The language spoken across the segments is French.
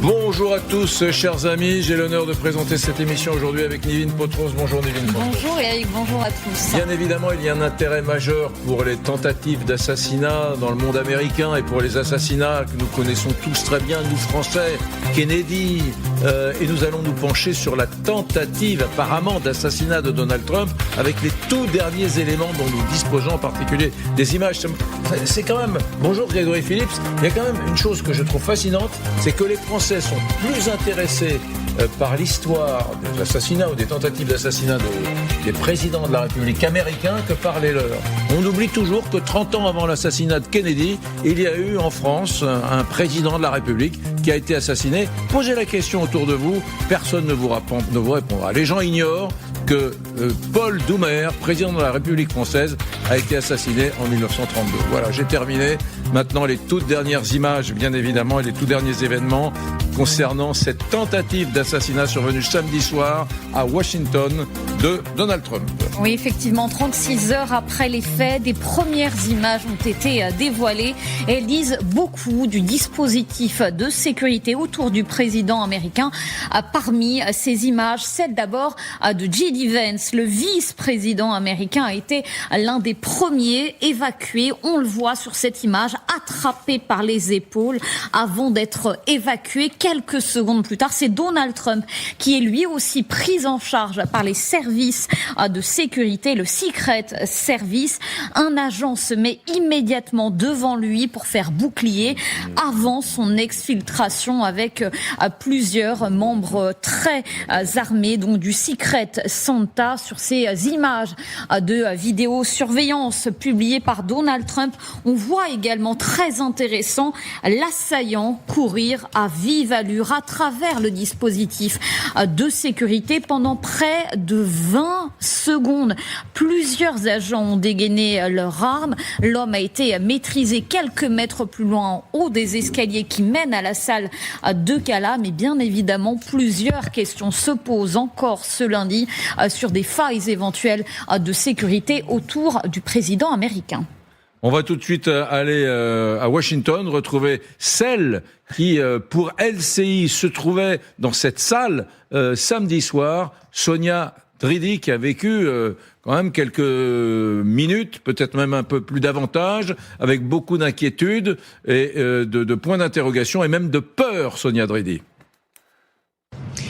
Bonjour à tous, chers amis. J'ai l'honneur de présenter cette émission aujourd'hui avec Nivine Potros. Bonjour Nivine Potros. Bonjour Eric, bonjour à tous. Bien évidemment, il y a un intérêt majeur pour les tentatives d'assassinat dans le monde américain et pour les assassinats que nous connaissons tous très bien, nous Français, Kennedy. Et nous allons nous pencher sur la tentative apparemment d'assassinat de Donald Trump avec les tout derniers éléments dont nous disposons, en particulier des images. C'est quand même... Bonjour Grégory Phillips. Il y a quand même une chose que je trouve fascinante, c'est que les Français sont plus intéressés par l'histoire des assassinats ou des tentatives d'assassinat des présidents de la République américains que par les leurs. On oublie toujours que 30 ans avant l'assassinat de Kennedy, il y a eu en France un président de la République qui a été assassiné. Posez la question autour de vous, personne ne vous répondra. Les gens ignorent que Paul Doumer, président de la République française, a été assassiné en 1932. Voilà, j'ai terminé. Maintenant, les toutes dernières images, bien évidemment, et les tout derniers événements concernant cette tentative d'assassinat survenue samedi soir à Washington de Donald Trump. Oui, effectivement, 36 heures après les faits, des premières images ont été dévoilées. Elles disent beaucoup du dispositif de sécurité autour du président américain. Parmi ces images, celle d'abord de J.D. Vance, le vice-président américain, a été l'un des premiers évacués. On le voit sur cette image, attrapé par les épaules avant d'être évacué. Quelques secondes plus tard, c'est Donald Trump qui est lui aussi pris en charge par les services de sécurité, le Secret Service. Un agent se met immédiatement devant lui pour faire bouclier avant son exfiltration avec plusieurs membres très armés, donc du Secret Santa. Sur ces images de vidéosurveillance publiées par Donald Trump, on voit également, très intéressant, l'assaillant courir à vive allure à travers le dispositif de sécurité pendant près de 20 secondes. Plusieurs agents ont dégainé leurs armes. L'homme a été maîtrisé quelques mètres plus loin en haut des escaliers qui mènent à la salle de gala. Mais bien évidemment, plusieurs questions se posent encore ce lundi sur des failles éventuelles de sécurité autour du président américain. On va tout de suite aller à Washington, retrouver celle qui, pour LCI, se trouvait dans cette salle samedi soir, Sonia Dridi, qui a vécu quand même quelques minutes, peut-être même un peu plus davantage, avec beaucoup d'inquiétudes et de points d'interrogation et même de peur, Sonia Dridi.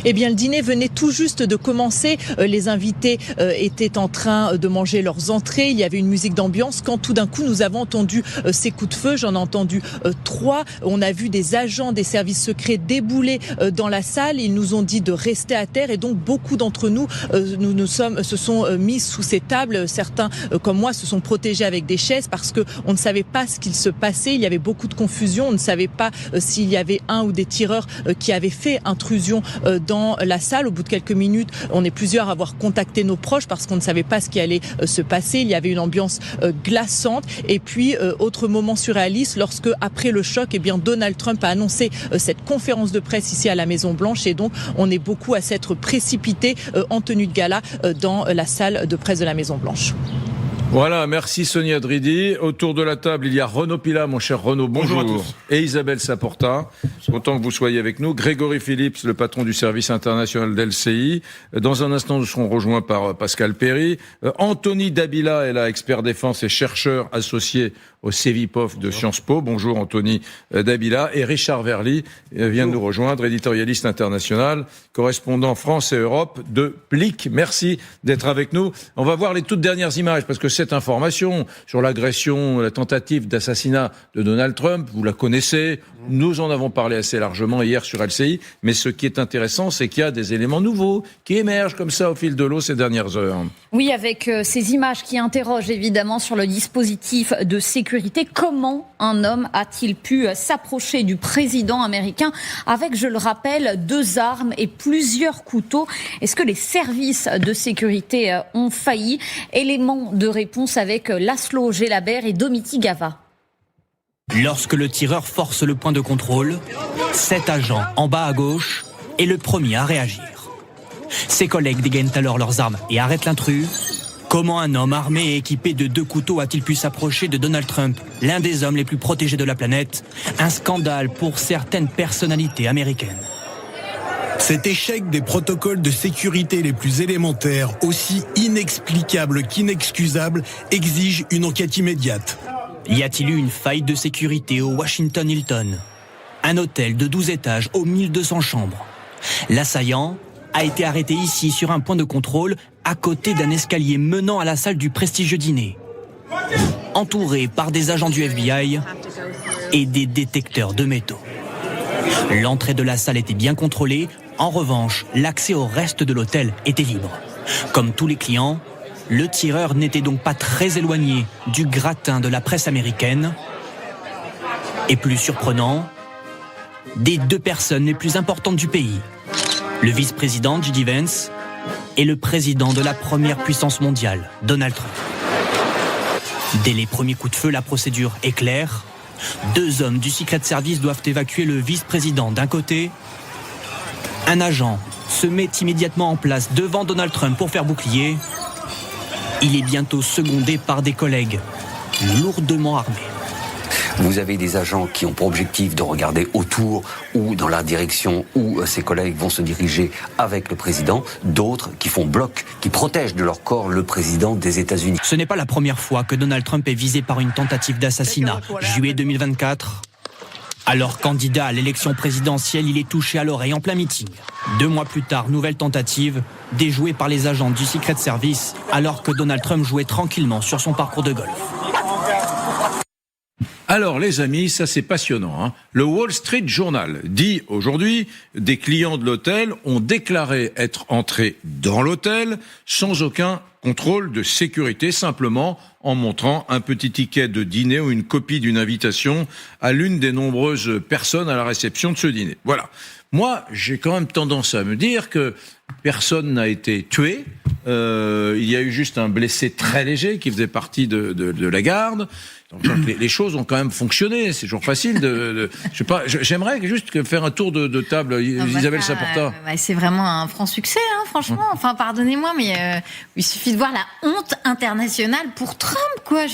Eh bien, le dîner venait tout juste de commencer. Les invités étaient en train de manger leurs entrées. Il y avait une musique d'ambiance quand tout d'un coup, nous avons entendu ces coups de feu. J'en ai entendu 3. On a vu des agents des services secrets débouler dans la salle. Ils nous ont dit de rester à terre et donc beaucoup d'entre nous, se sont mis sous ces tables. Certains, comme moi, se sont protégés avec des chaises parce que on ne savait pas ce qu'il se passait. Il y avait beaucoup de confusion. On ne savait pas s'il y avait un ou des tireurs qui avaient fait intrusion dans la salle. Au bout de quelques minutes, on est plusieurs à avoir contacté nos proches parce qu'on ne savait pas ce qui allait se passer. Il y avait une ambiance glaçante. Et puis, autre moment surréaliste, lorsque, après le choc, eh bien, Donald Trump a annoncé cette conférence de presse ici à la Maison-Blanche. Et donc, on est beaucoup à s'être précipité en tenue de gala dans la salle de presse de la Maison-Blanche. Voilà, merci Sonia Dridi. Autour de la table, il y a Renaud Pila, mon cher Renaud, bonjour. Bonjour à tous. Et Isabelle Saporta, content que vous soyez avec nous. Grégory Phillips, le patron du service international d'LCI. Dans un instant, nous serons rejoints par Pascal Perry. Anthony Dabila est là, expert défense et chercheur associé au CEVIPOF de Sciences Po. Bonjour Anthony Dabila. Et Richard Verly vient de nous rejoindre, éditorialiste international, correspondant France et Europe de Plic. Merci d'être avec nous. On va voir les toutes dernières images parce que cette information sur l'agression, la tentative d'assassinat de Donald Trump, vous la connaissez. Nous en avons parlé assez largement hier sur LCI. Mais ce qui est intéressant, c'est qu'il y a des éléments nouveaux qui émergent comme ça au fil de l'eau ces dernières heures. Oui, avec ces images qui interrogent évidemment sur le dispositif de sécurité. Comment un homme a-t-il pu s'approcher du président américain avec, je le rappelle, 2 armes et plusieurs couteaux? Est-ce que les services de sécurité ont failli? Élément de réponse avec Laszlo Gelabert et Domiti Gava. Lorsque le tireur force le point de contrôle, cet agent en bas à gauche est le premier à réagir. Ses collègues dégainent alors leurs armes et arrêtent l'intrus. Comment un homme armé et équipé de 2 couteaux a-t-il pu s'approcher de Donald Trump, l'un des hommes les plus protégés de la planète? Un scandale pour certaines personnalités américaines. Cet échec des protocoles de sécurité les plus élémentaires, aussi inexplicable qu'inexcusable, exige une enquête immédiate. Y a-t-il eu une faille de sécurité au Washington Hilton? Un hôtel de 12 étages aux 1200 chambres. L'assaillant a été arrêté ici sur un point de contrôle à côté d'un escalier menant à la salle du prestigieux dîner. Entouré par des agents du FBI et des détecteurs de métaux. L'entrée de la salle était bien contrôlée. En revanche, l'accès au reste de l'hôtel était libre. Comme tous les clients, le tireur n'était donc pas très éloigné du gratin de la presse américaine. Et plus surprenant, des 2 personnes les plus importantes du pays. Le vice-président J.D. Vance et le président de la première puissance mondiale, Donald Trump. Dès les premiers coups de feu, la procédure est claire. 2 hommes du Secret Service doivent évacuer le vice-président d'un côté. Un agent se met immédiatement en place devant Donald Trump pour faire bouclier. Il est bientôt secondé par des collègues lourdement armés. Vous avez des agents qui ont pour objectif de regarder autour ou dans la direction où ses collègues vont se diriger avec le président. D'autres qui font bloc, qui protègent de leur corps le président des États-Unis. Ce n'est pas la première fois que Donald Trump est visé par une tentative d'assassinat. Juillet 2024. Alors candidat à l'élection présidentielle, il est touché à l'oreille en plein meeting. 2 mois plus tard, nouvelle tentative, déjouée par les agents du Secret Service, alors que Donald Trump jouait tranquillement sur son parcours de golf. Alors les amis, ça c'est passionnant, hein. Le Wall Street Journal dit aujourd'hui, des clients de l'hôtel ont déclaré être entrés dans l'hôtel sans aucun contrôle de sécurité, simplement en montrant un petit ticket de dîner ou une copie d'une invitation à l'une des nombreuses personnes à la réception de ce dîner. Voilà. Moi, j'ai quand même tendance à me dire que personne n'a été tué. Il y a eu juste un blessé très léger qui faisait partie de la garde. Donc les choses ont quand même fonctionné. C'est toujours facile je sais pas. J'aimerais juste faire un tour de table. Isabelle Saporta. C'est vraiment un franc succès, hein, franchement. Enfin, pardonnez-moi, mais il suffit de voir la honte internationale pour Trump, quoi.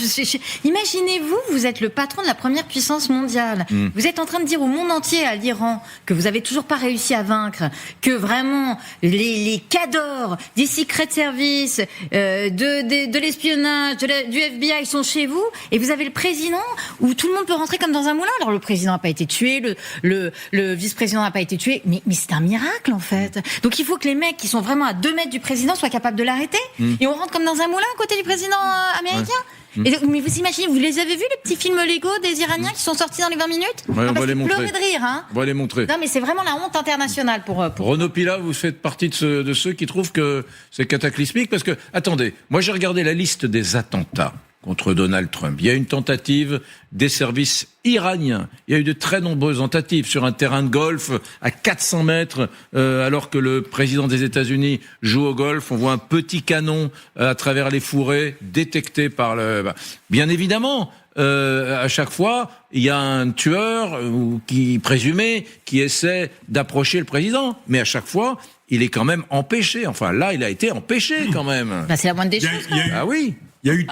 Imaginez-vous, vous êtes le patron de la première puissance mondiale. Vous êtes en train de dire au monde entier, à l'Iran, que vous avez toujours pas réussi à vaincre, que vraiment les cadors des Secret Service, de l'espionnage, du FBI sont chez vous, et vous avez le président où tout le monde peut rentrer comme dans un moulin. Alors le président n'a pas été tué, le vice-président n'a pas été tué, mais c'est un miracle en fait. Donc il faut que les mecs qui sont vraiment à 2 mètres du président soient capables de l'arrêter, et on rentre comme dans un moulin à côté du président américain. Et, mais vous imaginez, vous les avez vus les petits films Lego des Iraniens qui sont sortis dans les 20 minutes? Ouais, on va les montrer. Pleurer de rire, hein. On va les montrer. Non mais c'est vraiment la honte internationale pour... Renaud Pila, vous faites partie de ceux qui trouvent que c'est cataclysmique parce que, attendez, moi j'ai regardé la liste des attentats contre Donald Trump. Il y a une tentative des services iraniens. Il y a eu de très nombreuses tentatives sur un terrain de golf à 400 mètres, alors que le président des États-Unis joue au golf. On voit un petit canon à travers les fourrés détecté par le... Bien évidemment, à chaque fois, il y a un tueur présumé qui essaie d'approcher le président. Mais à chaque fois, il est quand même empêché. Enfin, là, il a été empêché quand même. C'est la moindre des choses. Ah oui. Il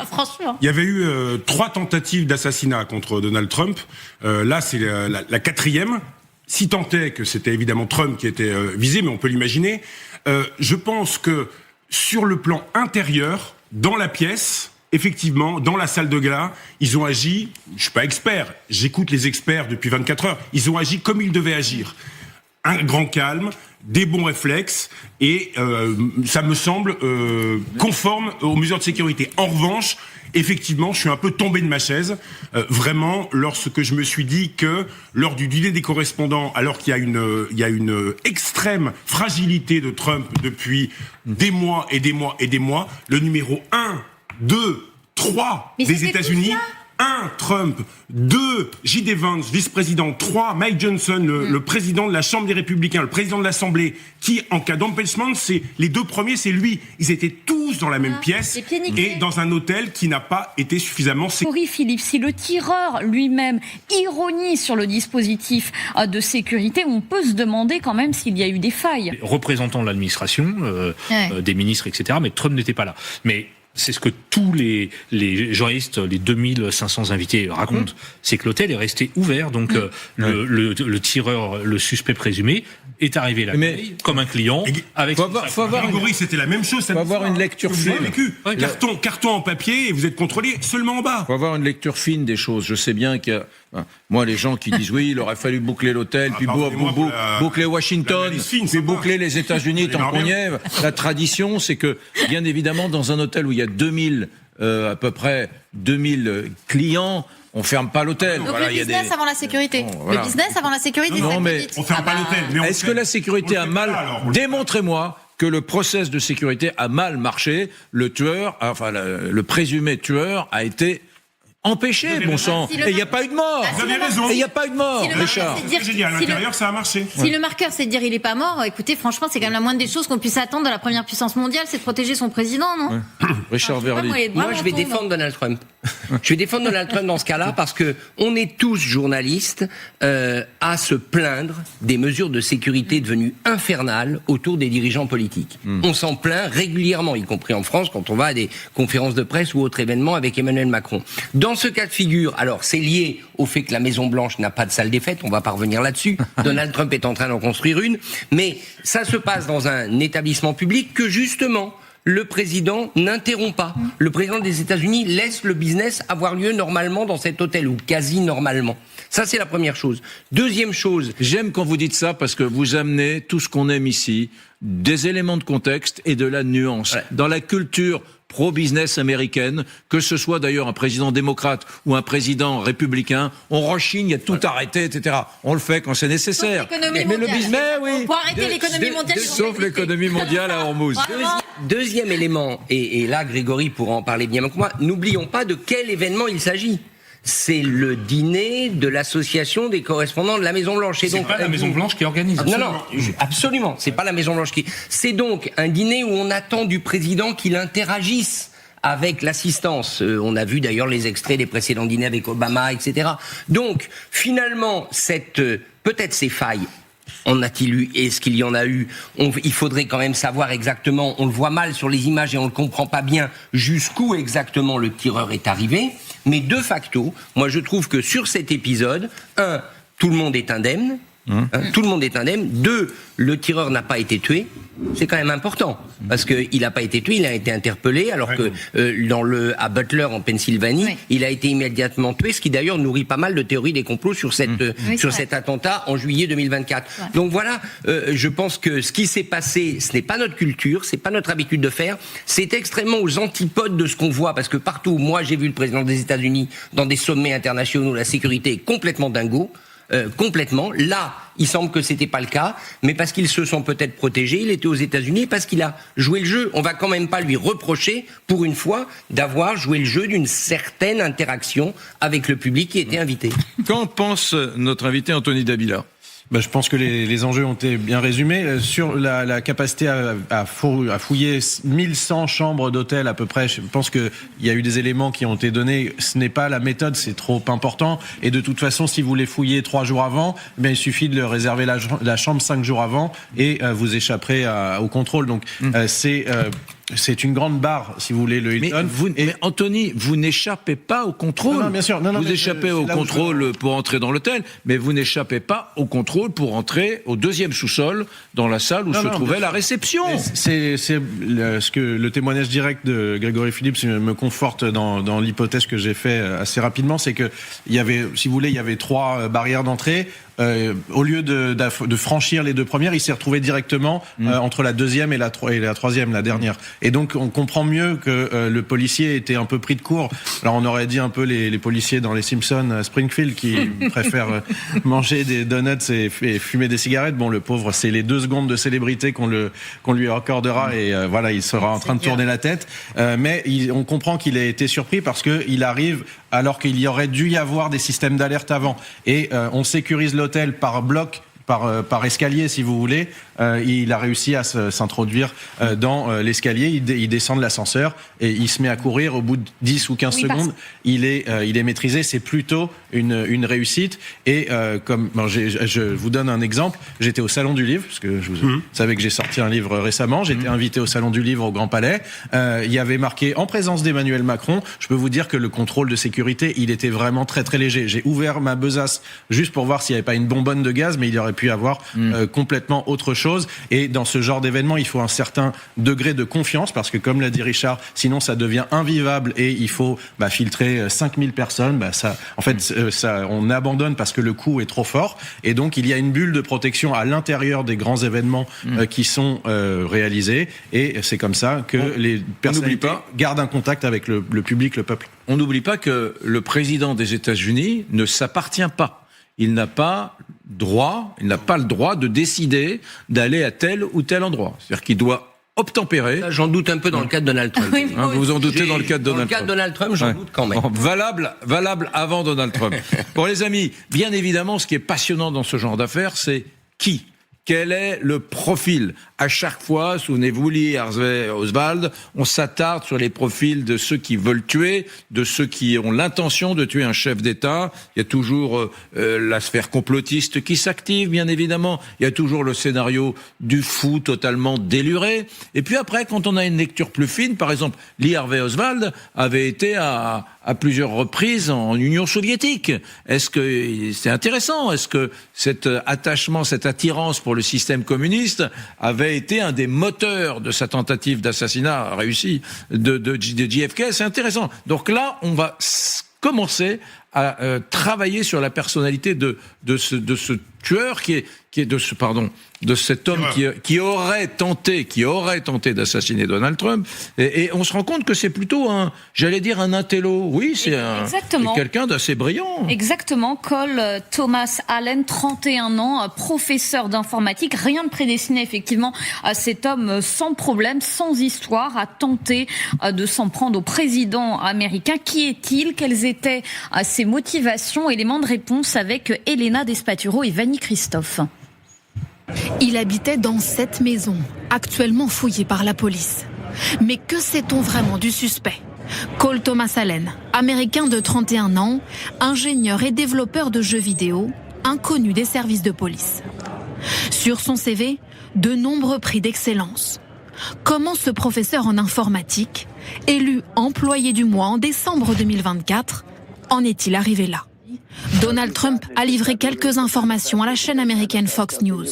y avait eu 3 tentatives d'assassinat contre Donald Trump. Là, c'est la 4e. Si tant est que c'était évidemment Trump qui était visé, mais on peut l'imaginer. Je pense que sur le plan intérieur, dans la pièce, effectivement, dans la salle de gala, ils ont agi, je suis pas expert, j'écoute les experts depuis 24 heures, ils ont agi comme ils devaient agir. Un grand calme, des bons réflexes, et ça me semble conforme aux mesures de sécurité. En revanche, effectivement, je suis un peu tombé de ma chaise, vraiment, lorsque je me suis dit que, lors du dîner des correspondants, alors qu'il y a une extrême fragilité de Trump depuis des mois et des mois et des mois, le numéro 1, 2, 3 des États-Unis... 1, Trump, 2, J.D. Vance, vice-président, 3, Mike Johnson, le président de la Chambre des Républicains, le président de l'Assemblée, qui, en cas d'empêchement, les 2 premiers, c'est lui. Ils étaient tous dans la même pièce et dans un hôtel qui n'a pas été suffisamment sécurisé. Oui, Philippe, si le tireur lui-même ironise sur le dispositif de sécurité, on peut se demander quand même s'il y a eu des failles. Représentant de l'administration, des ministres, etc., mais Trump n'était pas là. Mais c'est ce que tous les journalistes, les 2500 invités racontent, c'est que l'hôtel est resté ouvert. Donc le tireur, le suspect présumé, est arrivé là comme un client. Avec faut avoir c'était la même chose. Faut avoir une lecture fine. Carton en papier et vous êtes contrôlé seulement en bas. Faut avoir une lecture fine des choses. Je sais bien que moi, les gens qui disent oui, il aurait fallu boucler l'hôtel, puis boucler Washington, puis boucler les États-Unis tant qu'on y est. La tradition, c'est que, bien évidemment, dans un hôtel où il y a 2000, à peu près 2000 clients, on ferme pas l'hôtel. Donc le business avant la sécurité. Le business avant la sécurité. Non, mais on ferme pas l'hôtel. Mais est-ce que la sécurité a mal? Démontrez-moi que le process de sécurité a mal marché. Le tueur, enfin le présumé tueur, a été empêché, bon sang. Et il n'y a pas eu de mort. Vous avez raison. Et il n'y a pas eu de mort, Richard. J'ai dit, à l'intérieur, ça a marché. Si le marqueur, c'est de dire il n'est pas mort, écoutez, franchement, c'est quand même la moindre des choses qu'on puisse attendre de la première puissance mondiale, c'est de protéger son président, non? Richard Verly. Moi, je vais défendre Donald Trump. Je vais défendre Donald Trump dans ce cas-là parce que on est tous journalistes à se plaindre des mesures de sécurité devenues infernales autour des dirigeants politiques. On s'en plaint régulièrement, y compris en France, quand on va à des conférences de presse ou autres événements avec Emmanuel Macron. Dans ce cas de figure, alors c'est lié au fait que la Maison-Blanche n'a pas de salle des fêtes, on va pas revenir là-dessus. Donald Trump est en train d'en construire une, mais ça se passe dans un établissement public que justement le président n'interrompt pas. Le président des États-Unis laisse le business avoir lieu normalement dans cet hôtel, ou quasi normalement. Ça, c'est la première chose. Deuxième chose... J'aime quand vous dites ça parce que vous amenez tout ce qu'on aime ici, des éléments de contexte et de la nuance. Ouais. Dans la culture pro-business américaine, que ce soit d'ailleurs un président démocrate ou un président républicain, on rechigne à tout arrêter, etc. On le fait quand c'est nécessaire. Mais le business, oui. Pour arrêter l'économie mondiale. Sauf l'économie mondiale à Hormuz. Deuxième élément, et là Grégory pourra en parler bien que moi, n'oublions pas de quel événement il s'agit. C'est le dîner de l'association des correspondants de la Maison-Blanche. C'est donc pas la Maison-Blanche qui organise. Absolument. C'est pas la Maison-Blanche qui... C'est donc un dîner où on attend du président qu'il interagisse avec l'assistance. On a vu d'ailleurs les extraits des précédents dîners avec Obama, etc. Donc, finalement, peut-être ces failles, en a-t-il eu? Est-ce qu'il y en a eu? Il faudrait quand même savoir exactement, on le voit mal sur les images et on ne comprend pas bien jusqu'où exactement le tireur est arrivé. Mais de facto, moi je trouve que sur cet épisode, tout le monde est indemne. Tout le monde est indemne. 2, le tireur n'a pas été tué. C'est quand même important parce que il n'a pas été tué, il a été interpellé, alors que à Butler en Pennsylvanie, il a été immédiatement tué, ce qui d'ailleurs nourrit pas mal de théories des complots sur cet attentat en juillet 2024. Ouais. Donc voilà, je pense que ce qui s'est passé, ce n'est pas notre culture, c'est pas notre habitude de faire, c'est extrêmement aux antipodes de ce qu'on voit, parce que partout où moi j'ai vu le président des États-Unis dans des sommets internationaux, la sécurité est complètement dingo. Complètement. Là, il semble que c'était pas le cas, mais parce qu'ils se sont peut-être protégés, il était aux États-Unis, parce qu'il a joué le jeu. On va quand même pas lui reprocher, pour une fois, d'avoir joué le jeu d'une certaine interaction avec le public qui était invité. Qu'en pense notre invité Anthony Dabila ? Je pense que les enjeux ont été bien résumés. Sur la capacité à fouiller 1100 chambres d'hôtel à peu près, je pense qu'il y a eu des éléments qui ont été donnés. Ce n'est pas la méthode, c'est trop important. Et de toute façon, si vous les fouillez 3 jours avant, il suffit de réserver la chambre 5 jours avant et vous échapperez au contrôle. Donc c'est une grande barre, si vous voulez, le Hilton. Mais Anthony, vous n'échappez pas au contrôle. Non, bien sûr. Vous échappez au contrôle pour entrer dans l'hôtel, mais vous n'échappez pas au contrôle pour entrer au 2e sous-sol, dans la salle où se trouvait la réception. C'est ce que le témoignage direct de Grégory Phillips me conforte dans l'hypothèse que j'ai fait assez rapidement, c'est que il y avait, si vous voulez, il y avait 3 barrières d'entrée. Au lieu de franchir les 2 premières, il s'est retrouvé directement entre la 2e et la 3e, la dernière. Et donc on comprend mieux que le policier était un peu pris de court. Alors on aurait dit un peu les policiers dans les Simpsons à Springfield qui préfèrent manger des donuts et fumer des cigarettes. Bon, le pauvre, c'est les 2 secondes de célébrité qu'on lui accordera et voilà, il sera en train de tourner la tête. Mais on comprend qu'il a été surpris parce que il arrive alors qu'il y aurait dû y avoir des systèmes d'alerte avant. Et on sécurise l'hôtel par bloc, par escalier, si vous voulez. Il a réussi à s'introduire dans l'escalier. Il descend de l'ascenseur et il se met à courir. Au bout de 10 ou 15 secondes, il est maîtrisé. C'est plutôt une réussite. Et je vous donne un exemple. J'étais au Salon du Livre, parce que vous savez que j'ai sorti un livre récemment. J'étais invité au Salon du Livre au Grand Palais. Il y avait marqué en présence d'Emmanuel Macron. Je peux vous dire que le contrôle de sécurité, il était vraiment très très léger. J'ai ouvert ma besace juste pour voir s'il n'y avait pas une bonbonne de gaz, mais il y aurait pu y avoir complètement autre chose. Et dans ce genre d'événement, il faut un certain degré de confiance, parce que comme l'a dit Richard, sinon ça devient invivable et il faut filtrer 5000 personnes. On abandonne parce que le coût est trop fort. Et donc il y a une bulle de protection à l'intérieur des grands événements qui sont réalisés. Et c'est comme ça que les personnalités gardent un contact avec le public, le peuple. On n'oublie pas que le président des États-Unis ne s'appartient pas. Il n'a pas le droit de décider d'aller à tel ou tel endroit. C'est-à-dire qu'il doit obtempérer. J'en doute un peu dans le cas de Donald Trump. Vous en doutez dans le cas de Donald Trump. Dans le cas de Donald Trump, j'en doute quand même. Valable avant Donald Trump. Bon, les amis, bien évidemment, ce qui est passionnant dans ce genre d'affaires, c'est qui ? Quel est le profil ? À chaque fois, souvenez-vous, Lee Harvey Oswald, on s'attarde sur les profils de ceux qui veulent tuer, de ceux qui ont l'intention de tuer un chef d'État. Il y a toujours la sphère complotiste qui s'active, bien évidemment. Il y a toujours le scénario du fou totalement déluré. Et puis après, quand on a une lecture plus fine, par exemple, Lee Harvey Oswald avait été à plusieurs reprises en Union soviétique. Est-ce que c'est intéressant ? Est-ce que cet attachement, cette attirance pour le système communiste avait été un des moteurs de sa tentative d'assassinat réussi de JFK ? C'est intéressant. Donc là, on va commencer à travailler sur la personnalité de ce tueur de cet homme qui aurait tenté d'assassiner Donald Trump, et on se rend compte que c'est plutôt un intello. Oui, c'est quelqu'un d'assez brillant. Exactement. Cole Thomas Allen, 31 ans, professeur d'informatique. Rien ne prédestinait effectivement à cet homme sans problème, sans histoire, à tenter de s'en prendre au président américain. Qui est-il ? Quelles étaient ses motivations ? Éléments de réponse avec Elena Despaturo et Vanny Christophe. Il habitait dans cette maison, actuellement fouillée par la police. Mais que sait-on vraiment du suspect ? Cole Thomas Allen, américain de 31 ans, ingénieur et développeur de jeux vidéo, inconnu des services de police. Sur son CV, de nombreux prix d'excellence. Comment ce professeur en informatique, élu employé du mois en décembre 2024, en est-il arrivé là ? Donald Trump a livré quelques informations à la chaîne américaine Fox News.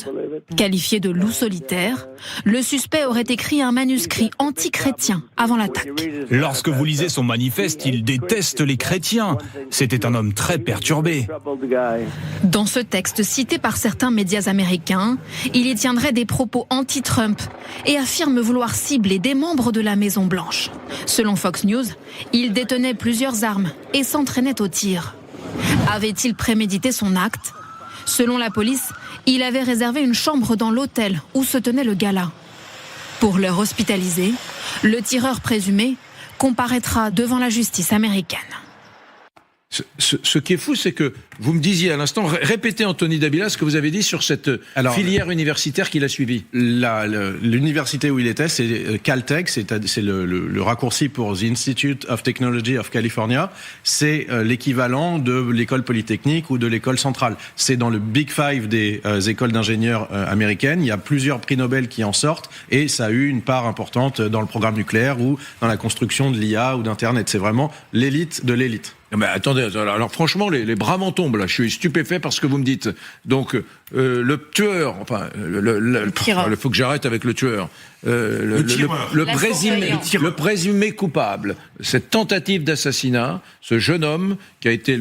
Qualifié de loup solitaire, le suspect aurait écrit un manuscrit anti-chrétien avant l'attaque. Lorsque vous lisez son manifeste, il déteste les chrétiens. C'était un homme très perturbé. Dans ce texte cité par certains médias américains, il y tiendrait des propos anti-Trump et affirme vouloir cibler des membres de la Maison-Blanche. Selon Fox News, il détenait plusieurs armes et s'entraînait au tir. Avait-il prémédité son acte ? Selon la police, il avait réservé une chambre dans l'hôtel où se tenait le gala. Pour leur hospitaliser, le tireur présumé comparaîtra devant la justice américaine. Ce qui est fou, c'est que vous me disiez à l'instant, répétez Anthony Dabila ce que vous avez dit sur cette filière universitaire qu'il a suivie. L'université où il était, c'est Caltech, c'est le raccourci pour The Institute of Technology of California. C'est l'équivalent de l'école polytechnique ou de l'école centrale. C'est dans le Big Five des écoles d'ingénieurs américaines. Il y a plusieurs prix Nobel qui en sortent et ça a eu une part importante dans le programme nucléaire ou dans la construction de l'IA ou d'Internet. C'est vraiment l'élite de l'élite. Mais attendez, alors franchement, les bras m'en tombent là. Je suis stupéfait par ce que vous me dites. Donc le tueur, enfin, il faut que j'arrête avec le tueur. Le présumé coupable, cette tentative d'assassinat, ce jeune homme qui a été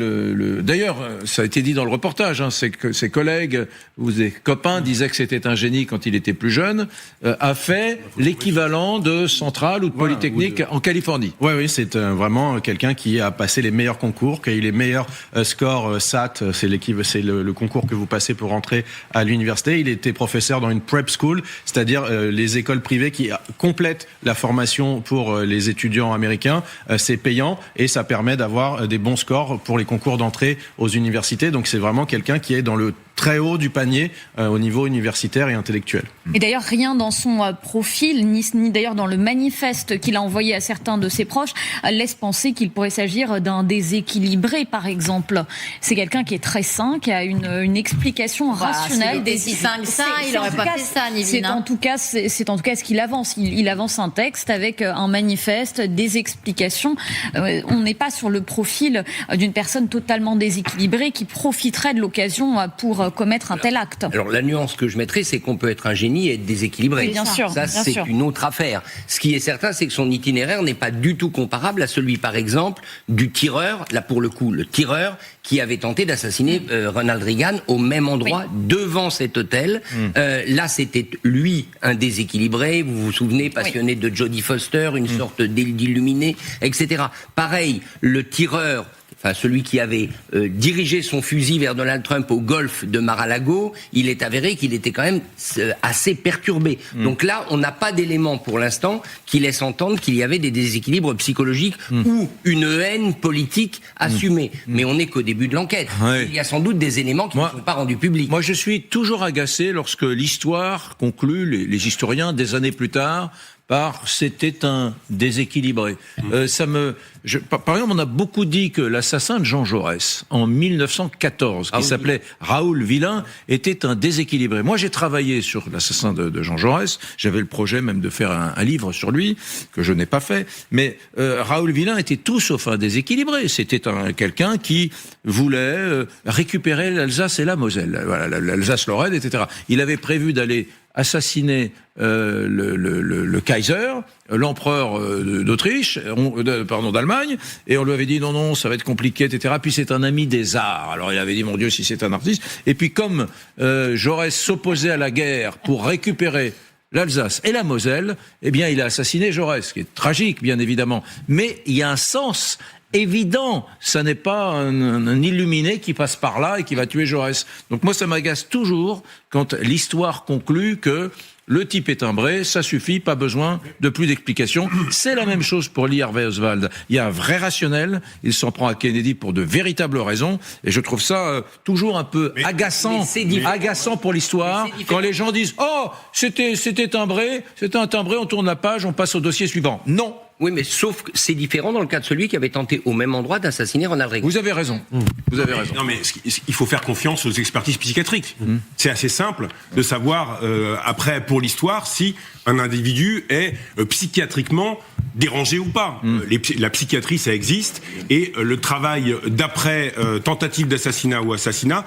d'ailleurs, ça a été dit dans le reportage, ses collègues ou ses copains disaient que c'était un génie quand il était plus jeune, a fait l'équivalent de Centrale ou de Polytechnique en Californie. Oui, c'est vraiment quelqu'un qui a passé les meilleurs concours, qui a eu les meilleurs scores SAT, c'est le concours que vous passez pour entrer à l'université. Il était professeur dans une prep school, c'est-à-dire les écoles privées qui complètent la formation pour les étudiants américains. C'est payant et ça permet d'avoir des bons scores pour les concours d'entrée aux universités. Donc c'est vraiment quelqu'un qui est dans le très haut du panier au niveau universitaire et intellectuel. Et d'ailleurs, rien dans son profil, ni d'ailleurs dans le manifeste qu'il a envoyé à certains de ses proches, laisse penser qu'il pourrait s'agir d'un déséquilibré, par exemple. C'est quelqu'un qui est très sain, qui a une explication rationnelle. Si sain que ça, il n'aurait pas fait ça, Nivine. C'est en tout cas ce qu'il avance. Il avance un texte avec un manifeste, des explications. On n'est pas sur le profil d'une personne totalement déséquilibrée qui profiterait de l'occasion pour commettre un tel acte. Alors la nuance que je mettrais, c'est qu'on peut être un génie et être déséquilibré. Oui, bien sûr. Ça, c'est une autre affaire. Ce qui est certain, c'est que son itinéraire n'est pas du tout comparable à celui, par exemple, du tireur, là pour le coup, le tireur qui avait tenté d'assassiner Ronald Reagan au même endroit, devant cet hôtel. Là, c'était lui un déséquilibré, vous vous souvenez, passionné de Jodie Foster, une sorte d'illuminé, etc. Pareil, le tireur, enfin celui qui avait dirigé son fusil vers Donald Trump au golfe de Mar-a-Lago, il est avéré qu'il était quand même assez perturbé. Donc là, on n'a pas d'éléments pour l'instant qui laissent entendre qu'il y avait des déséquilibres psychologiques ou une haine politique assumée. Mais on n'est qu'au début de l'enquête. Il y a sans doute des éléments qui ne sont pas rendus publics. Moi, je suis toujours agacé lorsque l'histoire conclut, les historiens, des années plus tard, par c'était un déséquilibré. Par exemple, on a beaucoup dit que l'assassin de Jean Jaurès en 1914, qui s'appelait Raoul Villain, était un déséquilibré. Moi, j'ai travaillé sur l'assassin de Jean Jaurès. J'avais le projet même de faire un livre sur lui que je n'ai pas fait. Mais Raoul Villain était tout sauf un déséquilibré. C'était quelqu'un qui voulait récupérer l'Alsace et la Moselle, voilà, l'Alsace-Lorraine, etc. Il avait prévu d'aller assassiner le Kaiser, l'empereur d'Autriche, d'Allemagne, et on lui avait dit non, ça va être compliqué, etc. Puis c'est un ami des arts. Alors il avait dit mon Dieu, si c'est un artiste. Et puis comme Jaurès s'opposait à la guerre pour récupérer l'Alsace et la Moselle, eh bien il a assassiné Jaurès, ce qui est tragique bien évidemment. Mais il y a un sens évident, ça n'est pas un illuminé qui passe par là et qui va tuer Jaurès. Donc moi ça m'agace toujours quand l'histoire conclut que le type est timbré, ça suffit, pas besoin de plus d'explications. C'est la même chose pour Lee Harvey Oswald. Il y a un vrai rationnel, il s'en prend à Kennedy pour de véritables raisons, et je trouve ça toujours un peu agaçant pour l'histoire, quand les gens disent « Oh, c'était timbré, on tourne la page, on passe au dossier suivant ». Non. Oui, mais sauf que c'est différent dans le cas de celui qui avait tenté au même endroit d'assassiner Ronald Reagan. Vous avez raison. Vous avez raison. Non, mais il faut faire confiance aux expertises psychiatriques. C'est assez simple de savoir, après, pour l'histoire, si un individu est psychiatriquement dérangé ou pas. La psychiatrie, ça existe. Et le travail d'après tentative d'assassinat ou assassinat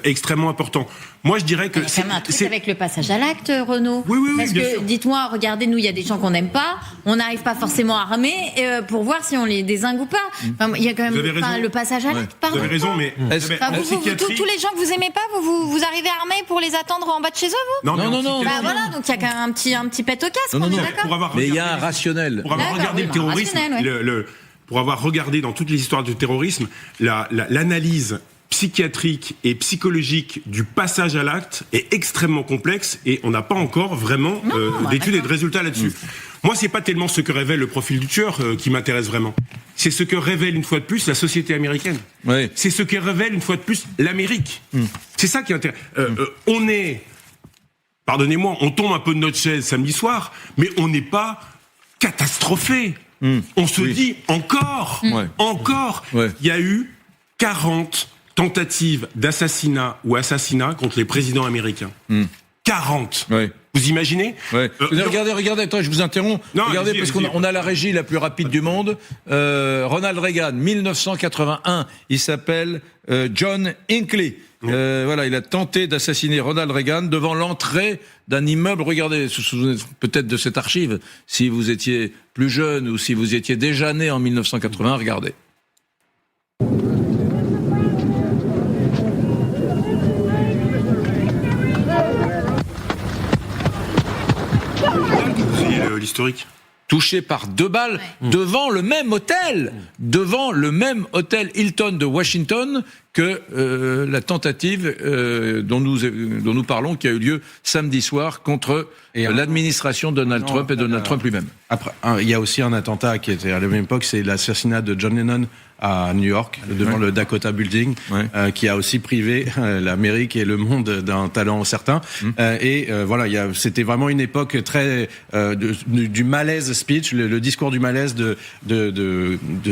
extrêmement important. Moi, je dirais que il y a quand même un truc avec le passage à l'acte, Renaud. Oui, parce que, dites-moi, regardez, nous, il y a des gens qu'on n'aime pas, on n'arrive pas forcément armés pour voir si on les dézingue ou pas. Enfin, il y a quand même le passage à l'acte, pardon. Vous avez raison, mais tous les gens que vous aimez pas, vous arrivez armés pour les attendre en bas de chez eux, vous ? Non. Bah voilà, donc il y a quand même un petit pet au casque, on est d'accord ? Mais il y a un rationnel. Pour avoir regardé le terrorisme, pour avoir regardé dans toutes les histoires du terrorisme, l'analyse psychiatrique et psychologique du passage à l'acte est extrêmement complexe et on n'a pas encore vraiment d'études et de résultats là-dessus. Moi, c'est pas tellement ce que révèle le profil du tueur qui m'intéresse vraiment. C'est ce que révèle une fois de plus la société américaine. C'est ce que révèle une fois de plus l'Amérique. C'est ça qui intéresse. On est, pardonnez-moi, on tombe un peu de notre chaise samedi soir, mais on n'est pas catastrophé. On se dit encore, il y a eu 40 tentatives d'assassinat ou assassinat contre les présidents américains. 40. Vous imaginez Regardez, attends, je vous interromps. Regardez, parce qu'on a la régie la plus rapide du monde. Ronald Reagan, 1981, il s'appelle John Hinckley. Voilà, il a tenté d'assassiner Ronald Reagan devant l'entrée d'un immeuble. Regardez, vous vous souvenez peut-être de cette archive. Si vous étiez plus jeune ou si vous étiez déjà né en 1980, regardez. L'historique. Touché par 2 balles devant le même hôtel Hilton de Washington que la tentative dont nous parlons, qui a eu lieu samedi soir contre l'administration Donald Trump et Donald Trump lui-même. Après, il y a aussi un attentat qui était à la même époque, c'est l'assassinat de John Lennon à New York, devant le Dakota Building, qui a aussi privé l'Amérique et le monde d'un talent certain. Voilà, c'était vraiment une époque très du malaise speech, le discours du malaise de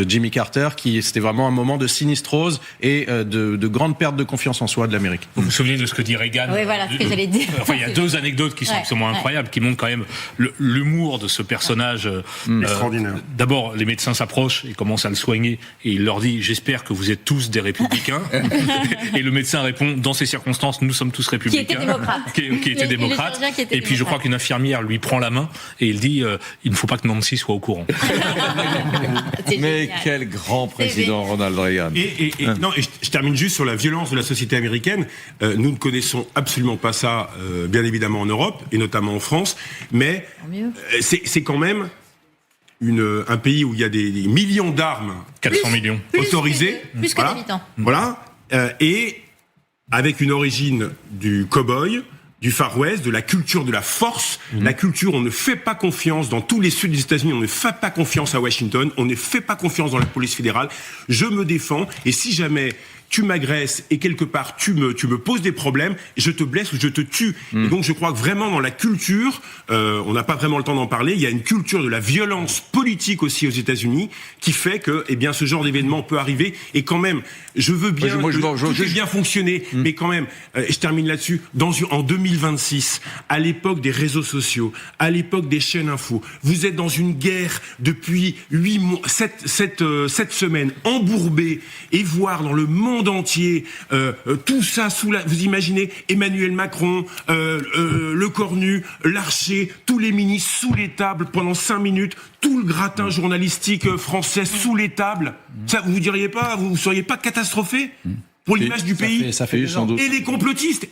Jimmy Carter, c'était vraiment un moment de sinistrose et de grande perte de confiance en soi de l'Amérique. Vous vous souvenez de ce que dit Reagan? Oui, voilà ce que j'allais dire. Enfin, il y a deux anecdotes qui sont absolument incroyables, qui montrent quand même l'humour de ce personnage. Extraordinaire. D'abord, les médecins s'approchent et commencent à le soigner, et il leur dit: j'espère que vous êtes tous des républicains. Et le médecin répond: dans ces circonstances, nous sommes tous républicains. Qui était démocrate. Et puis je crois qu'une infirmière lui prend la main et il dit: il ne faut pas que Nancy soit au courant. Mais quel grand président, Ronald Reagan. Et je termine juste sur la violence de la société américaine. Nous ne connaissons absolument pas ça, bien évidemment en Europe et notamment en France, mais c'est quand même un pays où il y a des millions d'armes, 400 millions autorisées, plus que d'habitants. Voilà, et avec une origine du cow-boy, du Far West, de la culture de la force. La culture, on ne fait pas confiance dans tous les sud des États-Unis, on ne fait pas confiance à Washington, on ne fait pas confiance dans la police fédérale. Je me défends, et si jamais tu m'agresses et quelque part tu me poses des problèmes, je te blesse ou je te tue. Et donc je crois que vraiment dans la culture, on n'a pas vraiment le temps d'en parler, il y a une culture de la violence politique aussi aux États-Unis qui fait que ce genre d'événement peut arriver. Et quand même, je veux bien tout ait bien fonctionné, mais quand même, je termine là-dessus, en 2026, à l'époque des réseaux sociaux, à l'époque des chaînes info, vous êtes dans une guerre depuis 8 mois, 7 semaines, embourbée, et voir dans le monde entier tout ça vous imaginez Emmanuel Macron, le Cornu, Larcher, tous les ministres sous les tables pendant 5 minutes, tout le gratin journalistique français sous les tables, ça vous seriez pas catastrophé pour l'image du pays? Ça fait sans doute. Et les complotistes,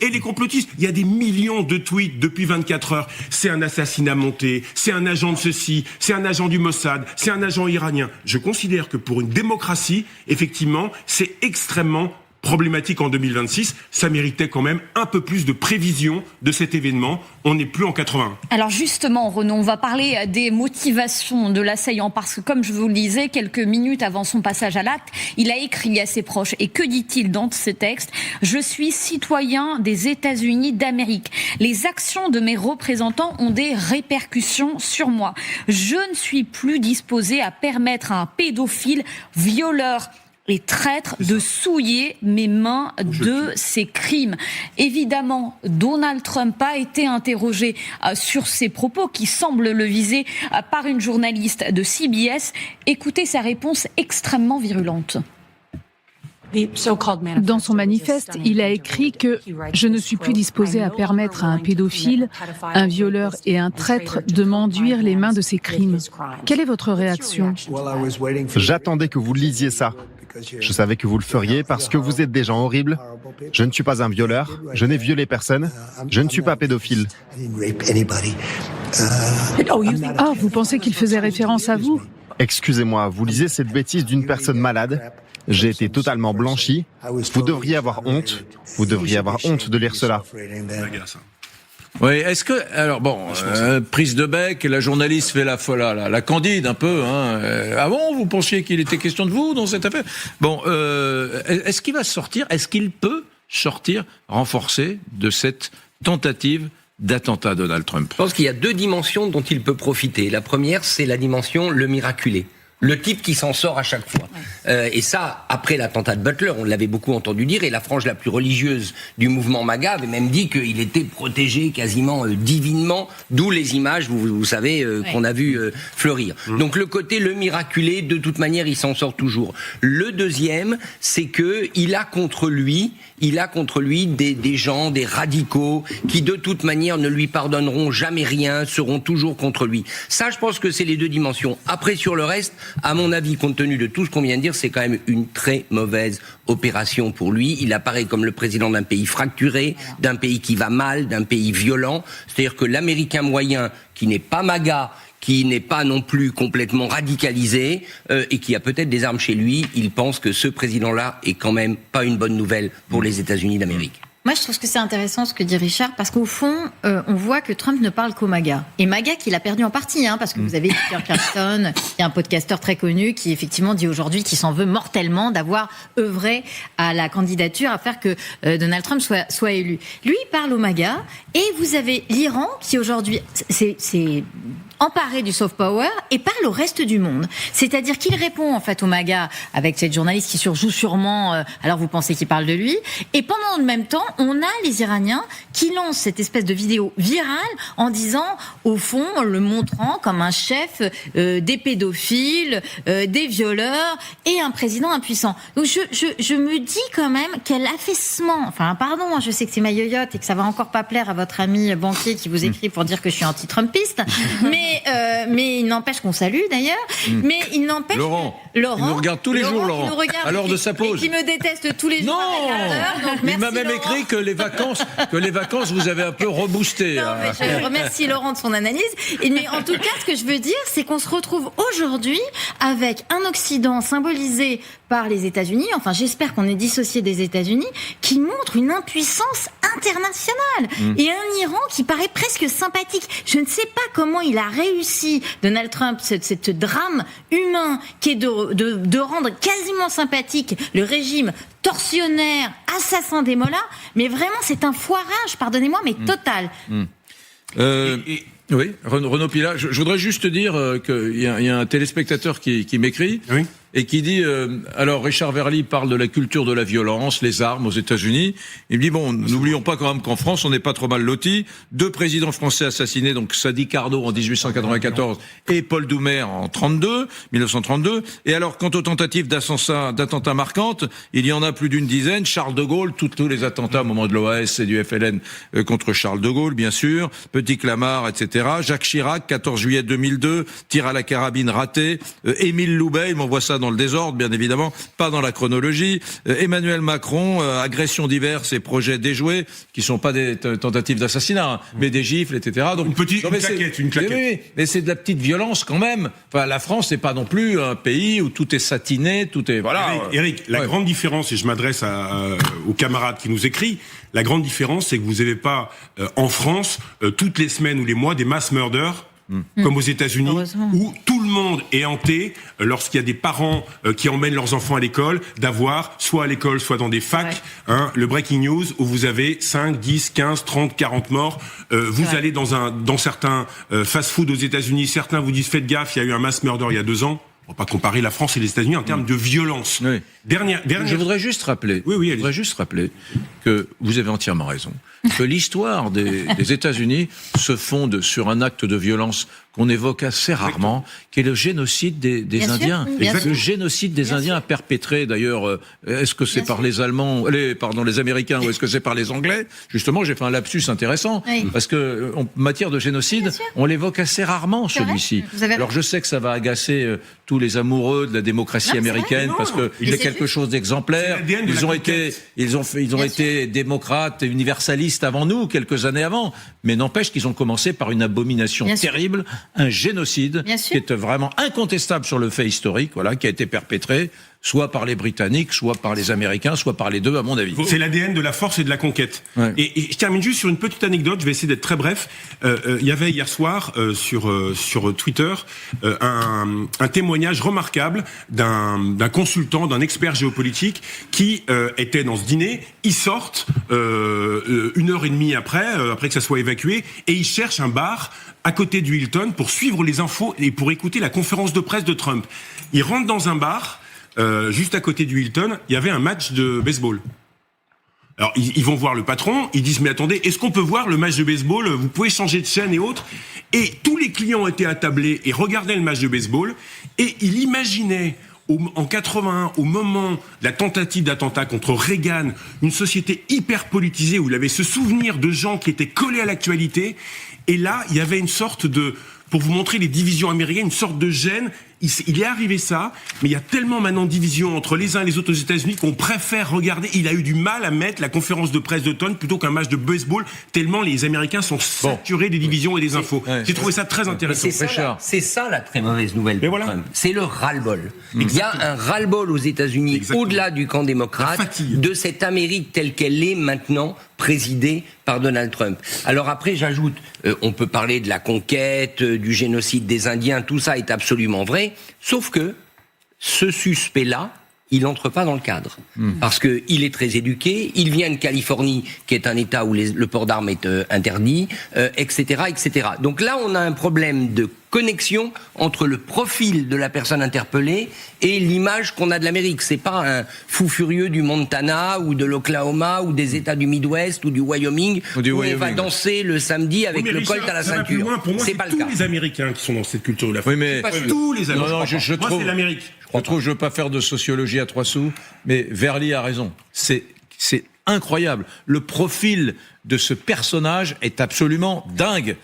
il y a des millions de tweets depuis 24 heures. C'est un assassinat monté, c'est un agent de ceci, c'est un agent du Mossad, c'est un agent iranien. Je considère que pour une démocratie, effectivement, c'est extrêmement problématique en 2026. Ça méritait quand même un peu plus de prévision de cet événement. On n'est plus en 81. Alors justement, Renaud, on va parler des motivations de l'assaillant, parce que comme je vous le disais, quelques minutes avant son passage à l'acte, il a écrit à ses proches. Et que dit-il dans ce texte? Je suis citoyen des États-Unis d'Amérique. Les actions de mes représentants ont des répercussions sur moi. Je ne suis plus disposé à permettre à un pédophile, violeur et traître de souiller mes mains de ces crimes. Évidemment, Donald Trump a été interrogé sur ces propos qui semblent le viser par une journaliste de CBS. Écoutez sa réponse extrêmement virulente. Dans son manifeste, il a écrit que « Je ne suis plus disposé à permettre à un pédophile, un violeur et un traître de m'enduire les mains de ces crimes ». Quelle est votre réaction? J'attendais que vous lisiez ça. Je savais que vous le feriez parce que vous êtes des gens horribles. Je ne suis pas un violeur, je n'ai violé personne, je ne suis pas pédophile. Ah, vous pensez qu'il faisait référence à vous? Excusez-moi, vous lisez cette bêtise d'une personne malade. J'ai été totalement blanchi. Vous devriez avoir honte. Vous devriez avoir honte de lire cela. Oui, est-ce que... Alors bon, prise de bec, la journaliste fait la candide un peu. Ah bon, vous pensiez qu'il était question de vous dans cette affaire? Bon, est-ce qu'il va sortir, est-ce qu'il peut sortir renforcé de cette tentative d'attentat à Donald Trump? Je pense qu'il y a 2 dimensions dont il peut profiter. La première, c'est la dimension le miraculé. Le type qui s'en sort à chaque fois. Et ça, après l'attentat de Butler, on l'avait beaucoup entendu dire, et la frange la plus religieuse du mouvement MAGA avait même dit qu'il était protégé quasiment divinement, d'où les images, vous savez, qu'on a vu fleurir. Donc le côté le miraculé, de toute manière, il s'en sort toujours. Le deuxième, c'est que il a contre lui des gens, des radicaux, qui de toute manière ne lui pardonneront jamais rien, seront toujours contre lui. Ça, je pense que c'est les 2 dimensions. Après, sur le reste, à mon avis, compte tenu de tout ce qu'on vient de dire, c'est quand même une très mauvaise opération pour lui. Il apparaît comme le président d'un pays fracturé, d'un pays qui va mal, d'un pays violent. C'est-à-dire que l'Américain moyen, qui n'est pas MAGA, qui n'est pas non plus complètement radicalisé et qui a peut-être des armes chez lui, il pense que ce président-là est quand même pas une bonne nouvelle pour les États-Unis d'Amérique. Moi, je trouve que c'est intéressant ce que dit Richard, parce qu'au fond, on voit que Trump ne parle qu'au MAGA. Et MAGA qu'il a perdu en partie, parce que vous avez Peter Carlson, qui est un podcasteur très connu, qui effectivement dit aujourd'hui qu'il s'en veut mortellement d'avoir œuvré à la candidature, à faire que Donald Trump soit élu. Lui, il parle au MAGA, et vous avez l'Iran qui aujourd'hui, c'est emparé du soft power et parle au reste du monde. C'est-à-dire qu'il répond en fait au MAGA avec cette journaliste qui surjoue sûrement, alors vous pensez qu'il parle de lui, et pendant le même temps, on a les Iraniens qui lancent cette espèce de vidéo virale en disant, au fond, le montrant comme un chef des pédophiles, des violeurs et un président impuissant. Donc je me dis quand même quel affaissement, enfin pardon, je sais que c'est ma yoyote et que ça va encore pas plaire à votre ami banquier qui vous écrit pour dire que je suis anti-trumpiste, mais il n'empêche qu'on salue d'ailleurs. Mais il n'empêche Laurent, il nous regarde tous les jours, Laurent. À l'heure de sa pause. Et qui me déteste tous les jours. Non, il m'a même écrit que les vacances, vous avez un peu reboosté. Non, mais je remercie Laurent de son analyse. Mais en tout cas, ce que je veux dire, c'est qu'on se retrouve aujourd'hui avec un Occident symbolisé par les États-Unis. Enfin, j'espère qu'on est dissocié des États-Unis, qui montre une impuissance internationale et un Iran qui paraît presque sympathique. Je ne sais pas comment il a réussi, Donald Trump, cette drame humain qui est de rendre quasiment sympathique le régime tortionnaire, assassin des mollahs, mais vraiment c'est un foirage, pardonnez-moi, mais total. Oui, Renaud Pilat, je voudrais juste dire qu'il y a un téléspectateur qui m'écrit et qui dit alors Richard Verly parle de la culture de la violence, les armes aux États-Unis. Il me dit bon, n'oublions pas quand même qu'en France on n'est pas trop mal lotis. 2 présidents français assassinés, donc Sadi Carnot en 1894 et Paul Doumer en 1932. Et alors quant aux tentatives d'attentats marquantes, il y en a plus d'une dizaine. Charles de Gaulle, tous les attentats au moment de l'OAS et du FLN contre Charles de Gaulle, bien sûr. Petit Clamart, etc. Jacques Chirac, 14 juillet 2002, tir à la carabine raté. Émile Loubet, il m'envoie ça dans le désordre, bien évidemment, pas dans la chronologie. Emmanuel Macron, agressions diverses et projets déjoués, qui sont pas des tentatives d'assassinat, mais des gifles, etc. Donc une claquette. Oui, mais c'est de la petite violence quand même. Enfin, la France n'est pas non plus un pays où tout est satiné, tout est voilà. Eric, la grande différence, et je m'adresse aux camarades qui nous écrivent, la grande différence, c'est que vous n'avez pas en France toutes les semaines ou les mois des mass murders. Comme aux États-Unis, où tout le monde est hanté lorsqu'il y a des parents qui emmènent leurs enfants à l'école, d'avoir, soit à l'école, soit dans des facs, le breaking news, où vous avez 5, 10, 15, 30, 40 morts. Vous allez dans certains fast-food aux États-Unis, certains vous disent faites gaffe, il y a eu un mass murder il y a 2 ans. On va pas comparer la France et les États-Unis en termes de violence. Oui. Je voudrais juste rappeler, que vous avez entièrement raison, que l'histoire des États-Unis se fonde sur un acte de violence qu'on évoque assez rarement, qui est le génocide des Indiens. Le génocide des Indiens a perpétré, d'ailleurs, est-ce que c'est par les Allemands, les Américains, ou est-ce que c'est par les Anglais? Justement, j'ai fait un lapsus intéressant, parce que en matière de génocide, on l'évoque assez rarement, celui-ci. Alors je sais que ça va agacer tous les amoureux de la démocratie américaine, parce que il y a quelque chose d'exemplaire. Ils ont été démocrates et universalistes avant nous, quelques années avant, mais n'empêche qu'ils ont commencé par une abomination terrible, un génocide qui est vraiment incontestable sur le fait historique, qui a été perpétré soit par les Britanniques, soit par les Américains, soit par les deux, à mon avis. C'est l'ADN de la force et de la conquête. Ouais. Et je termine juste sur une petite anecdote, je vais essayer d'être très bref. Il y avait hier soir sur Twitter un témoignage remarquable d'un consultant, d'un expert géopolitique qui était dans ce dîner. Ils sortent 1h30 après que ça soit évacué, et ils cherchent un bar à côté du Hilton pour suivre les infos et pour écouter la conférence de presse de Trump. Ils rentrent dans un bar. Juste à côté du Hilton, il y avait un match de baseball. Alors, ils vont voir le patron, ils disent, mais attendez, est-ce qu'on peut voir le match de baseball? Vous pouvez changer de chaîne et autres. Et tous les clients étaient attablés et regardaient le match de baseball, et ils imaginaient, en 81, au moment de la tentative d'attentat contre Reagan, une société hyper politisée où il avait ce souvenir de gens qui étaient collés à l'actualité, et là, il y avait une sorte de... Pour vous montrer les divisions américaines, une sorte de gêne. il est arrivé ça, mais il y a tellement maintenant de division entre les uns et les autres aux États-Unis qu'on préfère regarder. Il a eu du mal à mettre la conférence de presse d'automne plutôt qu'un match de baseball, tellement les Américains sont saturés des divisions et des infos. J'ai trouvé ça très intéressant. C'est ça la très mauvaise nouvelle pour Trump. C'est le ras-le-bol. Il y a un ras-le-bol aux États-Unis, au-delà du camp démocrate, de cette Amérique telle qu'elle est maintenant, présidée par Donald Trump. Alors après, j'ajoute, on peut parler de la conquête, du génocide des Indiens, tout ça est absolument vrai, sauf que ce suspect-là, il n'entre pas dans le cadre. Parce qu'il est très éduqué, il vient de Californie, qui est un État où le port d'armes est interdit, etc., etc. Donc là, on a un problème de connexion entre le profil de la personne interpellée et l'image qu'on a de l'Amérique. C'est pas un fou furieux du Montana ou de l'Oklahoma ou des États du Midwest ou du Wyoming où on va danser le samedi avec le Colt à la ceinture. Pour moi, c'est pas le cas. Tous les Américains qui sont dans cette culture de la tous les Américains. Non, je trouve, c'est l'Amérique. Je veux pas faire de sociologie à 3 sous, mais Verly a raison. C'est incroyable. Le profil de ce personnage est absolument dingue.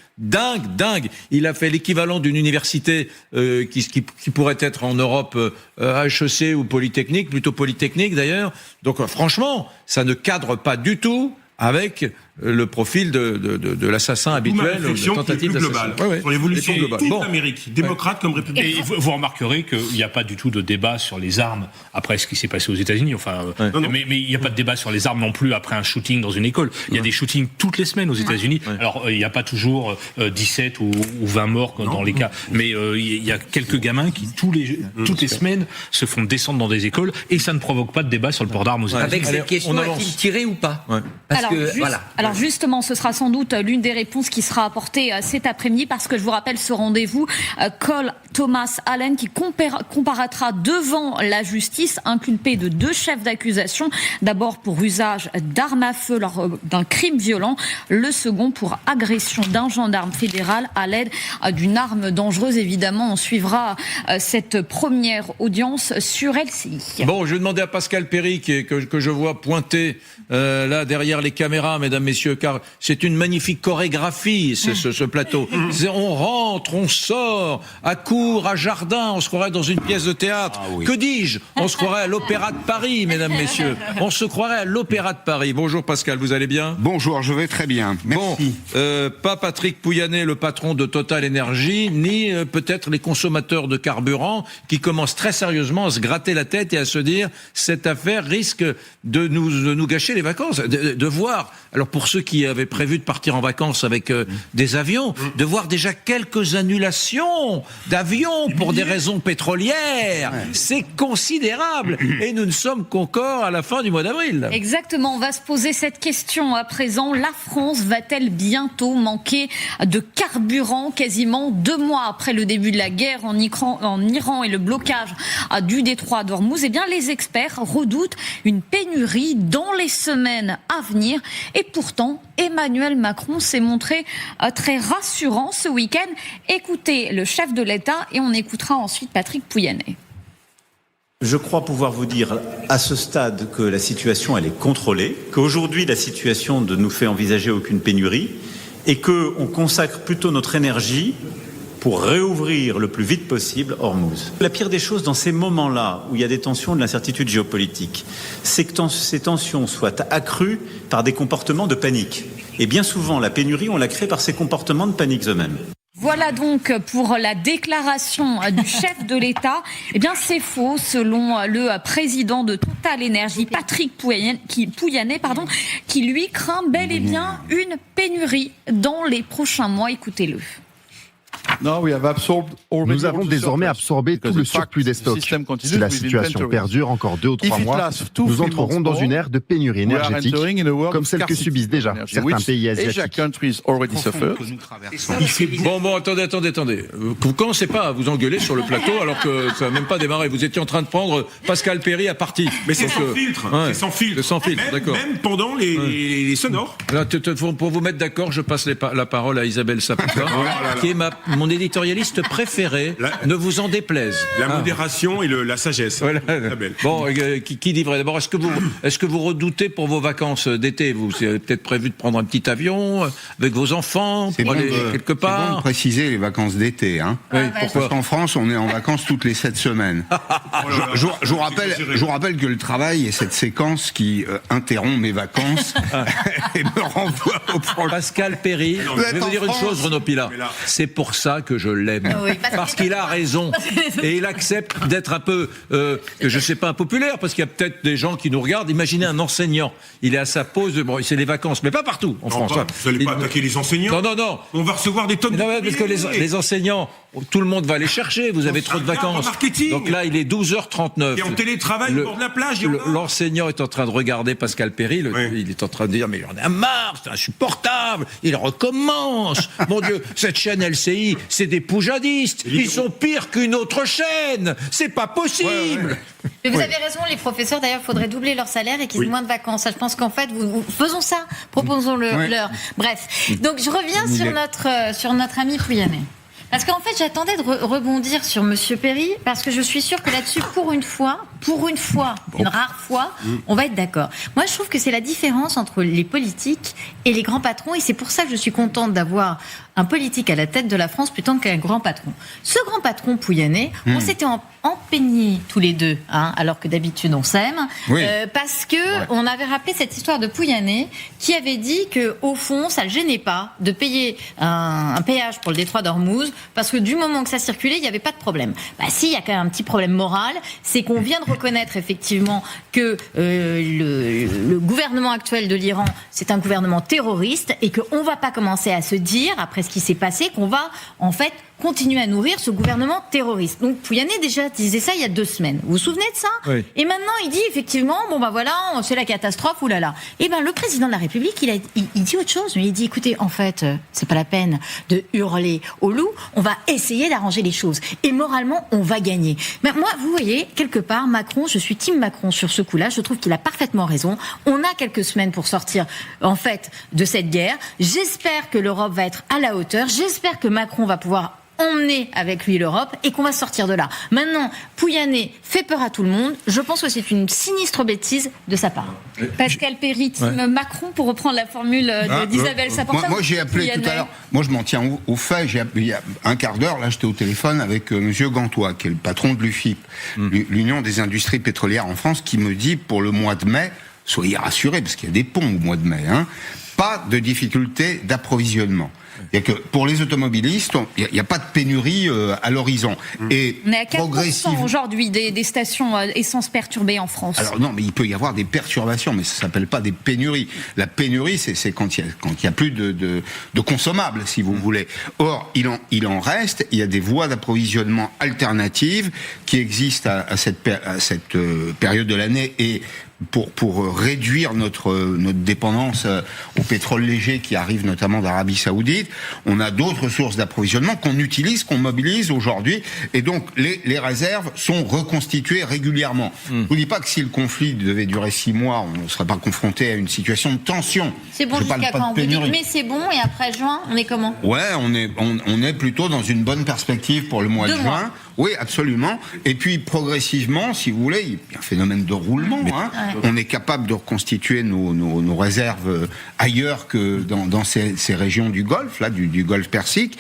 Il a fait l'équivalent d'une université qui pourrait être en Europe HEC ou Polytechnique, plutôt Polytechnique d'ailleurs. Donc franchement, ça ne cadre pas du tout avec le profil de l'assassin habituel, de tentative d'assassinat. Sur l'évolution de toute l'Amérique, démocrate comme républicaine. Et vous remarquerez qu'il n'y a pas du tout de débat sur les armes après ce qui s'est passé aux États-Unis. Mais il n'y a pas de débat sur les armes non plus après un shooting dans une école. Il y a des shootings toutes les semaines aux États-Unis. Alors il n'y a pas toujours 17 ou 20 morts dans les cas, mais il y a quelques gamins qui toutes les semaines se font descendre dans des écoles et ça ne provoque pas de débat sur le port d'armes aux États-Unis. Avec cette question, a-t-il tiré ou pas? Alors justement, ce sera sans doute l'une des réponses qui sera apportée cet après-midi, parce que je vous rappelle ce rendez-vous, Cole Thomas Allen qui comparaîtra devant la justice, inculpé de 2 chefs d'accusation, d'abord pour usage d'armes à feu lors d'un crime violent, le second pour agression d'un gendarme fédéral à l'aide d'une arme dangereuse. Évidemment, on suivra cette première audience sur LCI. Bon, je vais demander à Pascal Perry que je vois pointer là derrière les caméras, mesdames, messieurs, car c'est une magnifique chorégraphie ce plateau. On rentre, on sort, à cour, à jardin, on se croirait dans une pièce de théâtre. Que dis-je? On se croirait à l'Opéra de Paris, mesdames, messieurs. On se croirait à l'Opéra de Paris. Bonjour Pascal, vous allez bien? Bonjour, je vais très bien. Merci. Bon, pas Patrick Pouyanné, le patron de Total Energy, ni peut-être les consommateurs de carburant qui commencent très sérieusement à se gratter la tête et à se dire cette affaire risque de nous gâcher les vacances, de voir. Alors pour ceux qui avaient prévu de partir en vacances avec des avions, de voir déjà quelques annulations d'avions pour des raisons pétrolières, c'est considérable. Et nous ne sommes qu'encore à la fin du mois d'avril. Exactement, on va se poser cette question à présent. La France va-t-elle bientôt manquer de carburant quasiment 2 mois après le début de la guerre en Iran et le blocage du détroit d'Ormuz? Eh bien, les experts redoutent une pénurie dans les semaines à venir. Et pourtant, Emmanuel Macron s'est montré très rassurant ce week-end. Écoutez le chef de l'État et on écoutera ensuite Patrick Pouyanné. Je crois pouvoir vous dire à ce stade que la situation elle est contrôlée, qu'aujourd'hui la situation ne nous fait envisager aucune pénurie et qu'on consacre plutôt notre énergie pour réouvrir le plus vite possible Ormuz. La pire des choses dans ces moments-là où il y a des tensions, de l'incertitude géopolitique, c'est que ces tensions soient accrues par des comportements de panique. Et bien souvent, la pénurie, on la crée par ces comportements de panique eux-mêmes. Voilà donc pour la déclaration du chef de l'État. Eh bien, c'est faux, selon le président de Total Energy, Patrick Pouyanné, qui lui craint bel et bien une pénurie dans les prochains mois. Écoutez-le. Nous avons désormais absorbé tout le surplus des stocks. Si la situation perdure encore 2 ou 3 mois, nous entrerons dans une ère de pénurie énergétique, comme celle que subissent déjà certains pays asiatiques. Bon, attendez. Vous commencez pas à vous engueuler sur le plateau alors que ça n'a même pas démarré. Vous étiez en train de prendre Pascal Perry à partie. Mais c'est sans filtre. Ouais, c'est sans filtre. Sans filtre, d'accord. Même pendant les sonores. Là, pour vous mettre d'accord, je passe la parole à Isabelle Sapouka, qui est mon mon éditorialiste préféré, ne vous en déplaise. La modération et la sagesse. Voilà. Très belle. Bon, qui dit vrai? D'abord, est-ce que vous redoutez pour vos vacances d'été? Vous avez peut-être prévu de prendre un petit avion avec vos enfants pour aller quelque part? C'est bon de préciser les vacances d'été. Hein. Oui, pourquoi? Parce qu'en France, on est en vacances toutes les 7 semaines. Je vous rappelle que le travail est cette séquence qui interrompt mes vacances et me renvoie au prochain. Pascal Perry, je vais vous dire une chose, Renaud Pilat. C'est pour ça que je l'aime. Oui, parce qu'il a raison. Et il accepte d'être un peu, je sais pas, impopulaire, parce qu'il y a peut-être des gens qui nous regardent. Imaginez un enseignant. Il est à sa pause, bon, c'est les vacances, mais pas partout en France. Vous n'allez pas attaquer les enseignants? Non. On va recevoir des tonnes de... Parce que les enseignants, tout le monde va les chercher. Vous avez trop de vacances. Donc là, il est 12h39. Et en télétravail au bord de la plage. L'enseignant est en train de regarder Pascal Perry. Il est en train de dire, mais j'en ai marre, c'est insupportable. Il recommence. Mon Dieu, cette chaîne LCI, c'est des poujadistes. Ils sont pires qu'une autre chaîne. C'est pas possible. Mais vous avez raison, les professeurs, d'ailleurs, il faudrait doubler leur salaire et qu'ils aient moins de vacances. Je pense qu'en fait, faisons ça, proposons-leur. Bref, donc je reviens sur notre ami Pouyanné. Parce qu'en fait, j'attendais de rebondir sur Monsieur Perry, parce que je suis sûre que là-dessus, pour une fois, une rare fois, on va être d'accord. Moi, je trouve que c'est la différence entre les politiques et les grands patrons, et c'est pour ça que je suis contente d'avoir un politique à la tête de la France plutôt qu'un grand patron. Ce grand patron Pouyanné, on s'était empeignés tous les deux, alors que d'habitude on s'aime, parce que on avait rappelé cette histoire de Pouyanné qui avait dit que au fond ça le gênait pas de payer un péage pour le détroit d'Ormuz, parce que du moment que ça circulait, il n'y avait pas de problème. Bah si, il y a quand même un petit problème moral, c'est qu'on vient de reconnaître effectivement que le gouvernement actuel de l'Iran, c'est un gouvernement terroriste, et qu'on va pas commencer à se dire, après ce qui s'est passé, qu'on va en fait continuer à nourrir ce gouvernement terroriste. Donc Pouyanné déjà disait ça il y a 2 semaines. Vous vous souvenez de ça? Oui. Et maintenant il dit effectivement, c'est la catastrophe, oulala. Et le président de la République, il dit autre chose. Il dit, écoutez, en fait, c'est pas la peine de hurler au loup, on va essayer d'arranger les choses. Et moralement, on va gagner. Mais moi, vous voyez, quelque part, Macron, je suis team Macron sur ce coup-là, je trouve qu'il a parfaitement raison. On a quelques semaines pour sortir, en fait, de cette guerre. J'espère que l'Europe va être à la hauteur. J'espère que Macron va pouvoir emmener avec lui l'Europe et qu'on va sortir de là. Maintenant, Pouyanné fait peur à tout le monde. Je pense que c'est une sinistre bêtise de sa part. Pascal Perry, team Macron, pour reprendre la formule d'Isabelle Saporta. Moi, j'ai appelé tout à l'heure. Moi, je m'en tiens au fait. Il y a un quart d'heure, là, j'étais au téléphone avec Monsieur Gantois, qui est le patron de l'UFIP, l'Union des industries pétrolières en France, qui me dit, pour le mois de mai, soyez rassurés, parce qu'il y a des ponts au mois de mai, pas de difficulté d'approvisionnement. C'est-à-dire que pour les automobilistes, il n'y a pas de pénurie à l'horizon. Et on est à 4% aujourd'hui des stations essence perturbées en France. Alors non, mais il peut y avoir des perturbations, mais ça ne s'appelle pas des pénuries. La pénurie, c'est quand il y a plus de consommables, si vous voulez. Or, il en reste, il y a des voies d'approvisionnement alternatives qui existent à cette période de l'année, et pour réduire notre dépendance au pétrole léger qui arrive notamment d'Arabie Saoudite, on a d'autres sources d'approvisionnement qu'on utilise, qu'on mobilise aujourd'hui, et donc les réserves sont reconstituées régulièrement. Je vous dis pas que si le conflit devait durer 6 mois, on ne serait pas confronté à une situation de tension. C'est bon jusqu'à quand? Vous dites mais c'est bon, et après juin, on est comment? Ouais, on est plutôt dans une bonne perspective pour le mois de juin. Oui, absolument. Et puis progressivement, si vous voulez, il y a un phénomène de roulement. On est capable de reconstituer nos réserves ailleurs que dans ces régions du Golfe, là, du Golfe Persique.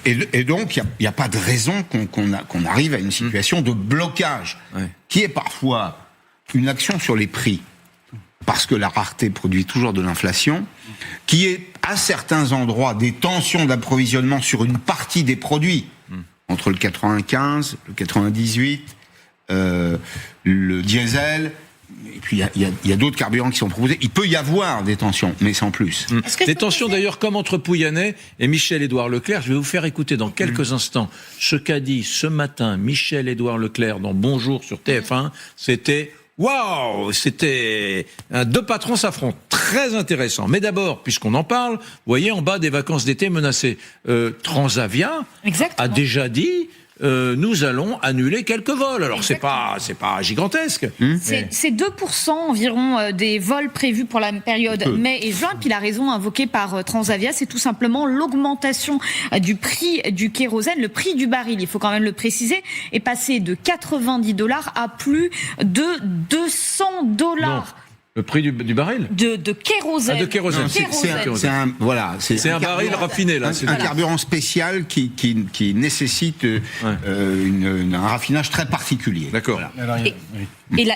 Et donc, il n'y a pas de raison qu'on arrive à une situation de blocage, qui est parfois une action sur les prix, parce que la rareté produit toujours de l'inflation, qui est à certains endroits des tensions d'approvisionnement sur une partie des produits. Entre le 95, le 98, le diesel, et puis il y a d'autres carburants qui sont proposés. Il peut y avoir des tensions, mais sans plus. Des tensions d'ailleurs comme entre Pouyanné et Michel-Édouard Leclerc. Je vais vous faire écouter dans quelques instants ce qu'a dit ce matin Michel-Édouard Leclerc dans Bonjour sur TF1. C'était 2 patrons s'affrontent. Très intéressant. Mais d'abord, puisqu'on en parle, vous voyez en bas des vacances d'été menacées. Transavia a déjà dit nous allons annuler quelques vols. Alors c'est pas gigantesque. C'est 2% environ des vols prévus pour la période mai et juin. Puis la raison invoquée par Transavia, c'est tout simplement l'augmentation du prix du kérosène. Le prix du baril, il faut quand même le préciser, est passé de $90 à plus de $200. Le prix du baril de kérosène. De kérosène. C'est un baril raffiné, là. C'est un carburant spécial qui nécessite un raffinage très particulier. D'accord. Voilà.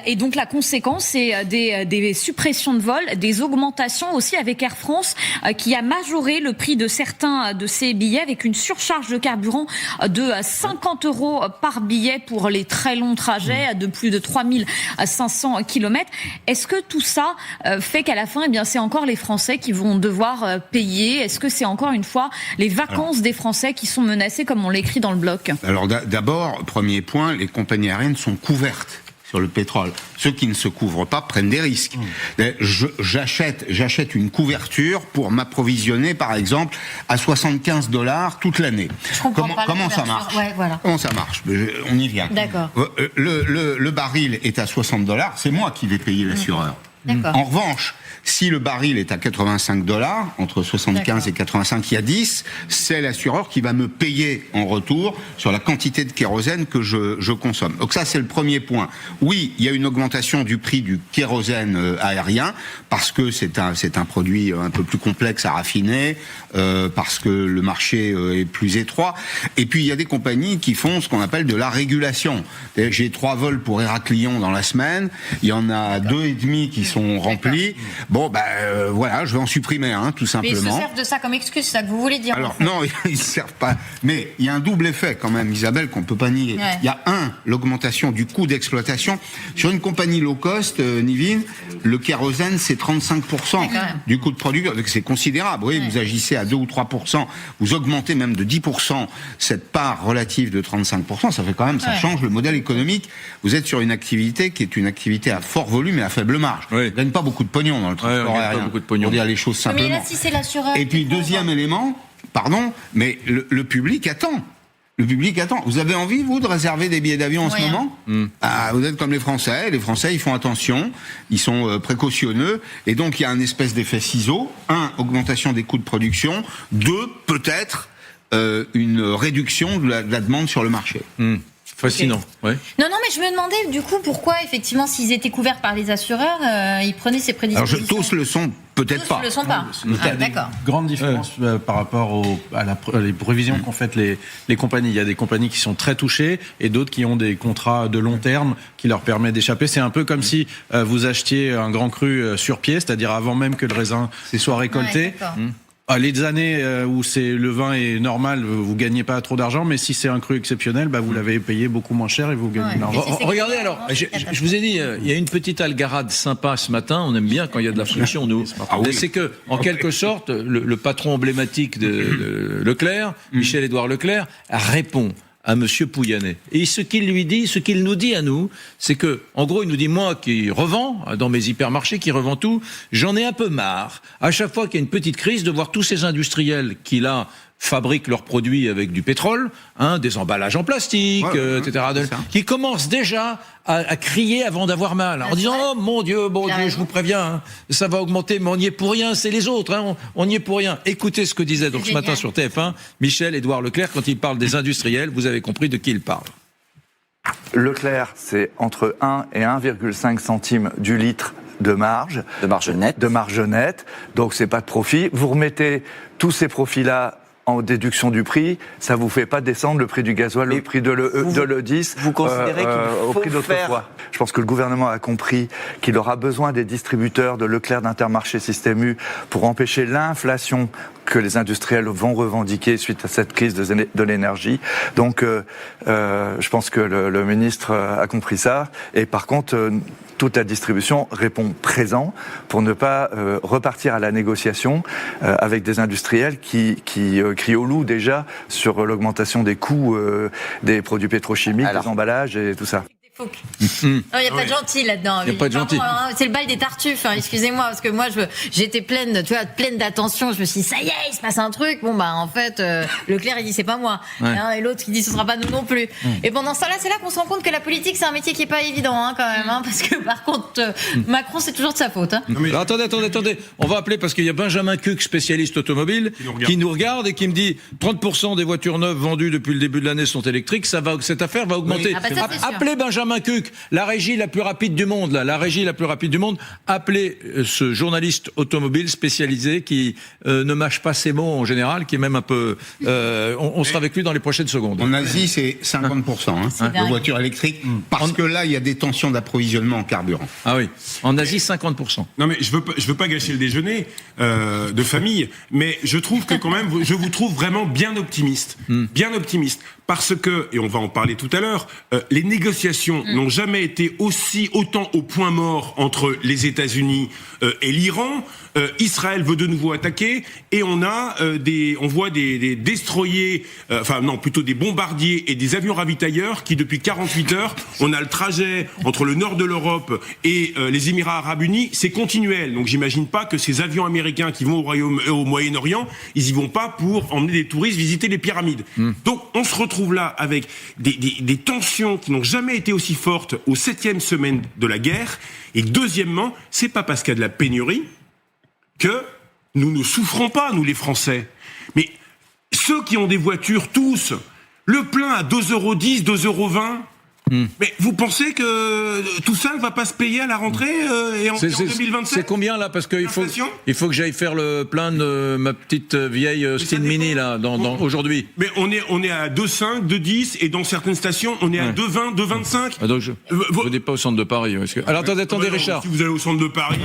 Et donc la conséquence, c'est des suppressions de vols, des augmentations aussi avec Air France qui a majoré le prix de certains de ses billets avec une surcharge de carburant de 50 € par billet pour les très longs trajets de plus de 3500 km. Est-ce que tout ça fait qu'à la fin, c'est encore les Français qui vont devoir payer? Est-ce que c'est encore une fois les vacances des Français qui sont menacées comme on l'écrit dans le bloc? Alors d'abord, premier point, les compagnies aériennes sont couvertes sur le pétrole. Ceux qui ne se couvrent pas prennent des risques. J'achète une couverture pour m'approvisionner, par exemple, à $75 toute l'année. Comment ça marche? Comment ça marche? On y vient. D'accord. Le baril est à $60, c'est moi qui vais payer l'assureur. En revanche, si le baril est à $85, entre 75 et 85, il y a 10, c'est l'assureur qui va me payer en retour sur la quantité de kérosène que je consomme. Donc ça, c'est le premier point. Oui, il y a une augmentation du prix du kérosène aérien, parce que c'est un produit un peu plus complexe à raffiner, parce que le marché est plus étroit. Et puis, il y a des compagnies qui font ce qu'on appelle de la régulation. J'ai 3 vols pour Héraclion dans la semaine, il y en a 2,5 qui sont remplis. Bon, voilà, je vais en supprimer un, tout simplement. Mais ils se servent de ça comme excuse, c'est ça que vous voulez dire? Alors, non, ils ne servent pas. Mais il y a un double effet, quand même, Isabelle, qu'on ne peut pas nier. Il y a l'augmentation du coût d'exploitation. Sur une compagnie low cost, Nivine, le kérosène, c'est 35% du coût de production. C'est considérable. Oui, vous agissez à 2 ou 3%, vous augmentez même de 10% cette part relative de 35%, ça fait quand même, ça change le modèle économique. Vous êtes sur une activité qui est une activité à fort volume et à faible marge. Vous ne gagnez pas beaucoup de pognon dans le transport aérien, beaucoup de pognon. pour dire les choses simplement. Mais là, si c'est l'assureur... Et puis, deuxième élément, mais le public attend. Le public attend. Vous avez envie, vous, de réserver des billets d'avion en ce moment? Vous êtes comme les Français. Les Français, ils font attention. Ils sont précautionneux. Et donc, il y a un espèce d'effet ciseau. 1, augmentation des coûts de production. 2, peut-être, une réduction de la demande sur le marché. Fascinant, Non, mais je me demandais du coup pourquoi, effectivement, s'ils étaient couverts par les assureurs, ils prenaient ces prédispositions. Alors, tous le sont peut-être pas. Tous le sont pas. D'accord. Grande différence par rapport les prévisions qu'ont faites les compagnies. Il y a des compagnies qui sont très touchées et d'autres qui ont des contrats de long terme qui leur permettent d'échapper. C'est un peu comme si vous achetiez un grand cru sur pied, c'est-à-dire avant même que le raisin soit récolté. Les années où le vin est normal, vous gagnez pas trop d'argent, mais si c'est un cru exceptionnel, vous l'avez payé beaucoup moins cher et vous gagnez de l'argent. Regardez alors, je vous ai dit, il y a une petite algarade sympa ce matin, on aime bien quand il y a de la friction, nous. C'est que, en quelque sorte, le patron emblématique de Leclerc, Michel-Édouard Leclerc, répond à Monsieur Pouyanné. Et ce qu'il nous dit à nous, c'est que, en gros, il nous dit, moi qui revends, dans mes hypermarchés, qui revends tout, j'en ai un peu marre, à chaque fois qu'il y a une petite crise, de voir tous ces industriels qui, là, fabriquent leurs produits avec du pétrole, des emballages en plastique, etc., qui commencent déjà à crier avant d'avoir mal, en disant « Oh mon Dieu, je vous préviens, ça va augmenter, mais on n'y est pour rien, c'est les autres, on n'y est pour rien. » Écoutez ce que disait donc ce matin sur TF1 Michel-Édouard Leclerc quand il parle des industriels, vous avez compris de qui il parle. Leclerc, c'est entre 1 et 1,5 centimes du litre de marge. De marge nette. Donc c'est pas de profit. Vous remettez tous ces profits-là en déduction du prix, ça vous fait pas descendre le prix du gasoil, le prix de l'E10 vous considérez qu'il au prix d'autrefois. Je pense que le gouvernement a compris qu'il aura besoin des distributeurs de Leclerc, d'Intermarché, Système U pour empêcher l'inflation que les industriels vont revendiquer suite à cette crise de l'énergie. Donc je pense que le ministre a compris ça. Et par contre, toute la distribution répond présent pour ne pas repartir à la négociation avec des industriels qui crient au loup déjà sur l'augmentation des coûts des produits pétrochimiques, des emballages et tout ça. Il n'y a pas de gentil là-dedans. Il n'y a pas de gentil. C'est le bal des tartuffes, excusez-moi, parce que moi, j'étais pleine d'attention. Je me suis dit, ça y est, il se passe un truc. Bon, en fait, Leclerc, il dit, c'est pas moi. Et l'autre, il dit, ce sera pas nous non plus. Et pendant ce temps-là, c'est là qu'on se rend compte que la politique, c'est un métier qui est pas évident, quand même. Parce que, par contre, Macron, c'est toujours de sa faute. Alors, attendez. On va appeler, parce qu'il y a Benjamin Cuc, spécialiste automobile, qui nous regarde et qui me dit 30% des voitures neuves vendues depuis le début de l'année sont électriques. Cette affaire va augmenter. Appelez Benjamin Cuc, la régie la plus rapide du monde, appelez ce journaliste automobile spécialisé qui ne mâche pas ses mots en général, qui est même un peu... on sera avec lui dans les prochaines secondes. En Asie, c'est 50% de voitures électriques, parce que là, il y a des tensions d'approvisionnement en carburant. Ah oui, en Asie, 50%. Non mais je veux pas gâcher le déjeuner de famille, mais je trouve que quand même, je vous trouve vraiment bien optimiste. Bien optimiste. Parce que, et on va en parler tout à l'heure, les négociations n'ont jamais été autant au point mort entre les États-Unis et l'Iran. Israël veut de nouveau attaquer et on voit des destroyers, plutôt des bombardiers et des avions ravitailleurs qui depuis 48 heures, on a le trajet entre le nord de l'Europe et les Émirats Arabes Unis, c'est continuel. Donc j'imagine pas que ces avions américains qui vont au Moyen-Orient, ils y vont pas pour emmener des touristes visiter les pyramides. Donc on se retrouve là avec des tensions qui n'ont jamais été aussi fortes aux 7e semaine de la guerre. Et deuxièmement, c'est pas parce qu'il y a de la pénurie que nous ne souffrons pas, nous les Français. Mais ceux qui ont des voitures, tous, le plein à 2,10 €, 2,20 €, mais vous pensez que tout ça ne va pas se payer à la rentrée et en 2027 ? C'est combien là ? Parce qu'il faut que j'aille faire le plein de ma petite vieille Steam Mini là, aujourd'hui. Mais on est à 2,5, 2,10 et dans certaines stations on est à 2,20, 2,25. Donc je n'ai pas au centre de Paris. Alors attendez Richard. Si vous allez au centre de Paris.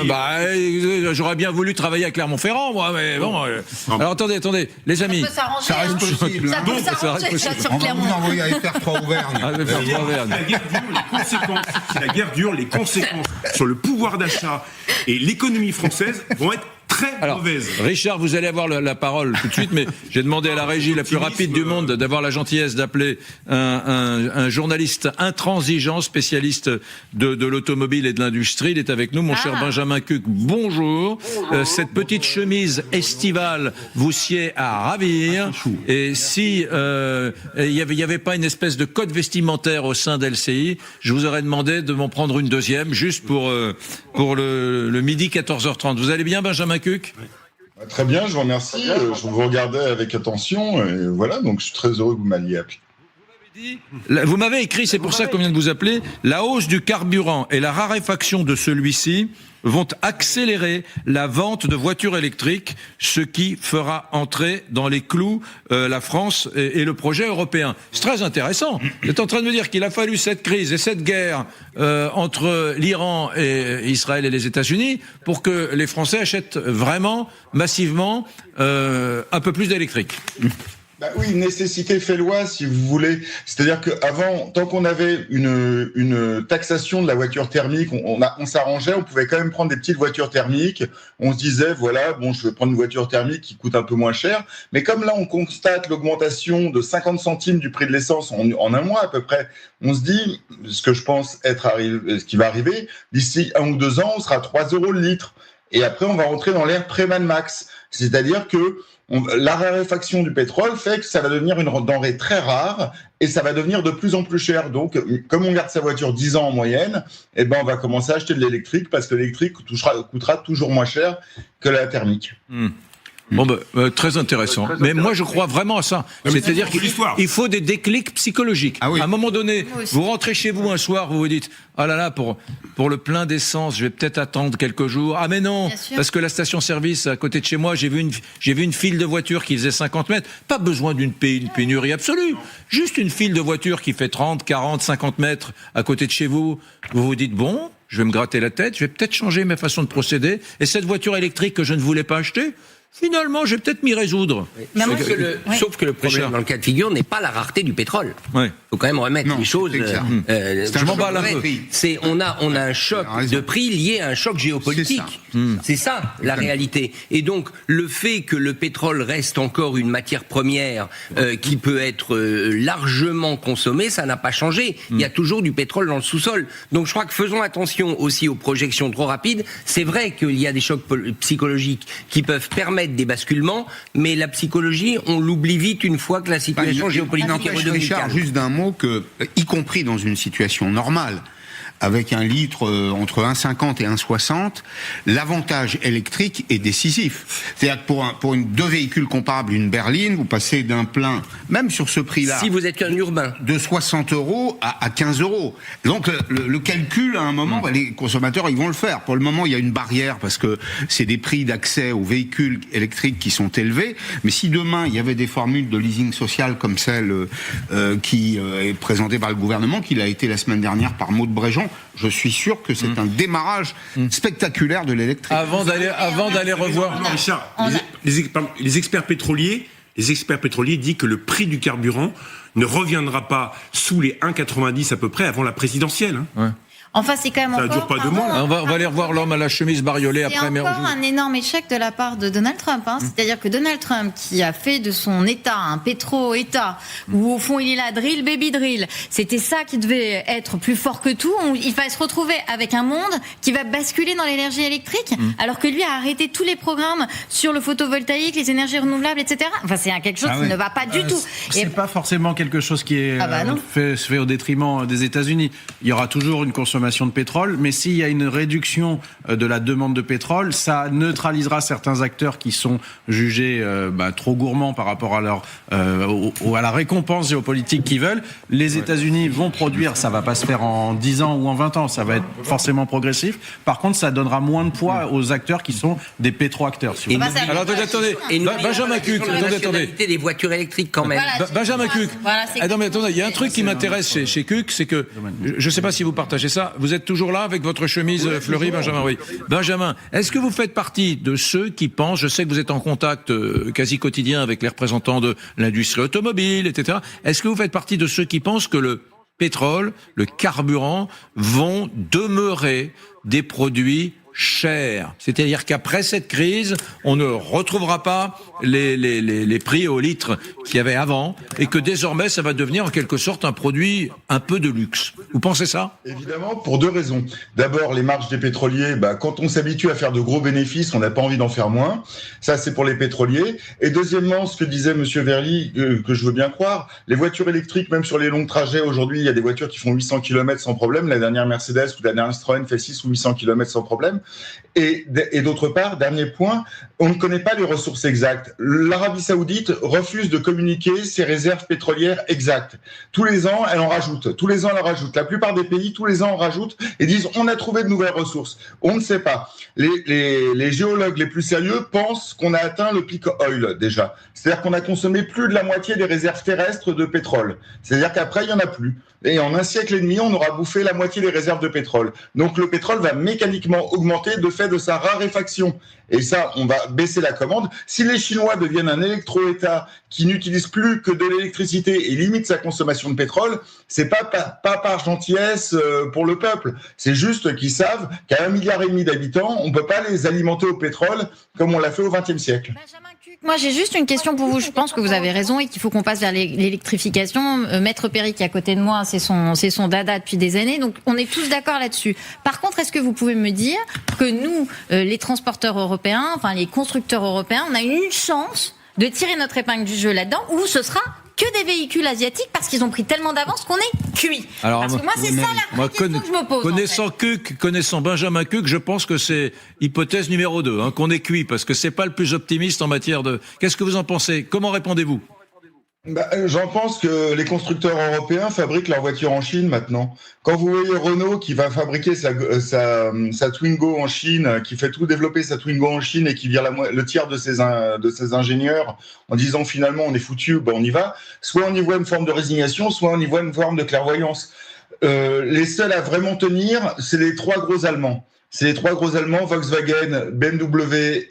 J'aurais bien voulu travailler à Clermont-Ferrand, moi, mais bon. Alors attendez, les amis. Ça reste possible. Ça reste possible. On va vous envoyer à FR3 Auvergne. Si la guerre dure, les conséquences sur le pouvoir d'achat et l'économie française vont être très mauvaise. Richard, vous allez avoir la parole tout de suite, mais j'ai demandé à la régie la plus rapide du monde d'avoir la gentillesse d'appeler un journaliste intransigeant, spécialiste de l'automobile et de l'industrie. Il est avec nous, mon cher Benjamin Cuc. Bonjour. Cette petite chemise estivale vous sied à ravir. Et si il y avait pas une espèce de code vestimentaire au sein d'LCI, je vous aurais demandé de m'en prendre une deuxième, juste pour le midi 14h30. Vous allez bien, Benjamin Cuc ? Très bien, je vous remercie. Je vous regardais avec attention. Et voilà, donc je suis très heureux que vous m'alliez appelé. Vous m'avez écrit, c'est pour ça qu'on vient de vous appeler, la hausse du carburant et la raréfaction de celui-ci vont accélérer la vente de voitures électriques, ce qui fera entrer dans les clous la France et le projet européen. C'est très intéressant. Vous êtes en train de me dire qu'il a fallu cette crise et cette guerre entre l'Iran et Israël et les États-Unis pour que les Français achètent vraiment, massivement, un peu plus d'électrique. Oui, nécessité fait loi, si vous voulez. C'est-à-dire qu'avant, tant qu'on avait une taxation de la voiture thermique, on s'arrangeait, on pouvait quand même prendre des petites voitures thermiques. On se disait, voilà, je vais prendre une voiture thermique qui coûte un peu moins cher. Mais comme là, on constate l'augmentation de 50 centimes du prix de l'essence en un mois à peu près, on se dit, ce que je pense ce qui va arriver, d'ici 1 ou 2 ans, on sera à 3 € le litre. Et après, on va rentrer dans l'ère pré-Mad Max. C'est-à-dire que la raréfaction du pétrole fait que ça va devenir une denrée très rare et ça va devenir de plus en plus cher. Donc, comme on garde sa voiture 10 ans en moyenne, on va commencer à acheter de l'électrique parce que l'électrique coûtera toujours moins cher que la thermique. Bon, très intéressant. Mais moi, je crois vraiment à ça. C'est-à-dire qu'il faut des déclics psychologiques. À un moment donné, vous rentrez chez vous un soir, vous vous dites, ah là là, pour le plein d'essence, je vais peut-être attendre quelques jours. Ah mais non, parce que la station-service à côté de chez moi, j'ai vu une file de voitures qui faisait 50 mètres. Pas besoin d'une pénurie absolue. Juste une file de voitures qui fait 30, 40, 50 mètres à côté de chez vous. Vous vous dites, bon, je vais me gratter la tête, je vais peut-être changer ma façon de procéder. Et cette voiture électrique que je ne voulais pas acheter, finalement, je vais peut-être m'y résoudre. Sauf que le problème dans le cas de figure n'est pas la rareté du pétrole. Il faut quand même remettre les choses. Je m'emballe un peu. On a un choc de prix lié à un choc géopolitique. C'est ça la réalité. Et donc le fait que le pétrole reste encore une matière première qui peut être largement consommée, ça n'a pas changé. Il y a toujours du pétrole dans le sous-sol. Donc je crois que faisons attention aussi aux projections trop rapides. C'est vrai qu'il y a des chocs psychologiques qui peuvent permettre des basculements, mais la psychologie, on l'oublie vite une fois que la situation géopolitique est redevenue calme. Juste d'un mot que, y compris dans une situation normale, avec un litre entre 1,50 et 1,60, l'avantage électrique est décisif. C'est-à-dire que pour deux véhicules comparables, une berline, vous passez d'un plein, même sur ce prix-là... Si vous êtes un urbain. ...de 60 € à 15 €. Donc le calcul, à un moment, les consommateurs, ils vont le faire. Pour le moment, il y a une barrière, parce que c'est des prix d'accès aux véhicules électriques qui sont élevés. Mais si demain, il y avait des formules de leasing social comme celle qui est présentée par le gouvernement, qui l'a été la semaine dernière par Maud Bréjean, je suis sûr que c'est un démarrage spectaculaire de l'électrique. Avant d'aller revoir... Non, Richard, les experts pétroliers disent que le prix du carburant ne reviendra pas sous les 1,90 à peu près avant la présidentielle. Enfin, c'est quand même ça dure pas 2 mois. On va aller revoir l'homme à la chemise bariolée après. C'est encore un énorme échec de la part de Donald Trump. C'est-à-dire que Donald Trump, qui a fait de son État un pétro-État, où au fond il est là, drill baby drill, c'était ça qui devait être plus fort que tout. Il va se retrouver avec un monde qui va basculer dans l'énergie électrique, alors que lui a arrêté tous les programmes sur le photovoltaïque, les énergies renouvelables, etc. Enfin, c'est quelque chose qui ne va pas du tout. C'est pas forcément quelque chose qui est fait au détriment des États-Unis. Il y aura toujours une consommation de pétrole, mais s'il y a une réduction de la demande de pétrole, ça neutralisera certains acteurs qui sont jugés trop gourmands par rapport à à la récompense géopolitique qu'ils veulent. Les États-Unis vont produire, ça va pas se faire en 10 ans ou en 20 ans, ça va être forcément progressif. Par contre, ça donnera moins de poids aux acteurs qui sont des pétro-acteurs. Si Alors attendez, Benjamin Cuc, attendez. Des voitures électriques quand même. Benjamin Cuc. Non mais attendez, il y a un truc qui m'intéresse chez Cuc, c'est que je sais pas si vous partagez ça. Vous êtes toujours là avec votre chemise fleurie, Benjamin? Oui. Benjamin, est-ce que vous faites partie de ceux qui pensent, je sais que vous êtes en contact quasi quotidien avec les représentants de l'industrie automobile, etc. Est-ce que vous faites partie de ceux qui pensent que le pétrole, le carburant vont demeurer des produits cher. C'est-à-dire qu'après cette crise, on ne retrouvera pas les prix au litre qu'il y avait avant et que désormais, ça va devenir en quelque sorte un produit un peu de luxe. Vous pensez ça? Évidemment, pour deux raisons. D'abord, les marges des pétroliers, quand on s'habitue à faire de gros bénéfices, on n'a pas envie d'en faire moins. Ça, c'est pour les pétroliers. Et deuxièmement, ce que disait Monsieur Verly, que je veux bien croire, les voitures électriques, même sur les longs trajets, aujourd'hui, il y a des voitures qui font 800 km sans problème. La dernière Mercedes ou la dernière Citroën fait 6 ou 800 km sans problème. Et d'autre part, dernier point, on ne connaît pas les ressources exactes. L'Arabie Saoudite refuse de communiquer ses réserves pétrolières exactes. Tous les ans, elle en rajoute. Tous les ans, elle en rajoute. La plupart des pays, tous les ans, en rajoutent et disent on a trouvé de nouvelles ressources. On ne sait pas. Les géologues les plus sérieux pensent qu'on a atteint le peak oil déjà. C'est-à-dire qu'on a consommé plus de la moitié des réserves terrestres de pétrole. C'est-à-dire qu'après, il n'y en a plus. Et en un siècle et demi, on aura bouffé la moitié des réserves de pétrole. Donc le pétrole va mécaniquement augmenter de fait de sa raréfaction. Et ça, on va baisser la commande. Si les Chinois deviennent un électro-État qui n'utilise plus que de l'électricité et limite sa consommation de pétrole, c'est pas par gentillesse pour le peuple. C'est juste qu'ils savent qu'à 1,5 milliard d'habitants, on peut pas les alimenter au pétrole comme on l'a fait au XXe siècle. Moi, j'ai juste une question pour vous. Je pense que vous avez raison et qu'il faut qu'on passe vers l'électrification. Maître Perry, qui est à côté de moi, c'est son dada depuis des années. Donc, on est tous d'accord là-dessus. Par contre, est-ce que vous pouvez me dire que nous, les transporteurs européens, enfin les constructeurs européens, on a une chance de tirer notre épingle du jeu là-dedans, ou ce sera que des véhicules asiatiques parce qu'ils ont pris tellement d'avance qu'on est cuit. Alors, parce que moi, c'est ça la question que je me pose. Connaissant Benjamin Cuc, je pense que c'est hypothèse numéro 2, qu'on est cuit, parce que c'est pas le plus optimiste en matière de... Qu'est-ce que vous en pensez? Comment répondez-vous? J'en pense que les constructeurs européens fabriquent leurs voitures en Chine maintenant. Quand vous voyez Renault qui va fabriquer sa Twingo en Chine, qui fait tout développer sa Twingo en Chine et qui vire le tiers de ses ingénieurs en disant finalement on est foutu, on y va, soit on y voit une forme de résignation, soit on y voit une forme de clairvoyance. Les seuls à vraiment tenir, c'est les trois gros Allemands. C'est les trois gros Allemands, Volkswagen, BMW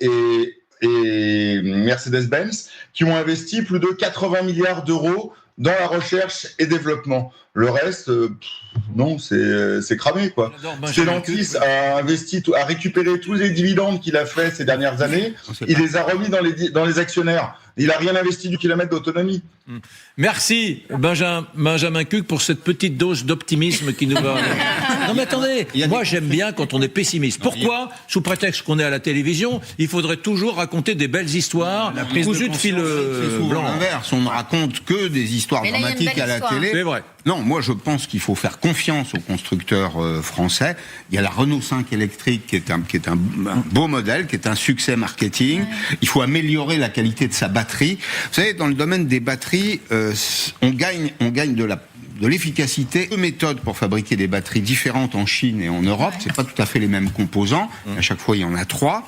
et Mercedes-Benz, qui ont investi plus de 80 milliards d'euros dans la recherche et développement. Le reste, non, c'est cramé, quoi. Stellantis a récupéré tous les dividendes qu'il a fait ces dernières années. Il les a remis dans les actionnaires. Il n'a rien investi du kilomètre d'autonomie. Merci, Benjamin Cuc, pour cette petite dose d'optimisme qui nous va... Non mais attendez, moi j'aime bien quand on est pessimiste. Pourquoi ? Sous prétexte qu'on est à la télévision, il faudrait toujours raconter des belles histoires cousues de fil blanc. L'inverse, on ne raconte que des histoires dramatiques à la télé. C'est vrai. Non, moi je pense qu'il faut faire confiance aux constructeurs français. Il y a la Renault 5 électrique qui est un beau modèle, qui est un succès marketing. Il faut améliorer la qualité de sa batterie. Vous savez, dans le domaine des batteries, on gagne de l'efficacité. Deux méthodes pour fabriquer des batteries différentes en Chine et en Europe. C'est pas tout à fait les mêmes composants. À chaque fois, il y en a 3.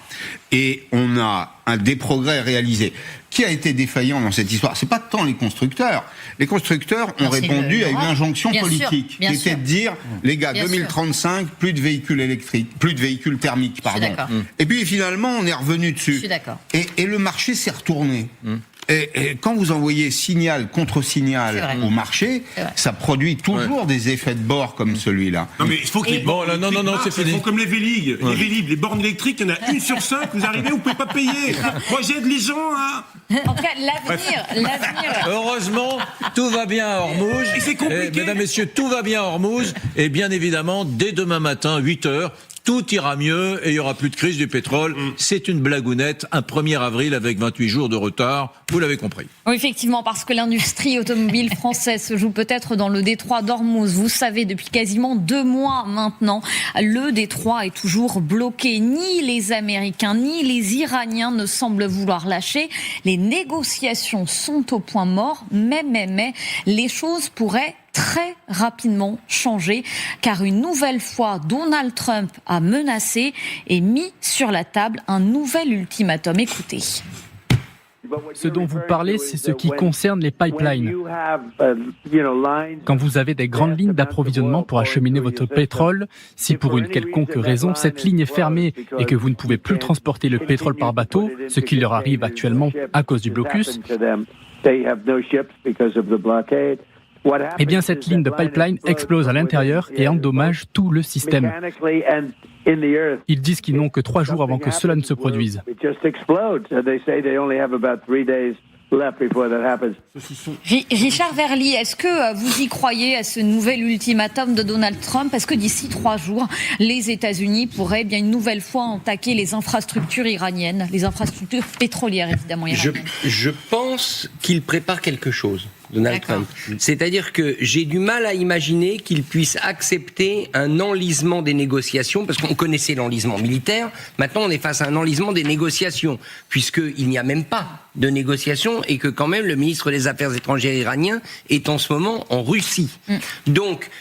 Et on a des progrès réalisés. Qui a été défaillant dans cette histoire ? C'est pas tant les constructeurs. Les constructeurs ont répondu à une injonction politique, qui était de dire, les gars, 2035, plus de véhicules électriques, plus de véhicules thermiques, pardon. Et puis finalement, on est revenu dessus. Je suis d'accord. Et le marché s'est retourné. Et quand vous envoyez signal contre signal au marché, ça produit toujours des effets de bord comme celui-là. Non mais il faut que les bornes c'est fini. Comme les Vélib, les bornes électriques, il y en a 1 sur 5, vous arrivez, vous pouvez pas payer. Moi j'aide les gens, hein. En tout cas, l'avenir. Heureusement, tout va bien à Hormuz. Et c'est compliqué. Mesdames, messieurs, tout va bien à Hormuz. Et bien évidemment, dès demain matin, 8h, tout ira mieux et il n'y aura plus de crise du pétrole. C'est une blagounette, un 1er avril avec 28 jours de retard. Vous l'avez compris. Oui, effectivement, parce que l'industrie automobile française se joue peut-être dans le détroit d'Ormuz. Vous savez, depuis quasiment 2 mois maintenant, le détroit est toujours bloqué. Ni les Américains, ni les Iraniens ne semblent vouloir lâcher. Les négociations sont au point mort, mais les choses pourraient très rapidement changer, car une nouvelle fois, Donald Trump a menacé et mis sur la table un nouvel ultimatum. Écoutez. Ce dont vous parlez, c'est ce qui concerne les pipelines. Quand vous avez des grandes lignes d'approvisionnement pour acheminer votre pétrole, si pour une quelconque raison cette ligne est fermée et que vous ne pouvez plus transporter le pétrole par bateau, ce qui leur arrive actuellement à cause du blocus, eh bien cette ligne de pipeline explose à l'intérieur et endommage tout le système. Ils disent qu'ils n'ont que 3 jours avant que cela ne se produise. Richard Verly, est-ce que vous y croyez à ce nouvel ultimatum de Donald Trump ? Est-ce que d'ici 3 jours, les États-Unis pourraient bien une nouvelle fois attaquer les infrastructures iraniennes, les infrastructures pétrolières évidemment iraniennes ? Je pense qu'il prépare quelque chose. Donald Trump. C'est-à-dire que j'ai du mal à imaginer qu'il puisse accepter un enlisement des négociations, parce qu'on connaissait l'enlisement militaire, maintenant on est face à un enlisement des négociations, puisqu'il n'y a même pas de négociations et que quand même le ministre des Affaires étrangères iranien est en ce moment en Russie. Donc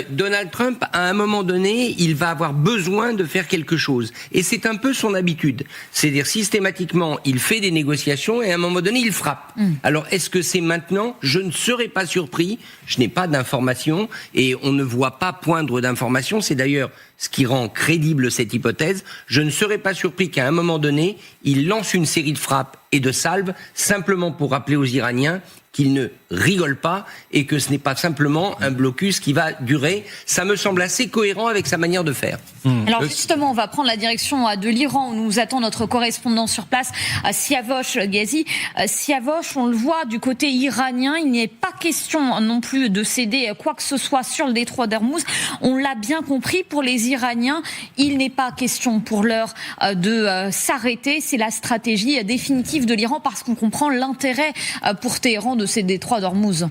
Donald Trump, à un moment donné, il va avoir besoin de faire quelque chose. Et c'est un peu son habitude. C'est-à-dire systématiquement, il fait des négociations et à un moment donné, il frappe. Alors est-ce que c'est maintenant ? Je ne serais pas surpris, je n'ai pas d'informations et on ne voit pas poindre d'informations, c'est d'ailleurs ce qui rend crédible cette hypothèse. Je ne serais pas surpris qu'à un moment donné, il lance une série de frappes et de salves simplement pour rappeler aux Iraniens qu'ils ne rigolent pas et que ce n'est pas simplement un blocus qui va durer. Ça me semble assez cohérent avec sa manière de faire. Alors justement, on va prendre la direction de l'Iran où nous attend notre correspondant sur place, Siavosh Ghazi. Siavosh, on le voit du côté iranien, il n'est pas question non plus de céder quoi que ce soit sur le détroit d'Ormuz. On l'a bien compris, pour les Iraniens, il n'est pas question pour l'heure de s'arrêter. C'est la stratégie définitive de l'Iran parce qu'on comprend l'intérêt pour Téhéran de ces détroits d'Ormuz.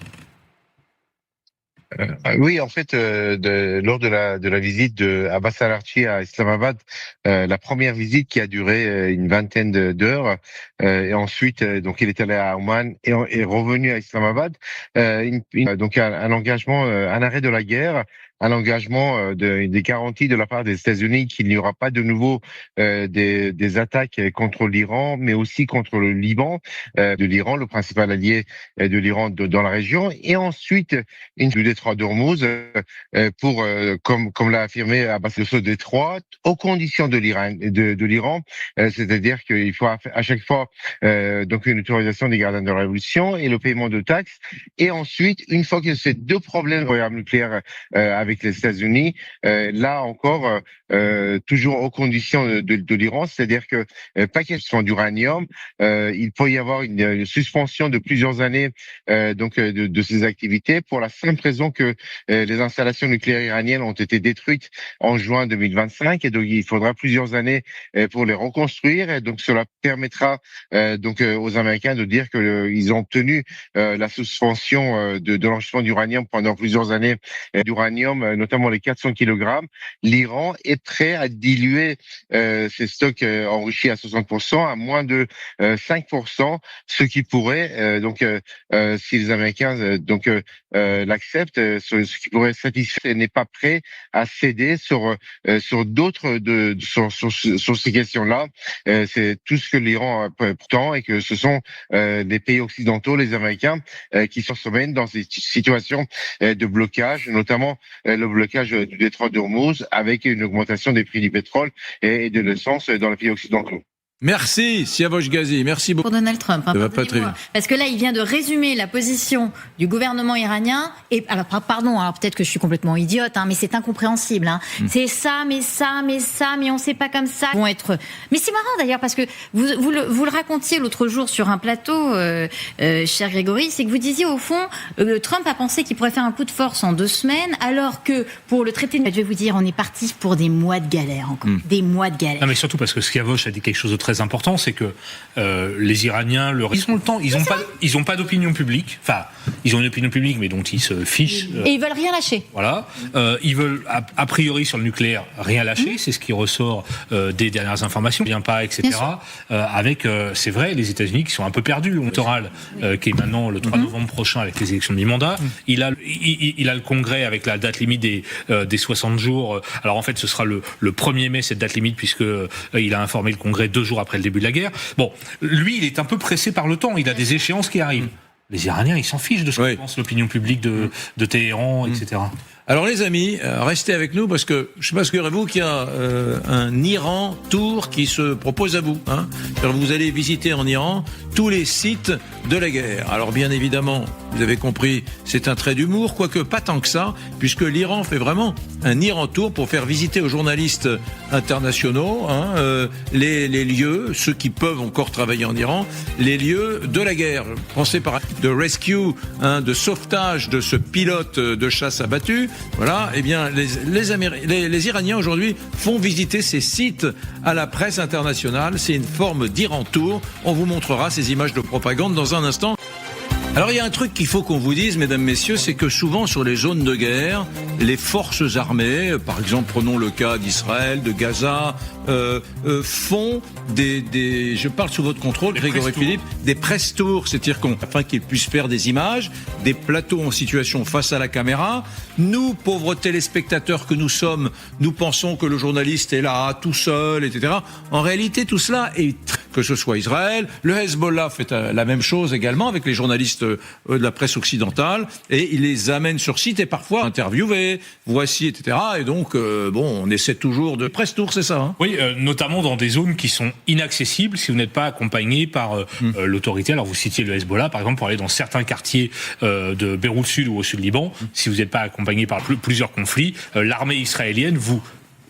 Oui, en fait, lors de la visite de Abbas Araghchi à Islamabad, la première visite qui a duré une vingtaine d'heures, et ensuite, donc il est allé à Oman et est revenu à Islamabad. Donc un engagement, un arrêt de la guerre un engagement des garanties de la part des États-Unis qu'il n'y aura pas de nouveau des attaques contre l'Iran, mais aussi contre le Liban, de l'Iran, le principal allié de l'Iran dans la région, et ensuite du détroit d'Ormuz pour, comme l'a affirmé Abbas, de ce détroit, aux conditions de l'Iran, c'est-à-dire qu'il faut à chaque fois donc une autorisation des gardiens de la révolution et le paiement de taxes, et ensuite, une fois que ces deux problèmes de programme nucléaire avec les États-Unis, là encore, toujours aux conditions de l'Iran, c'est-à-dire que pas question d'uranium, il peut y avoir une suspension de plusieurs années donc de ces activités pour la simple raison que les installations nucléaires iraniennes ont été détruites en juin 2025 et donc il faudra plusieurs années pour les reconstruire, et donc cela permettra donc aux Américains de dire que ils ont obtenu la suspension de l'enrichissement d'uranium pendant plusieurs années d'uranium, notamment les 400 kg. L'Iran est prêt à diluer ses stocks enrichis à 60% à moins de 5%, ce qui pourrait donc si les Américains donc l'acceptent, ce qui pourrait satisfaire, et n'est pas prêt à céder sur d'autres sur ces questions-là. C'est tout ce que l'Iran pourtant, et que ce sont les pays occidentaux, les Américains, qui se mènent dans ces situations de blocage, notamment le blocage du détroit d'Ormuz, avec une augmentation des prix du pétrole et de l'essence dans les pays occidentaux. Merci, Siavosh Ghazi. Merci beaucoup. Pour Donald Trump. Ça va pas très vite. Parce que là, il vient de résumer la position du gouvernement iranien. Et alors, pardon, alors peut-être que je suis complètement idiote, hein, mais c'est incompréhensible. Hein. C'est ça, mais on sait pas comme ça. Vont être. Mais c'est marrant d'ailleurs parce que vous le racontiez l'autre jour sur un plateau, cher Grégory, c'est que vous disiez au fond, Trump a pensé qu'il pourrait faire un coup de force en 2 semaines, alors que pour le traité, je vais vous dire, on est parti pour des mois de galère encore, des mois de galère. Non, mais surtout parce que Siavosh a dit quelque chose de très important, c'est que les Iraniens, ils ont le temps, ils ont pas d'opinion publique. Enfin, ils ont une opinion publique, mais dont ils se fichent. Et ils veulent rien lâcher. Voilà, ils veulent a priori sur le nucléaire rien lâcher. C'est ce qui ressort des dernières informations. Vient pas, etc. Avec, c'est vrai, les États-Unis qui sont un peu perdus. L'électoral qui est maintenant le 3 novembre prochain avec les élections de mi-mandat. Il a le Congrès avec la date limite des 60 jours. Alors en fait, ce sera le 1er mai cette date limite, puisque il a informé le Congrès 2 jours après le début de la guerre. Bon, lui, il est un peu pressé par le temps. Il a des échéances qui arrivent. Les Iraniens, ils s'en fichent de ce que pense l'opinion publique de Téhéran, etc. Alors les amis, restez avec nous parce que je sais pas ce que vous qu'il y a un Iran tour qui se propose à vous. Hein. Alors, vous allez visiter en Iran tous les sites de la guerre. Alors bien évidemment, vous avez compris, c'est un trait d'humour, quoique pas tant que ça, puisque l'Iran fait vraiment un Iran tour pour faire visiter aux journalistes internationaux les lieux, ceux qui peuvent encore travailler en Iran, les lieux de la guerre. Pensez par de rescue, de sauvetage de ce pilote de chasse abattu. Voilà, eh bien, les Iraniens aujourd'hui font visiter ces sites à la presse internationale. C'est une forme d'Iran tour. On vous montrera ces images de propagande dans un instant. Alors il y a un truc qu'il faut qu'on vous dise, mesdames, messieurs, c'est que souvent sur les zones de guerre, les forces armées, par exemple prenons le cas d'Israël, de Gaza, font des je parle sous votre contrôle, Grégory Philippe, des press tours, c'est-à-dire afin qu'ils puissent faire des images, des plateaux en situation face à la caméra. Nous, pauvres téléspectateurs que nous sommes, nous pensons que le journaliste est là, tout seul, etc. En réalité, tout cela est, que ce soit Israël, le Hezbollah fait la même chose également avec les journalistes de la presse occidentale, et il les amène sur site et parfois interviewés, voici, etc. Et donc, on essaie toujours de press tour, c'est ça, hein? Oui, notamment dans des zones qui sont inaccessibles si vous n'êtes pas accompagné par l'autorité. Alors vous citiez le Hezbollah, par exemple, pour aller dans certains quartiers de Beyrouth Sud ou au sud Liban, si vous n'êtes pas accompagné par plusieurs conflits, l'armée israélienne vous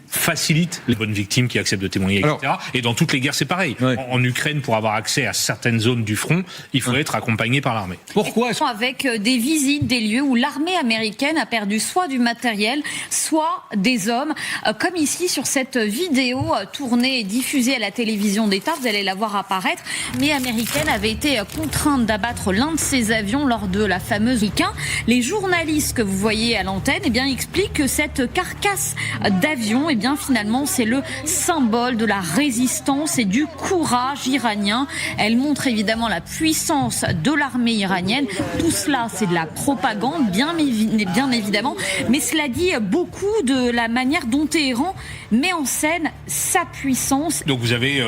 facilite les bonnes victimes qui acceptent de témoigner, etc. Et dans toutes les guerres, c'est pareil. Ouais. En Ukraine, pour avoir accès à certaines zones du front, il faut être accompagné par l'armée. Pourquoi avec des visites, des lieux où l'armée américaine a perdu soit du matériel, soit des hommes, comme ici sur cette vidéo tournée et diffusée à la télévision d'État, vous allez la voir apparaître. L'armée américaine avait été contrainte d'abattre l'un de ses avions lors de la fameuse Ricain. Les journalistes que vous voyez à l'antenne, expliquent que cette carcasse d'avion, bien finalement c'est le symbole de la résistance et du courage iranien. Elle montre évidemment la puissance de l'armée iranienne. Tout cela, c'est de la propagande, bien évidemment, mais cela dit beaucoup de la manière dont Téhéran met en scène sa puissance. Donc vous avez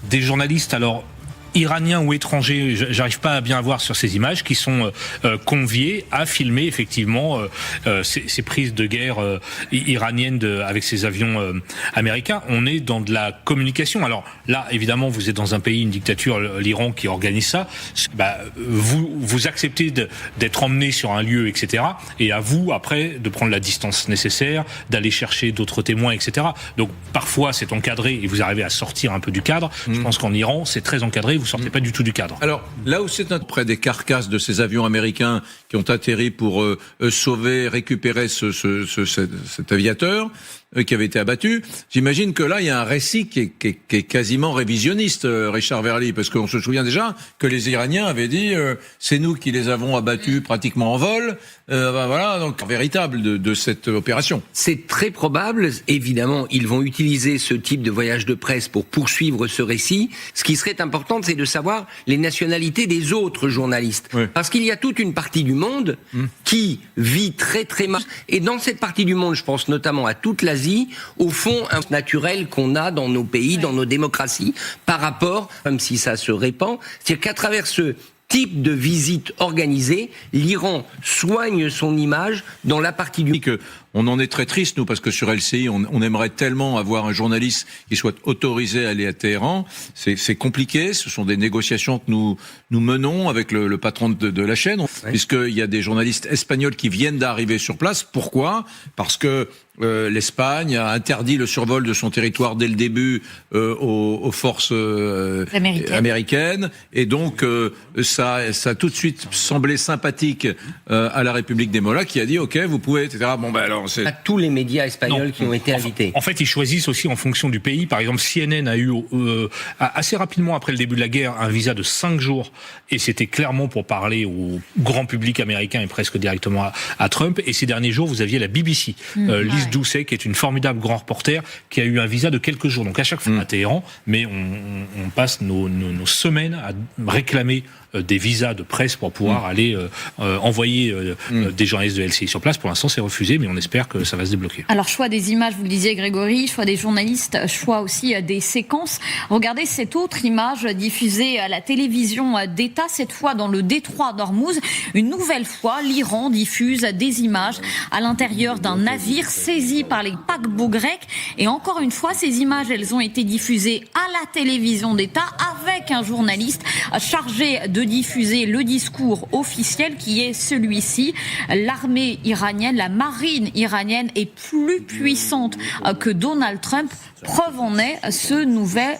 des journalistes, alors iraniens ou étrangers, j'arrive pas à bien voir sur ces images, qui sont conviés à filmer effectivement ces prises de guerre iraniennes avec ces avions américains. On est dans de la communication. Alors là, évidemment, vous êtes dans un pays, une dictature, l'Iran, qui organise ça. Vous acceptez d'être emmené sur un lieu, etc. Et à vous, après, de prendre la distance nécessaire, d'aller chercher d'autres témoins, etc. Donc parfois, c'est encadré et vous arrivez à sortir un peu du cadre. Je pense qu'en Iran, c'est très encadré. Vous sortez pas du tout du cadre. Alors, là où c'est près des carcasses de ces avions américains qui ont atterri pour sauver, récupérer cet aviateur qui avait été abattu, j'imagine que là, il y a un récit qui est quasiment révisionniste, Richard Verly, parce qu'on se souvient déjà que les Iraniens avaient dit c'est nous qui les avons abattus pratiquement en vol. Voilà, donc véritable de cette opération. C'est très probable. Évidemment, ils vont utiliser ce type de voyage de presse pour poursuivre ce récit. Ce qui serait important, c'est de savoir les nationalités des autres journalistes. Oui. Parce qu'il y a toute une partie du monde qui vit très très mal. Et dans cette partie du monde, je pense notamment à toute l'Asie, au fond, un naturel qu'on a dans nos pays, dans nos démocraties, par rapport, même si ça se répand, c'est-à-dire qu'à travers ce type de visite organisée, l'Iran soigne son image dans la partie du... On en est très triste, nous, parce que sur LCI, on aimerait tellement avoir un journaliste qui soit autorisé à aller à Téhéran. C'est compliqué. Ce sont des négociations que nous menons avec le patron de la chaîne, puisqu'il y a des journalistes espagnols qui viennent d'arriver sur place. Pourquoi ? Parce que l'Espagne a interdit le survol de son territoire dès le début aux forces américaines. Et donc, ça a tout de suite semblé sympathique à la République des Mollahs, qui a dit « Ok, vous pouvez, etc. » Bon, ben alors, à tous les médias espagnols qui ont été invités. En fait, ils choisissent aussi en fonction du pays. Par exemple, CNN a eu assez rapidement après le début de la guerre un visa de 5 jours, et c'était clairement pour parler au grand public américain et presque directement à Trump. Et ces derniers jours, vous aviez la BBC, Lise Doucet, qui est une formidable grand reporter, qui a eu un visa de quelques jours. Donc à chaque fois à Téhéran, mais on passe nos semaines à réclamer des visas de presse pour pouvoir aller envoyer des journalistes de LCI sur place. Pour l'instant, c'est refusé, mais on espère que ça va se débloquer. Alors, choix des images, vous le disiez, Grégory, choix des journalistes, choix aussi des séquences. Regardez cette autre image diffusée à la télévision d'État, cette fois dans le détroit d'Ormuz. Une nouvelle fois, l'Iran diffuse des images à l'intérieur d'un navire saisi par les paquebots grecs. Et encore une fois, ces images, elles ont été diffusées à la télévision d'État avec un journaliste chargé de diffuser le discours officiel qui est celui-ci. L'armée iranienne, la marine iranienne est plus puissante que Donald Trump. Preuve en est ce nouvel...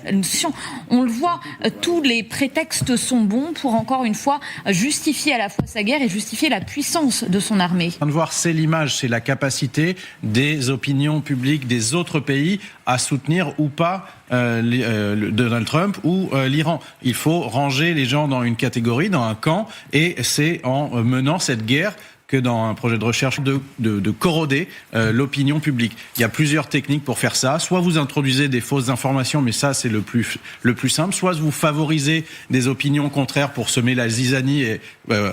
On le voit, tous les prétextes sont bons pour encore une fois justifier à la fois sa guerre et justifier la puissance de son armée. De voir, c'est l'image, c'est la capacité des opinions publiques des autres pays à soutenir ou pas Donald Trump ou l'Iran. Il faut ranger les gens dans une catégorie, dans un camp, et c'est en menant cette guerre que dans un projet de recherche de corroder l'opinion publique. Il y a plusieurs techniques pour faire ça. Soit vous introduisez des fausses informations, mais ça c'est le plus simple. Soit vous favorisez des opinions contraires pour semer la zizanie et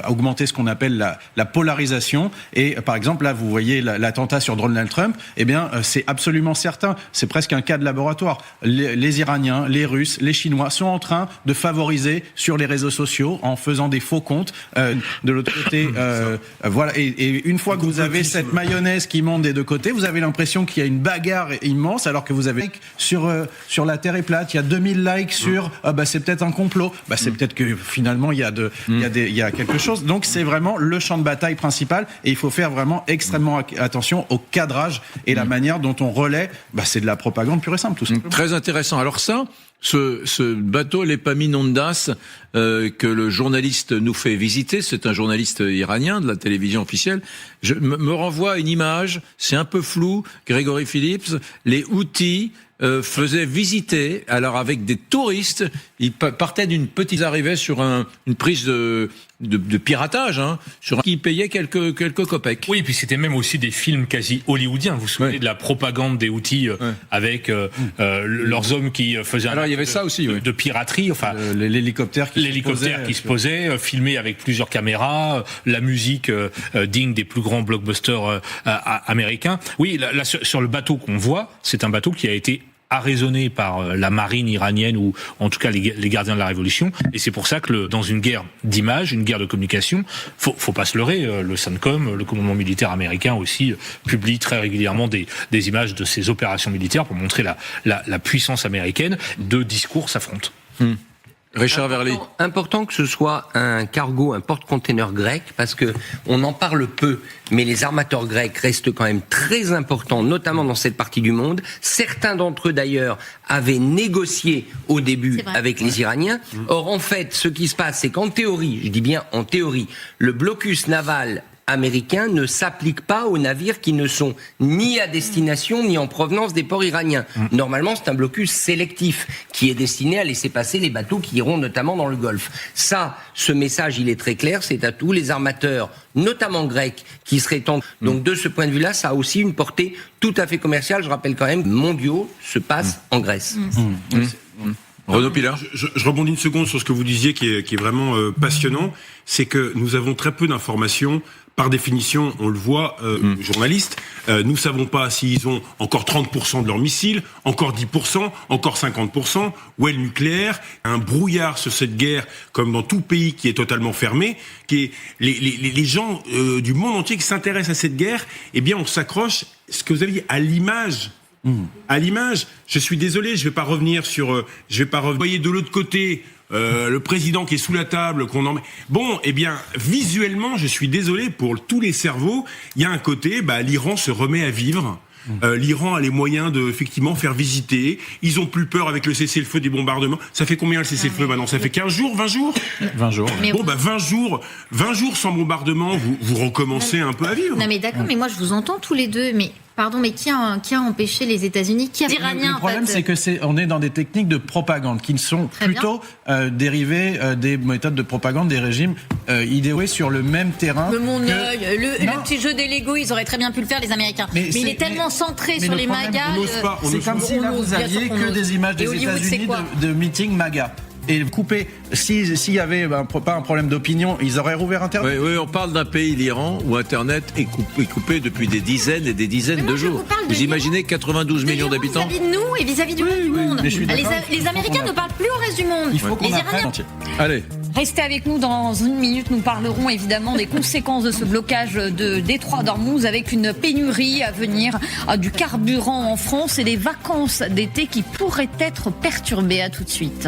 augmenter ce qu'on appelle la polarisation. Et par exemple là vous voyez l'attentat sur Donald Trump. Eh bien c'est absolument certain. C'est presque un cas de laboratoire. Les Iraniens, les Russes, les Chinois sont en train de favoriser sur les réseaux sociaux en faisant des faux comptes. De l'autre côté, voilà. Et une fois que vous avez cette mayonnaise qui monte des deux côtés, vous avez l'impression qu'il y a une bagarre immense, alors que vous avez sur la Terre est plate, il y a 2000 likes sur c'est peut-être un complot. C'est peut-être que finalement il y a quelque chose. Donc c'est vraiment le champ de bataille principal, et il faut faire vraiment extrêmement attention au cadrage et la manière dont on relaie. C'est de la propagande pure et simple, tout simplement. Très intéressant. Alors ça, ce bateau, l'Epaminondas, que le journaliste nous fait visiter, c'est un journaliste iranien de la télévision officielle, me renvoie à une image, c'est un peu flou, Grégory Phillips, les Houthis faisaient visiter, alors avec des touristes, ils partaient d'une petite arrivée sur une prise de de piratage, sur qui payait quelques copecs. Oui, et puis c'était même aussi des films quasi hollywoodiens. Vous vous souvenez de la propagande des Houthis avec leurs hommes qui faisaient alors il y avait ça aussi de piraterie, enfin l'hélicoptère qui se posait, filmé avec plusieurs caméras, la musique digne des plus grands blockbusters américains. Oui, là, sur le bateau qu'on voit, c'est un bateau qui a été arraisonné par la marine iranienne ou en tout cas les gardiens de la révolution, et c'est pour ça que dans une guerre d'image, une guerre de communication, faut pas se leurrer, le CENTCOM, le commandement militaire américain aussi publie très régulièrement des images de ces opérations militaires pour montrer la puissance américaine. Deux discours s'affrontent. Richard Verly. Important que ce soit un cargo, un porte-container grec, parce que on en parle peu, mais les armateurs grecs restent quand même très importants, notamment dans cette partie du monde. Certains d'entre eux, d'ailleurs, avaient négocié au début avec les Iraniens. Or, en fait, ce qui se passe, c'est qu'en théorie, je dis bien en théorie, le blocus naval américain ne s'applique pas aux navires qui ne sont ni à destination ni en provenance des ports iraniens. Normalement, c'est un blocus sélectif qui est destiné à laisser passer les bateaux qui iront notamment dans le Golfe. Ça, ce message, il est très clair, c'est à tous les armateurs, notamment grecs, qui seraient tendus. Donc de ce point de vue-là, ça a aussi une portée tout à fait commerciale. Je rappelle quand même, mondiaux se passent en Grèce. Renaud Pilar. Je rebondis une seconde sur ce que vous disiez qui est vraiment passionnant, c'est que nous avons très peu d'informations. Par définition, on le voit, journalistes, nous savons pas s'ils ont encore 30% de leurs missiles, encore 10%, encore 50%, où est le nucléaire, un brouillard sur cette guerre, comme dans tout pays qui est totalement fermé, qui est les gens du monde entier qui s'intéressent à cette guerre, eh bien on s'accroche, ce que vous aviez à l'image. À l'image, je suis désolé, je vais pas revenir. Vous voyez de l'autre côté le président qui est sous la table, qu'on en met. Bon, eh bien, visuellement, je suis désolé pour tous les cerveaux. Il y a un côté, l'Iran se remet à vivre. L'Iran a les moyens de effectivement faire visiter. Ils ont plus peur avec le cessez-le-feu des bombardements. Ça fait combien le cessez-le-feu maintenant? Ça fait 15 jours, 20 jours 20 jours. Mais bon, 20 jours sans bombardement, vous recommencez un peu à vivre. Non mais d'accord, mais moi je vous entends tous les deux, mais pardon, mais qui a empêché les États-Unis, qui a les Iraniens? Le problème, c'est que on est dans des techniques de propagande qui sont plutôt dérivées des méthodes de propagande des régimes idéologiques sur le même terrain. Mon œil, le petit jeu des Lego, ils auraient très bien pu le faire, les Américains. Mais il est tellement centré sur les MAGA. C'est comme si là vous aviez que des images des États-Unis de meetings MAGA. Et couper, s'il y avait pas un problème d'opinion, ils auraient rouvert Internet. Oui, on parle d'un pays, l'Iran, où Internet est coupé depuis des dizaines et des dizaines de jours. Vous imaginez 92 millions d'habitants? Vis-à-vis de nous et vis-à-vis du monde. Les Américains ne parlent plus au reste du monde. Il faut qu'on les Iraniens. Allez. Restez avec nous dans une minute. Nous parlerons évidemment des conséquences de ce blocage de détroit d'Ormuz avec une pénurie à venir du carburant en France et des vacances d'été qui pourraient être perturbées. À tout de suite.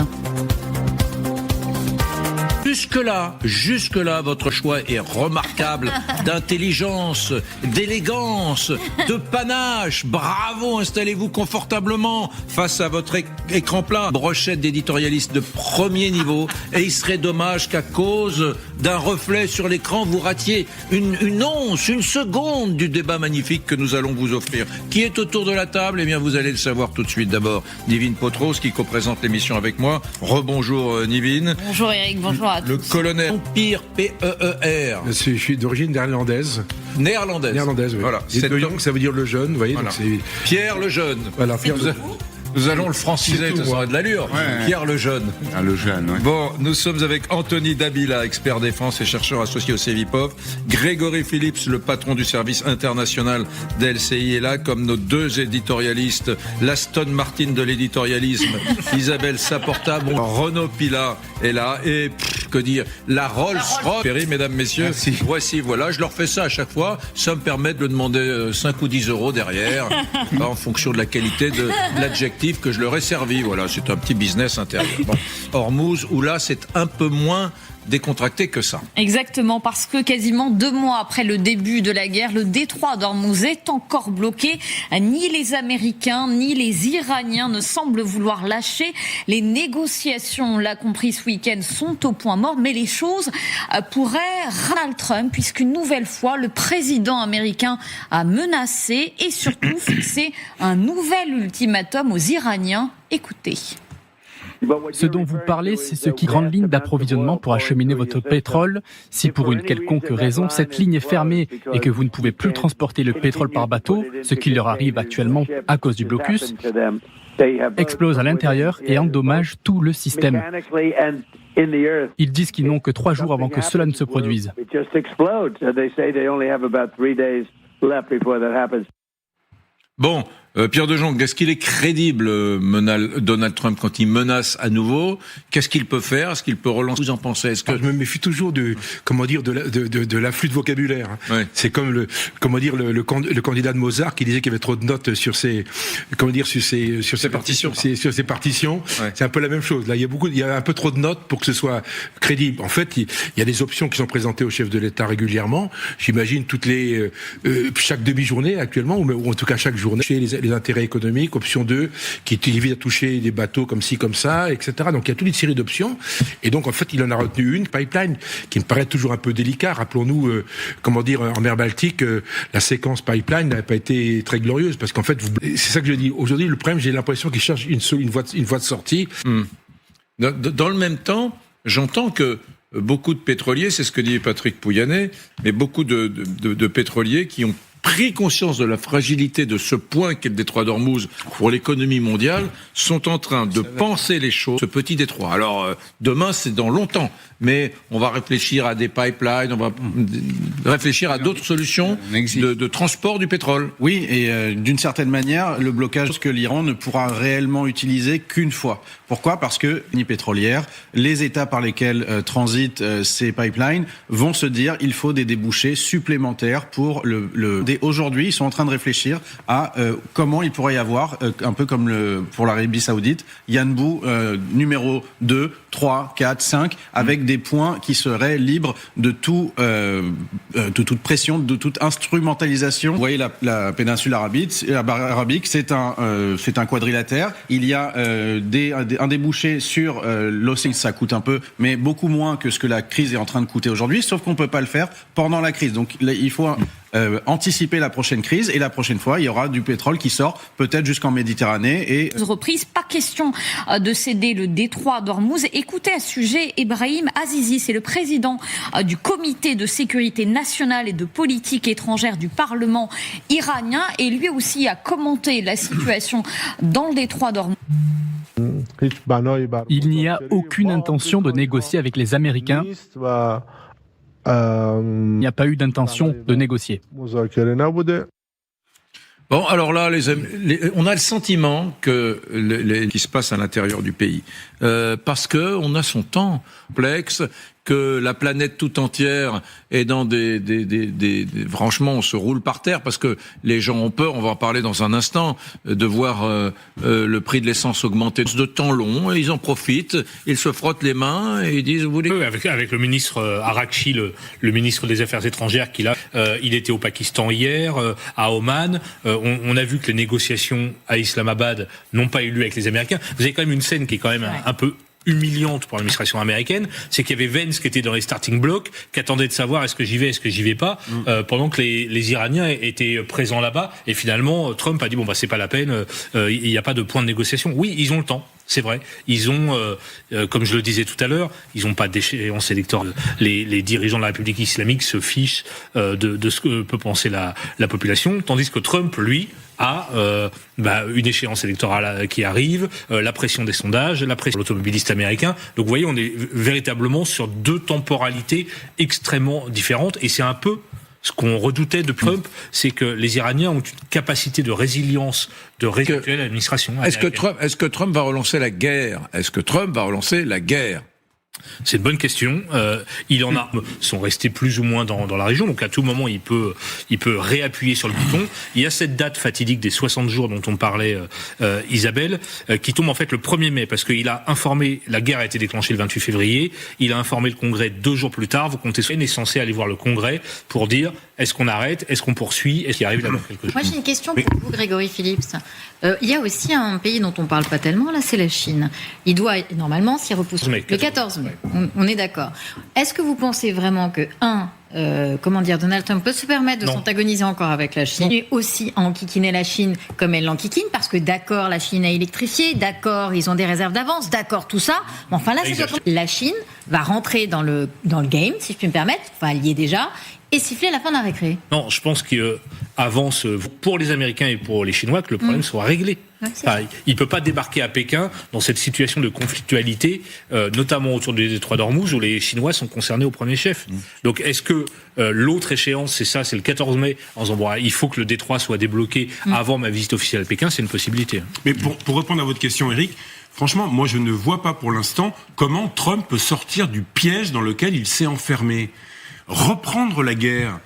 Jusque-là, votre choix est remarquable, d'intelligence, d'élégance, de panache. Bravo, installez-vous confortablement face à votre écran plat. Brochette d'éditorialistes de premier niveau. Et il serait dommage qu'à cause d'un reflet sur l'écran, vous ratiez une once, une seconde du débat magnifique que nous allons vous offrir. Qui est autour de la table? Eh bien, vous allez le savoir tout de suite. D'abord, Nivine Potros, qui co-présente l'émission avec moi. Rebonjour, Nivine. Bonjour Eric, bonjour à tous. Le colonel Empire, P-E-E-R. Je suis d'origine néerlandaise. Néerlandaise, oui. Voilà. De Jong, ça veut dire le jeune, vous voyez. Voilà. Donc c'est... Pierre le Jeune. Voilà, Pierre Nous allons le franciser, ça sera de l'allure. Ouais. Pierre le Jeune. Le Jeune, oui. Bon, nous sommes avec Anthony Dabila, expert défense et chercheur associé au CEVIPOF. Grégory Phillips, le patron du service international d'LCI est là, comme nos deux éditorialistes, l'Aston Martin de l'éditorialisme, Isabelle Saporta, Renaud Pilat est là, et que dire, la Rolls-Royce. Mesdames, messieurs, merci. Voilà, je leur fais ça à chaque fois, ça me permet de le demander 5 ou 10 euros derrière, en fonction de la qualité de l'adjectif que je leur ai servi. Voilà, c'est un petit business intérieur. Bon. Ormuz, où là, c'est un peu moins décontracté que ça. Exactement, parce que quasiment 2 mois après le début de la guerre, le détroit d'Ormuz est encore bloqué. Ni les Américains, ni les Iraniens ne semblent vouloir lâcher. Les négociations, on l'a compris ce week-end, sont au point mort, mais les choses pourraient Donald Trump, puisqu'une nouvelle fois, le président américain a menacé et surtout fixé un nouvel ultimatum aux Iraniens. Écoutez. Ce dont vous parlez, c'est ce qui est grande ligne d'approvisionnement pour acheminer votre pétrole. Si pour une quelconque raison, cette ligne est fermée et que vous ne pouvez plus transporter le pétrole par bateau, ce qui leur arrive actuellement à cause du blocus, explose à l'intérieur et endommage tout le système. Ils disent qu'ils n'ont que 3 jours avant que cela ne se produise. Bon, Pierre de Jong, est-ce qu'il est crédible, Donald Trump, quand il menace à nouveau? Qu'est-ce qu'il peut faire? Est-ce qu'il peut relancer? Vous en pensez? Est-ce que... Je me méfie toujours de l'afflux de vocabulaire. Ouais. C'est comme le candidat de Mozart qui disait qu'il y avait trop de notes sur ses partitions. Sur ses partitions. Ouais. C'est un peu la même chose. Là, il y a un peu trop de notes pour que ce soit crédible. En fait, il y a des options qui sont présentées au chef de l'État régulièrement. J'imagine chaque demi-journée actuellement, ou en tout cas chaque journée, chez les intérêts économiques, option 2, qui vise à toucher des bateaux comme ci, comme ça, etc. Donc il y a toute une série d'options. Et donc en fait, il en a retenu une, pipeline, qui me paraît toujours un peu délicat. Rappelons-nous, en mer Baltique, la séquence pipeline n'avait pas été très glorieuse, parce qu'en fait, c'est ça que je dis. Aujourd'hui, le problème, j'ai l'impression qu'il cherche une voie de sortie. Dans le même temps, j'entends que beaucoup de pétroliers, c'est ce que dit Patrick Pouyanné, mais beaucoup de pétroliers qui ont pris conscience de la fragilité de ce point qu'est le détroit d'Ormuz pour l'économie mondiale, sont en train de penser les choses, ce petit détroit. Alors, demain, c'est dans longtemps, mais on va réfléchir à des pipelines, on va réfléchir à d'autres solutions de transport du pétrole. Oui, et d'une certaine manière, le blocage que l'Iran ne pourra réellement utiliser qu'une fois. Pourquoi ? Parce que, ni pétrolière, les États par lesquels transitent ces pipelines vont se dire il faut des débouchés supplémentaires pour Aujourd'hui, ils sont en train de réfléchir à comment il pourrait y avoir, un peu comme pour l'Arabie Saoudite, Yanbu numéro 2, 3, 4, 5, avec des points qui seraient libres de toute pression, de toute instrumentalisation. Vous voyez la péninsule arabique, c'est un quadrilatère. Il y a un débouché sur l'océan, ça coûte un peu, mais beaucoup moins que ce que la crise est en train de coûter aujourd'hui, sauf qu'on peut pas le faire pendant la crise. Donc là, il faut anticiper la prochaine crise, et la prochaine fois, il y aura du pétrole qui sort peut-être jusqu'en Méditerranée. Et reprise, pas question de céder le détroit d'Ormuz. Écoutez à ce sujet Ebrahim Azizi, c'est le président du comité de sécurité nationale et de politique étrangère du Parlement iranien, et lui aussi a commenté la situation dans le détroit d'Ormuz. Il n'y a aucune intention de négocier avec les Américains. Il n'y a pas eu d'intention de négocier. Bon, alors là, on a le sentiment que qui se passe à l'intérieur du pays, parce que on a son temps complexe, que la planète tout entière est dans franchement, on se roule par terre parce que les gens ont peur. On va en parler dans un instant, de voir le prix de l'essence augmenter de temps long. Et ils en profitent, ils se frottent les mains et ils disent vous voulez. Oui, avec le ministre Arakchi, le ministre des Affaires étrangères, il était au Pakistan hier, à Oman. On a vu que les négociations à Islamabad n'ont pas eu lieu avec les Américains. Vous avez quand même une scène qui est quand même un peu humiliante pour l'administration américaine, c'est qu'il y avait Vance qui était dans les starting blocks, qui attendait de savoir est-ce que j'y vais pas, pendant que les Iraniens étaient présents là-bas, et finalement Trump a dit c'est pas la peine, il n'y a pas de point de négociation. Oui, ils ont le temps. C'est vrai. Ils ont, comme je le disais tout à l'heure, ils n'ont pas d'échéance électorale. Les dirigeants de la République islamique se fichent de ce que peut penser la population, tandis que Trump, lui, a une échéance électorale qui arrive, la pression des sondages, la pression de l'automobiliste américain. Donc vous voyez, on est véritablement sur deux temporalités extrêmement différentes, et c'est un peu ce qu'on redoutait de Trump, c'est que les Iraniens ont une capacité de résilience, de résister à l'administration. Est-ce que Trump va relancer la guerre ? C'est une bonne question. Il en a sont restés plus ou moins dans la région, donc à tout moment il peut réappuyer sur le bouton. Il y a cette date fatidique des 60 jours dont on parlait, Isabelle, qui tombe en fait le 1er mai, parce qu'il a informé, la guerre a été déclenchée le 28 février, il a informé le Congrès 2 jours plus tard. Vous comptez, on est censé aller voir le Congrès pour dire Est-ce qu'on arrête? Est-ce qu'on poursuit? Est-ce qu'il arrive d'abord quelque chose? Moi, j'ai une question pour vous, Grégory Phillips. Il y a aussi un pays dont on ne parle pas tellement, là, c'est la Chine. Il doit, normalement, s'y repousser le 14 mai. On est d'accord. Est-ce que vous pensez vraiment que, Donald Trump peut se permettre de s'antagoniser encore avec la Chine et aussi enquiquiner la Chine comme elle l'enquiquine, parce que d'accord, la Chine a électrifié, d'accord, ils ont des réserves d'avance, d'accord, tout ça. Mais enfin là, la Chine va rentrer dans le game, si je puis me permettre, enfin, elle y est déjà, et siffler la fin d'un récré. Non, je pense qu'avant, pour les Américains et pour les Chinois, que le problème soit réglé. Ouais, il ne peut pas débarquer à Pékin dans cette situation de conflictualité, notamment autour du détroit d'Ormuz, où les Chinois sont concernés au premier chef. Donc est-ce que l'autre échéance, c'est le 14 mai, en disant il faut que le détroit soit débloqué avant ma visite officielle à Pékin, c'est une possibilité. Mais pour répondre à votre question, Eric, franchement, moi je ne vois pas pour l'instant comment Trump peut sortir du piège dans lequel il s'est enfermé. Reprendre la guerre.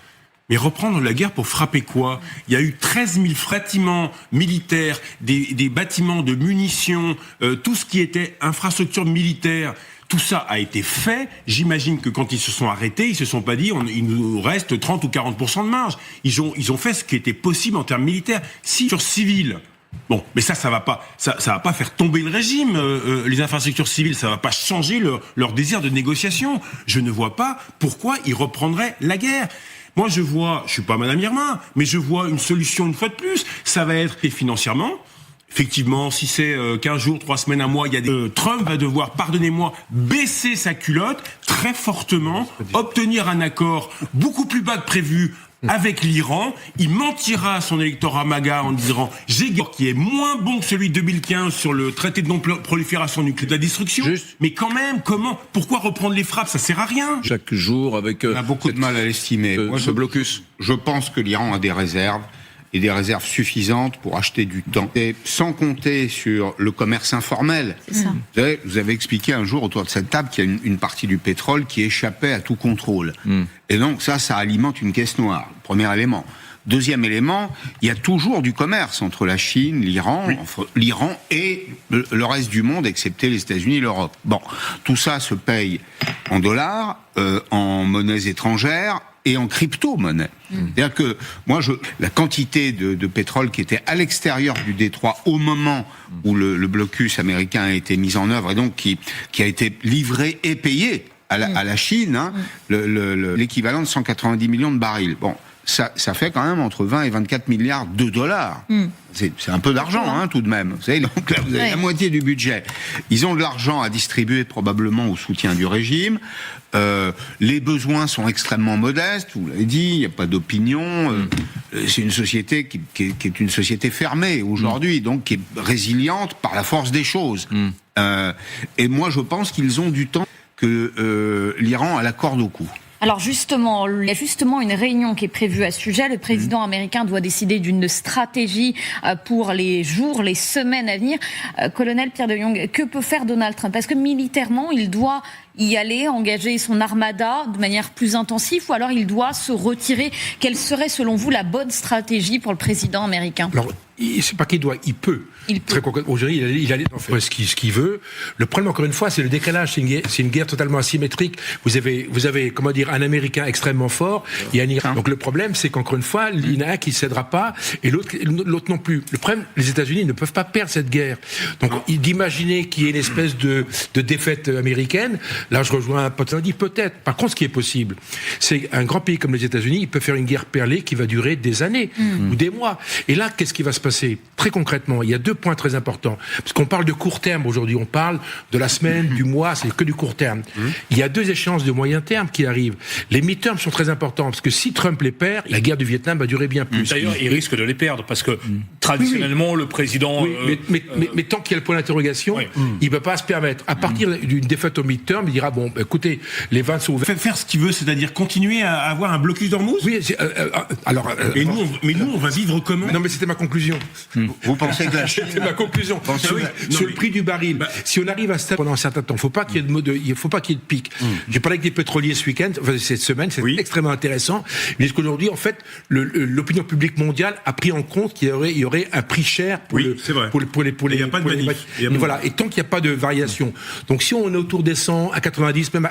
Mais reprendre la guerre pour frapper quoi? Il y a eu 13 000 bâtiments militaires, des bâtiments de munitions, tout ce qui était infrastructure militaire. Tout ça a été fait. J'imagine que quand ils se sont arrêtés, ils se sont pas dit il nous reste 30 ou 40% de marge. Ils ont fait ce qui était possible en termes militaires. Si sur civil. Bon, mais ça va pas faire tomber le régime. Les infrastructures civiles, ça va pas changer leur désir de négociation. Je ne vois pas pourquoi ils reprendraient la guerre. Moi, je suis pas Madame Irma, mais je vois une solution une fois de plus. Ça va être financièrement. Effectivement, si c'est 15 jours, 3 semaines, un mois, Trump va devoir, pardonnez-moi, baisser sa culotte très fortement, obtenir un accord beaucoup plus bas que prévu avec l'Iran. Il mentira à son électorat MAGA en disant j'ai gagné, qui est moins bon que celui de 2015 sur le traité de non-prolifération nucléaire de la destruction. Mais quand même, pourquoi reprendre les frappes? Ça sert à rien. Chaque jour avec on a beaucoup de mal à l'estimer. Ce blocus. Je pense que l'Iran a des réserves. Et des réserves suffisantes pour acheter du temps. Et sans compter sur le commerce informel. C'est ça. Vous avez expliqué un jour autour de cette table qu'il y a une partie du pétrole qui échappait à tout contrôle. Et donc ça alimente une caisse noire. Premier élément. Deuxième élément, il y a toujours du commerce entre la Chine, l'Iran, entre l'Iran et le reste du monde, excepté les États-Unis et l'Europe. Bon, tout ça se paye en dollars, en monnaies étrangères, et en crypto-monnaie. C'est-à-dire que la quantité de pétrole qui était à l'extérieur du détroit au moment où le blocus américain a été mis en œuvre et donc qui a été livré et payé à la Chine, l'équivalent de 190 millions de barils. Bon, ça fait quand même entre 20 et 24 milliards de dollars. C'est un peu d'argent, tout de même. Vous savez, donc là, vous avez la moitié du budget. Ils ont de l'argent à distribuer probablement au soutien du régime. Les besoins sont extrêmement modestes, vous l'avez dit, il n'y a pas d'opinion. C'est une société qui est une société fermée aujourd'hui, donc qui est résiliente par la force des choses. Et moi, je pense qu'ils ont du temps que l'Iran a la corde au cou. Alors justement, il y a justement une réunion qui est prévue à ce sujet. Le président américain doit décider d'une stratégie pour les jours, les semaines à venir. Colonel Pierre de Jong, que peut faire Donald Trump? Parce que militairement, il doit y aller, engager son armada de manière plus intensive, ou alors il doit se retirer. Quelle serait, selon vous, la bonne stratégie pour le président américain? Alors, c'est pas qu'il doit, il peut. Très concrètement, aujourd'hui, il allait faire ce qu'il veut. Le problème, encore une fois, c'est le décalage. C'est une guerre totalement asymétrique. Vous avez, comment dire, un Américain extrêmement fort et un Iran. Donc le problème, c'est qu'encore une fois, il y en a un qui ne cédera pas et l'autre non plus. Le problème, les États-Unis ne peuvent pas perdre cette guerre. Donc d'imaginer qu'il y ait une espèce de défaite américaine, là je rejoins dit peut-être. Par contre, ce qui est possible, c'est un grand pays comme les États-Unis, il peut faire une guerre perlée qui va durer des années ou des mois. Et là, qu'est-ce qui va se passer? Très concrètement, il y a 2 points très importants. Parce qu'on parle de court terme aujourd'hui, on parle de la semaine, du mois, c'est que du court terme. Il y a 2 échéances de moyen terme qui arrivent. Les midterms sont très importants, parce que si Trump les perd, la guerre du Vietnam va durer bien plus. D'ailleurs, il risque de les perdre, parce que traditionnellement, le président... Mais tant qu'il y a le point d'interrogation, il ne peut pas se permettre. À partir d'une défaite au midterm, il dira, bon, écoutez, les vins sont ouverts. Faire ce qu'il veut, c'est-à-dire continuer à avoir un blocus d'Ormuz? Oui, et nous, on va vivre comment? Non, mais c'était ma conclusion. Vous pensez que c'était ma conclusion. Sur le prix du baril, si on arrive à ça pendant un certain temps, il faut pas qu'il y ait de pic. J'ai parlé avec des pétroliers ce week-end, cette semaine, c'est extrêmement intéressant. Mais qu'aujourd'hui, en fait, l'opinion publique mondiale a pris en compte qu'il y aurait aurait un prix cher pour les il n'y a pas de manif. Voilà. Et tant qu'il n'y a pas de variation. Donc si on est autour des 100 à 90, même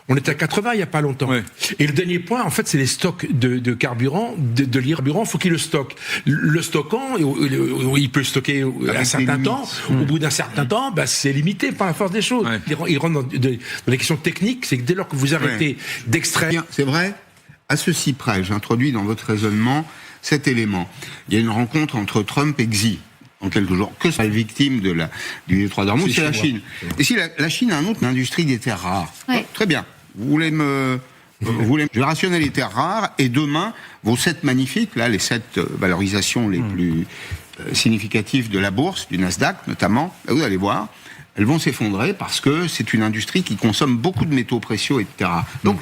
on était à 80 il n'y a pas longtemps. Ouais. Et le dernier point, en fait, c'est les stocks de carburant, de l'hydrocarbures. Il faut qu'il le stocke. Le stockant, il peut le stocker à un certain temps. Au bout d'un certain temps, c'est limité par la force des choses. Ouais. Il rentre dans les questions techniques. C'est que dès lors que vous arrêtez d'extraire... C'est vrai. À ceci près, j'introduis dans votre raisonnement cet élément. Il y a une rencontre entre Trump et Xi, en quelques jours. Que sera la victime du détroit d'Ormuz? C'est la Chine. Et si la Chine a une industrie des terres rares. Ouais. Très bien. Je vais rationner les terres rares, et demain, vos 7 magnifiques, là, les 7 valorisations les plus significatives de la bourse, du Nasdaq notamment, là, vous allez voir, elles vont s'effondrer parce que c'est une industrie qui consomme beaucoup de métaux précieux et de terres rares. Donc,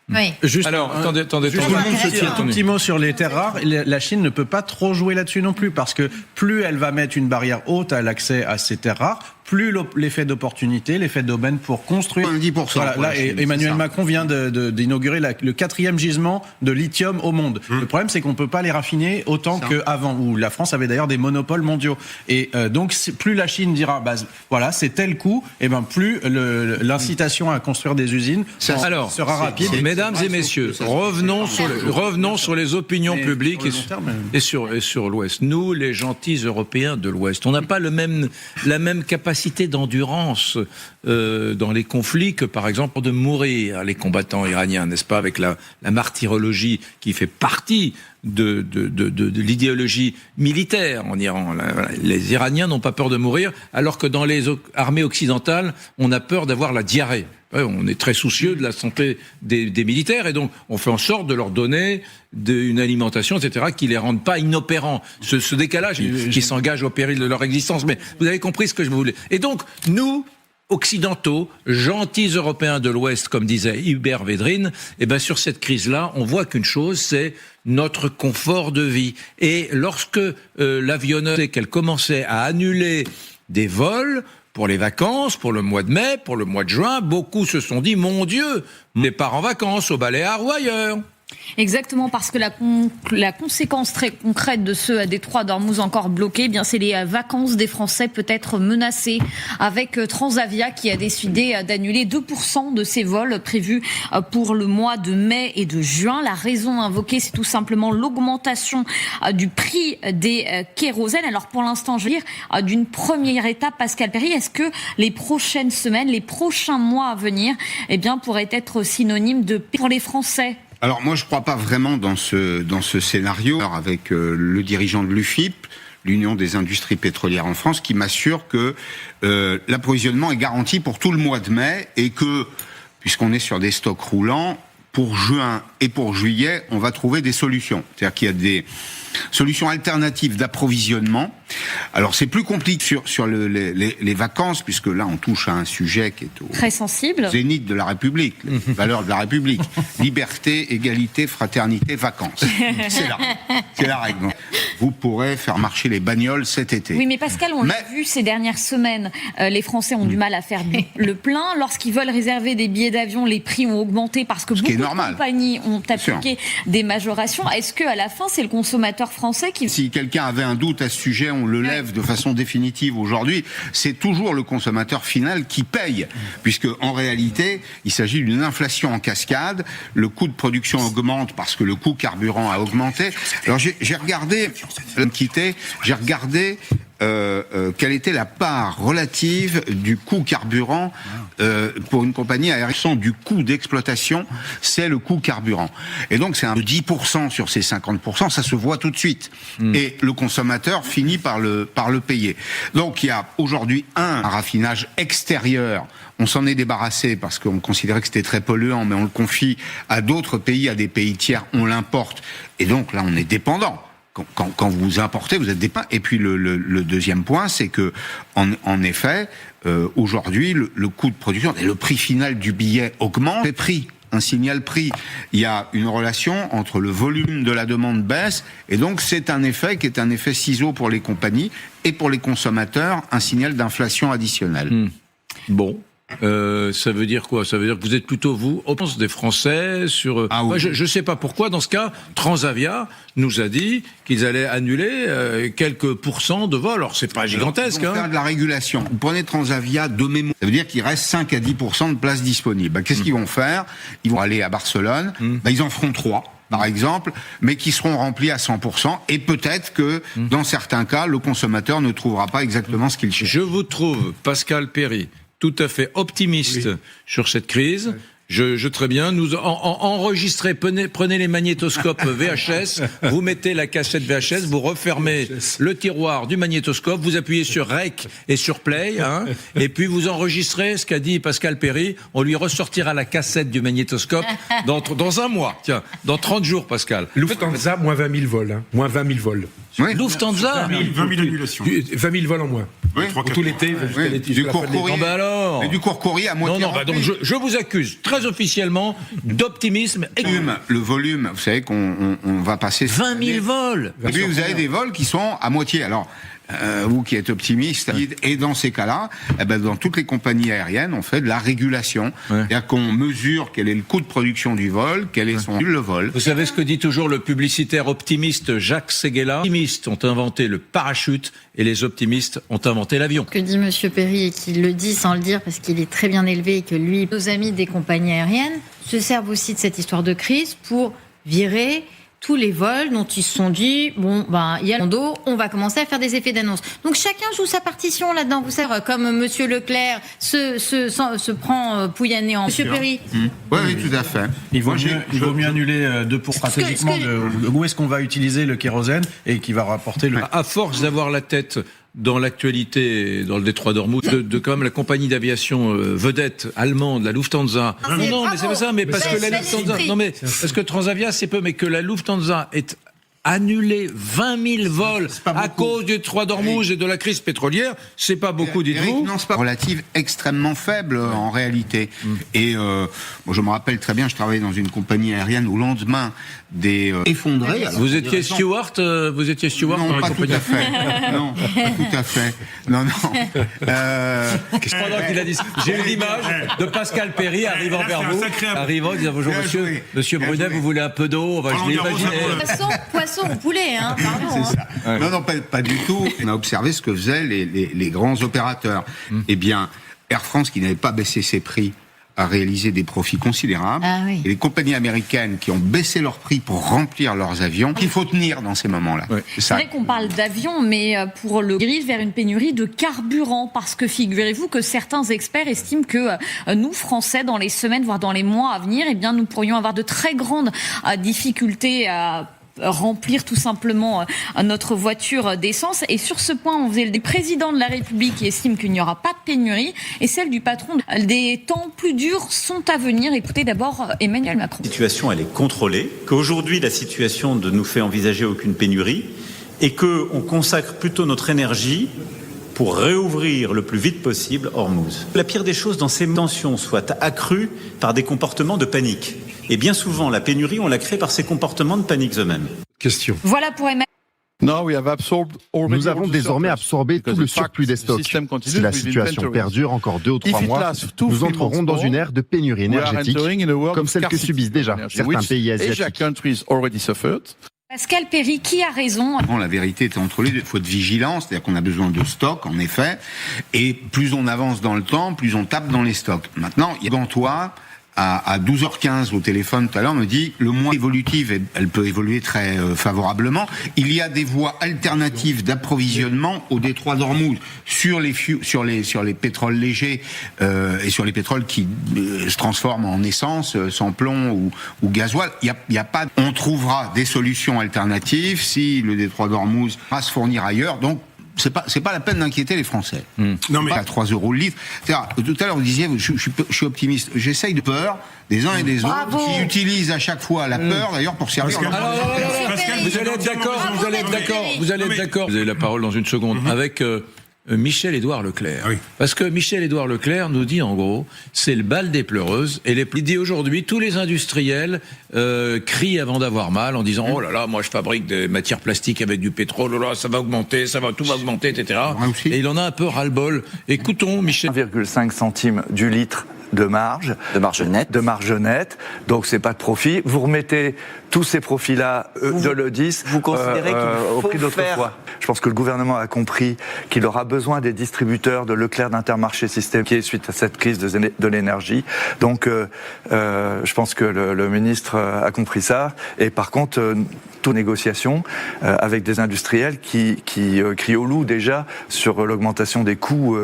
oui. Attendez, un petit mot sur les terres rares. La Chine ne peut pas trop jouer là-dessus non plus, parce que plus elle va mettre une barrière haute à l'accès à ces terres rares, plus l'effet d'opportunité, l'effet d'aubaine pour construire. 10%. Voilà, là, Emmanuel Macron vient d'inaugurer le 4e gisement de lithium au monde. Le problème, c'est qu'on peut pas les raffiner autant qu'avant, où la France avait d'ailleurs des monopoles mondiaux. Et donc, plus la Chine dira, voilà, c'est tel coût, et plus l'incitation à construire des usines sera rapide. Mesdames et messieurs, revenons sur les opinions publiques et sur l'Ouest. Nous, les gentils Européens de l'Ouest, on n'a pas la même capacité d'endurance dans les conflits que, par exemple, de mourir les combattants iraniens, n'est-ce pas, avec la martyrologie qui fait partie de l'idéologie militaire en Iran. Les Iraniens n'ont pas peur de mourir, alors que dans les armées occidentales, on a peur d'avoir la diarrhée. On est très soucieux de la santé des militaires, et donc on fait en sorte de leur donner une alimentation, etc., qui les rende pas inopérants. Ce décalage qui s'engage au péril de leur existence. Mais vous avez compris ce que je voulais. Et donc, nous, occidentaux, gentils Européens de l'Ouest, comme disait Hubert Védrine, sur cette crise-là, on voit qu'une chose, c'est notre confort de vie. Et lorsque l'avionneuse, qu'elle commençait à annuler des vols pour les vacances, pour le mois de mai, pour le mois de juin, beaucoup se sont dit, mon Dieu, on part en vacances aux Baléares ou ailleurs. Exactement, parce que la conséquence très concrète de ce détroit d'Ormuz encore bloqué, c'est les vacances des Français peut-être menacées, avec Transavia qui a décidé d'annuler 2% de ses vols prévus pour le mois de mai et de juin. La raison invoquée, c'est tout simplement l'augmentation du prix des kérosènes. Alors pour l'instant, je veux dire, d'une première étape, Pascal Perry, est-ce que les prochaines semaines, les prochains mois à venir, pourraient être synonymes de paix pour les Français ? Alors moi, je ne crois pas vraiment dans ce scénario. Alors, avec le dirigeant de l'UFIP, l'Union des industries pétrolières en France, qui m'assure que l'approvisionnement est garanti pour tout le mois de mai, et que, puisqu'on est sur des stocks roulants, pour juin et pour juillet, on va trouver des solutions. C'est-à-dire qu'il y a des solutions alternatives d'approvisionnement. Alors c'est plus compliqué sur les vacances, puisque là on touche à un sujet qui est au très sensible, zénith de la République, les valeurs de la République, liberté, égalité, fraternité, vacances. C'est la règle. Vous pourrez faire marcher les bagnoles cet été. Oui, mais Pascal, on l'a vu ces dernières semaines, les Français ont du mal à faire le plein. Lorsqu'ils veulent réserver des billets d'avion, les prix ont augmenté parce que beaucoup de compagnies ont appliqué des majorations. Est-ce qu'à la fin, c'est le consommateur français qui... Si quelqu'un avait un doute à ce sujet, on le lève de façon définitive aujourd'hui. C'est toujours le consommateur final qui paye, puisque en réalité, il s'agit d'une inflation en cascade. Le coût de production augmente parce que le coût carburant a augmenté. Alors j'ai regardé, quelle était la part relative du coût carburant pour une compagnie aérienne, du coût d'exploitation, c'est le coût carburant. Et donc c'est un 10% sur ces 50%, ça se voit tout de suite. Et le consommateur finit par le payer. Donc il y a aujourd'hui un raffinage extérieur. On s'en est débarrassé parce qu'on considérait que c'était très polluant, mais on le confie à d'autres pays, à des pays tiers, on l'importe. Et donc là on est dépendant. Quand vous importez, vous êtes dépendant. Et puis le deuxième point, c'est que en effet, aujourd'hui, le coût de production et le prix final du billet augmente. Les prix, un signal prix. Il y a une relation entre le volume de la demande baisse, et donc c'est un effet qui est un effet ciseau pour les compagnies et pour les consommateurs, un signal d'inflation additionnelle. Bon. Ça veut dire quoi? Ça veut dire que vous êtes plutôt, vous, au pense des Français sur... oui. Je ne sais pas pourquoi, dans ce cas, Transavia nous a dit qu'ils allaient annuler quelques pourcents de vols. Alors, c'est pas gigantesque. Ils vont faire de la régulation. Vous prenez Transavia de mémoire. Ça veut dire qu'il reste 5 à 10% de places disponibles. Qu'est-ce qu'ils vont faire? Ils vont aller à Barcelone. Ils en feront 3. Par exemple, mais qui seront remplis à 100%, et peut-être que, dans certains cas, le consommateur ne trouvera pas exactement ce qu'il cherche. Je vous trouve, Pascal Perry, tout à fait optimiste sur cette crise. Je très bien. Nous enregistrez, prenez les magnétoscopes VHS, vous mettez la cassette VHS, vous refermez le tiroir du magnétoscope, vous appuyez sur Rec et sur Play, et puis vous enregistrez ce qu'a dit Pascal Perry. On lui ressortira la cassette du magnétoscope dans un mois. Tiens, dans 30 jours, Pascal. Lufthansa, moins 20 000 vols. Moins 20 000 vols. Oui. Lufthansa 20 000 annulations. 20 000 vols en moins. Oui. Tout l'été. Du court courrier. Alors. Et du court courrier à moitié. Non, donc je vous accuse très officiellement d'optimisme. Le volume, vous savez qu'on va passer 20 000 vols. Et puis vous avez des vols qui sont à moitié. Alors, vous qui êtes optimiste, et dans ces cas-là, dans toutes les compagnies aériennes, on fait de la régulation. C'est-à-dire qu'on mesure quel est le coût de production du vol, quel est le vol. Vous savez ce que dit toujours le publicitaire optimiste Jacques Séguéla? Les optimistes ont inventé le parachute et les optimistes ont inventé l'avion. Que dit Monsieur Perry, et qu'il le dit sans le dire parce qu'il est très bien élevé, et que lui, nos amis des compagnies aériennes se servent aussi de cette histoire de crise pour virer tous les vols dont ils se sont dit, il y a le dos, on va commencer à faire des effets d'annonce. Donc chacun joue sa partition là-dedans. Vous savez, comme Monsieur Leclerc se prend pouillaner en... Monsieur Perry. Oui, tout à fait. Il vaut mieux annuler 2% stratégiquement où est-ce qu'on va utiliser le kérosène et qui va rapporter le... À force d'avoir la tête dans l'actualité, dans le détroit d'Ormuz, de quand même la compagnie d'aviation vedette allemande, la Lufthansa. Non, mais c'est pas ça, mais parce que la Lufthansa, parce que Transavia c'est peu, mais que la Lufthansa est annulé 20 000 vols à cause du détroit d'Ormuz et de la crise pétrolière, c'est pas beaucoup, dites-vous? Non, c'est pas relative, extrêmement faible en réalité. Et je me rappelle très bien, je travaillais dans une compagnie aérienne au lendemain des effondrés. Vous étiez steward Non, pas tout à fait. Non, pas tout à fait. Non. Pendant qu'il a dit, j'ai eu l'image de Pascal Perry arrivant vers vous, disant bonjour monsieur Brunet, vous voulez un peu d'eau? Je l'ai imaginé. Poisson ou poulet, pardon. C'est ça. Non, pas du tout. On a observé ce que faisaient les grands opérateurs. Eh bien, Air France, qui n'avait pas baissé ses prix, a réalisé des profits considérables. Et les compagnies américaines qui ont baissé leurs prix pour remplir leurs avions, qu'il faut tenir dans ces moments-là. C'est vrai qu'on parle d'avions, mais pour le dirige vers une pénurie de carburant, parce que figurez-vous que certains experts estiment que nous, Français, dans les semaines, voire dans les mois à venir, nous pourrions avoir de très grandes difficultés à remplir tout simplement notre voiture d'essence. Et sur ce point, on faisait le président de la République qui estime qu'il n'y aura pas de pénurie, et celle du patron. Des temps plus durs sont à venir. Écoutez d'abord Emmanuel Macron. La situation, elle est contrôlée, qu'aujourd'hui la situation ne nous fait envisager aucune pénurie, et qu'on consacre plutôt notre énergie pour réouvrir le plus vite possible Ormuz. La pire des choses dans ces tensions soit accrue par des comportements de panique. Et bien souvent, la pénurie, on la crée par ces comportements de panique eux-mêmes. Question. Voilà pour Emmanuel. Nous avons désormais absorbé tout le surplus des stocks. Si la situation perdure encore 2 ou 3 mois, nous entrerons dans une ère de pénurie énergétique, comme celle que subissent déjà certains pays asiatiques. Pascal Perry, qui a raison? La vérité est entre les deux. Il faut être vigilant, c'est-à-dire qu'on a besoin de stocks, en effet, et plus on avance dans le temps, plus on tape dans les stocks. Maintenant, il y a Gantois, à 12h15 au téléphone tout à l'heure, me dit le moins évolutive, elle peut évoluer très favorablement. Il y a des voies alternatives d'approvisionnement au détroit d'Ormuz sur les pétroles légers et sur les pétroles qui se transforment en essence, sans plomb ou gasoil. Il y a pas. On trouvera des solutions alternatives si le détroit d'Ormuz va se fournir ailleurs. Donc c'est pas la peine d'inquiéter les Français. Non mais à 3 € le litre. Tout à l'heure vous disiez, je suis optimiste. J'essaye de peur des uns et des autres qui utilisent à chaque fois la peur d'ailleurs pour servir. Vous allez être d'accord. Vous allez être d'accord. Vous avez la parole dans une seconde avec Michel-Édouard Leclerc. Ah oui. Parce que Michel-Édouard Leclerc nous dit en gros, c'est le bal des pleureuses. Et il dit aujourd'hui, tous les industriels crient avant d'avoir mal en disant oh là là, moi je fabrique des matières plastiques avec du pétrole, oh là, ça va augmenter, tout va augmenter, etc. Et il en a un peu ras-le-bol. Écoutons Michel. 1,5 centime du litre de marge nette, donc c'est pas de profit. Vous remettez tous ces profits-là de l'E10 vous considérez qu'il au faut prix d'autrefois. Je pense que le gouvernement a compris qu'il aura besoin des distributeurs de Leclerc, d'Intermarché Système, qui est suite à cette crise de l'énergie. Donc je pense que le ministre a compris ça. Et par contre, toute négociation avec des industriels qui crient au loup déjà sur l'augmentation des coûts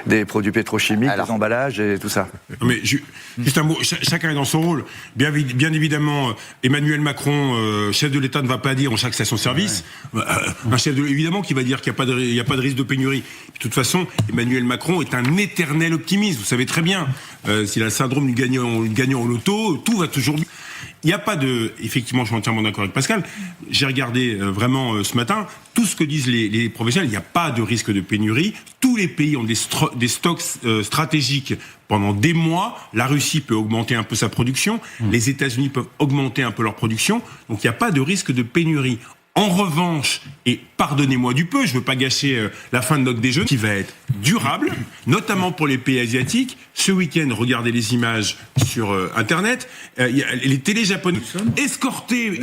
des produits pétrochimiques, des emballages et tout ça. Mais juste un mot, chacun est dans son rôle. Bien évidemment, Emmanuel Macron, chef de l'État, ne va pas dire chaque station-service. Un chef évidemment qui va dire qu'il n'y a pas de risque de pénurie. De toute façon, Emmanuel Macron est un éternel optimiste. Vous savez très bien, s'il a le syndrome du gagnant au loto, tout va toujours bien. Il n'y a pas de... Effectivement, je suis entièrement d'accord avec Pascal. J'ai regardé vraiment ce matin, tout ce que disent les professionnels, il n'y a pas de risque de pénurie. Tous les pays ont des stocks stratégiques pendant des mois. La Russie peut augmenter un peu sa production. Les États-Unis peuvent augmenter un peu leur production. Donc il n'y a pas de risque de pénurie. En revanche, et pardonnez-moi du peu, je ne veux pas gâcher la fin de notre déjeuner, qui va être durable, notamment pour les pays asiatiques. Ce week-end, regardez les images sur Internet, les télés japonaises escortées.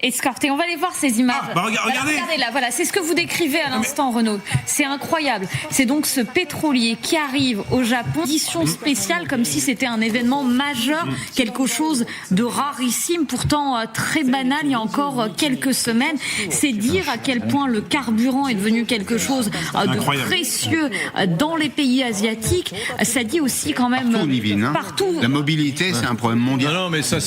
Escorté. On va aller voir ces images. Regardez là, voilà, c'est ce que vous décrivez à l'instant, Renaud. C'est incroyable. C'est donc ce pétrolier qui arrive au Japon, édition spéciale, comme si c'était un événement majeur, quelque chose de rarissime, pourtant très banal il y a encore quelques semaines. C'est dire à quel point le carburant est devenu quelque chose de précieux dans les pays asiatiques. Ça dit aussi quand même partout. La mobilité, c'est un problème mondial. Non, mais ça,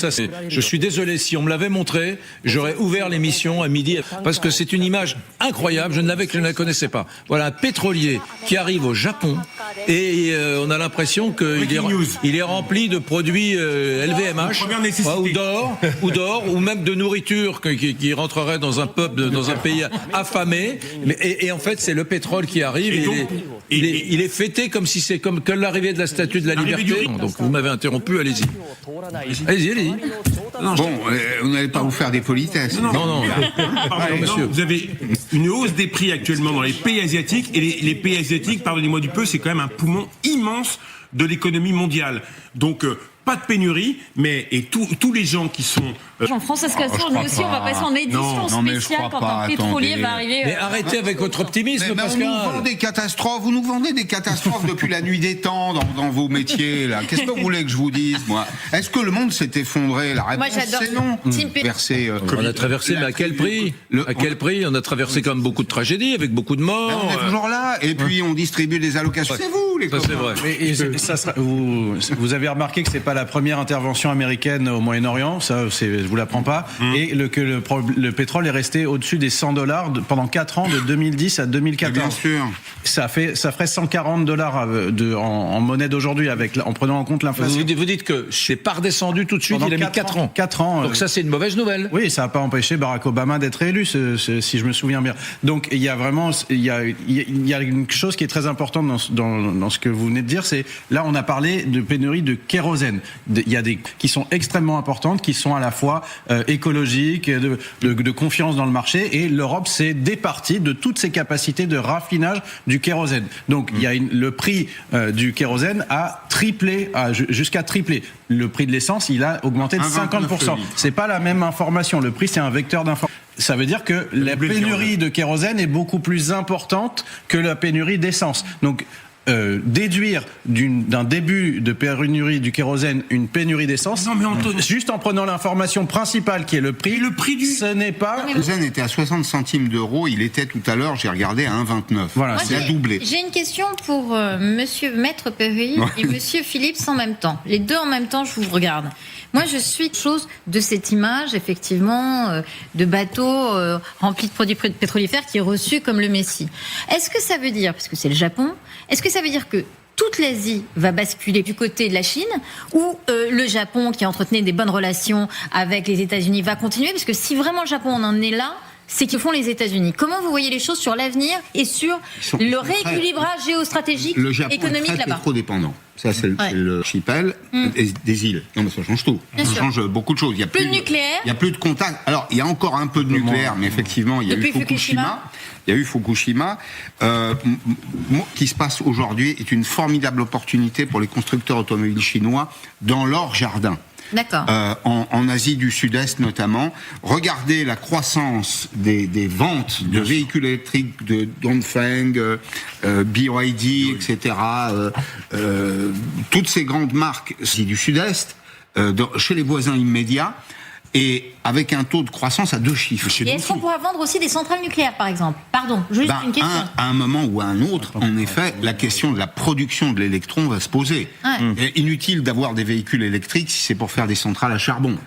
je suis désolé, si on me l'avait montré, j'aurais ouvert l'émission à midi, parce que c'est une image incroyable, je ne la connaissais pas. Voilà, un pétrolier qui arrive au Japon, et on a l'impression qu'il est rempli de produits LVMH, ou d'or, ou même de nourriture qui rentrerait dans un peuple, dans un pays affamé, et en fait c'est le pétrole qui arrive, il est fêté comme si c'est comme que l'arrivée de la Statue de la Liberté. Donc vous m'avez interrompu, allez-y. Allez-y. Bon, vous n'allez pas vous faire des politesses. Non, monsieur. Vous avez une hausse des prix actuellement dans les pays asiatiques, et les pays asiatiques, pardonnez-moi du peu, c'est quand même un poumon immense de l'économie mondiale. Donc, pas de pénurie, et tous les gens qui sont... Jean-François Scasson, nous aussi, on va passer en édition spéciale quand un pétrolier va arriver. Mais arrêtez avec votre optimisme, Pascal. Vous nous vendez des catastrophes depuis la nuit des temps dans vos métiers, là. Qu'est-ce que vous voulez que je vous dise, moi? Est-ce que le monde s'est effondré? La réponse, c'est non. On a traversé, mais à quel prix? À quel prix? On a traversé quand même beaucoup de tragédies, avec beaucoup de morts. On est toujours là, et puis on distribue des allocations. C'est vous, les copains. C'est vrai. Vous avez remarqué que c'est pas la première intervention américaine au Moyen-Orient, ça, je vous l'apprends pas, et que le pétrole est resté au-dessus des $100 pendant 4 ans, de 2010 à 2014. Bien sûr. Ça ferait $140 en monnaie d'aujourd'hui, en prenant en compte l'inflation. Vous dites que c'est pas redescendu tout de suite, il a mis 4 ans. 4 ans. Donc ça, c'est une mauvaise nouvelle. Oui, ça n'a pas empêché Barack Obama d'être élu, si je me souviens bien. Donc il y a vraiment, il y a une chose qui est très importante dans ce que vous venez de dire, c'est là on a parlé de pénurie de kérosène. Il y a des qui sont extrêmement importantes, qui sont à la fois écologiques, de confiance dans le marché, et l'Europe s'est départie de toutes ses capacités de raffinage du kérosène. Donc il y a le prix du kérosène a triplé, jusqu'à tripler. Le prix de l'essence, il a augmenté de 50%. C'est pas la même information. Le prix, c'est un vecteur d'information. Ça veut dire que la pénurie de kérosène est beaucoup plus importante que la pénurie d'essence. Donc déduire d'un début de pénurie du kérosène une pénurie d'essence, juste en prenant l'information principale qui est le prix ce n'est pas... Le kérosène était à 60 centimes d'euros, il était tout à l'heure, j'ai regardé, à 1,29. Voilà, c'est doublé. J'ai une question pour monsieur Maître Perry et monsieur Philips en même temps. Les deux en même temps, je vous regarde. Moi, je suis chose de cette image, effectivement, de bateaux remplis de produits pétrolifères qui est reçu comme le Messie. Est-ce que ça veut dire, parce que c'est le Japon, est-ce que ça veut dire que toute l'Asie va basculer du côté de la Chine, ou le Japon, qui entretenait des bonnes relations avec les États-Unis, va continuer? Parce que si vraiment le Japon en est là, c'est que font les États-Unis. Comment vous voyez les choses sur l'avenir et sur le rééquilibrage géostratégique économique là-bas? Trop dépendant. Ça, c'est le archipel des îles. Non, mais ça change tout. Ça change beaucoup de choses. Il y a plus de nucléaire. Il y a plus de contact. Alors, il y a encore un peu de nucléaire, mais effectivement, il y a eu Fukushima. Il y a eu Fukushima. Qui se passe aujourd'hui est une formidable opportunité pour les constructeurs automobiles chinois dans leur jardin. D'accord. En Asie du Sud-Est notamment. Regardez la croissance des ventes de véhicules électriques de Dongfeng, BYD, etc. Toutes ces grandes marques du Sud-Est, chez les voisins immédiats, et avec un taux de croissance à 2 chiffres. Et est-ce qu'on pourra vendre aussi des centrales nucléaires, par exemple? Pardon, juste une question. À un moment ou à un autre, en effet, la question de la production de l'électron va se poser. Inutile d'avoir des véhicules électriques si c'est pour faire des centrales à charbon.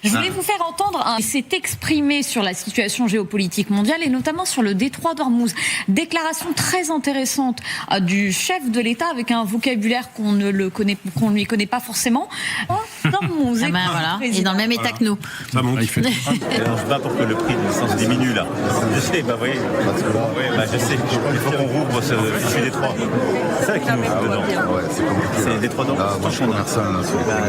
Je voulais vous faire entendre, il s'est exprimé sur la situation géopolitique mondiale et notamment sur le détroit d'Ormuz. Déclaration très intéressante du chef de l'État avec un vocabulaire qu'on ne lui connaît pas forcément. D'Ormuz. Voilà. Il est dans le même état que nous. Ça monte. On se bat pour que le prix de l'essence diminue là. Je sais, vous voyez. Je sais. Il faut qu'on rouvre ce fichier détroit. C'est ça qui nous fout dedans. C'est détroit d'Ormuz.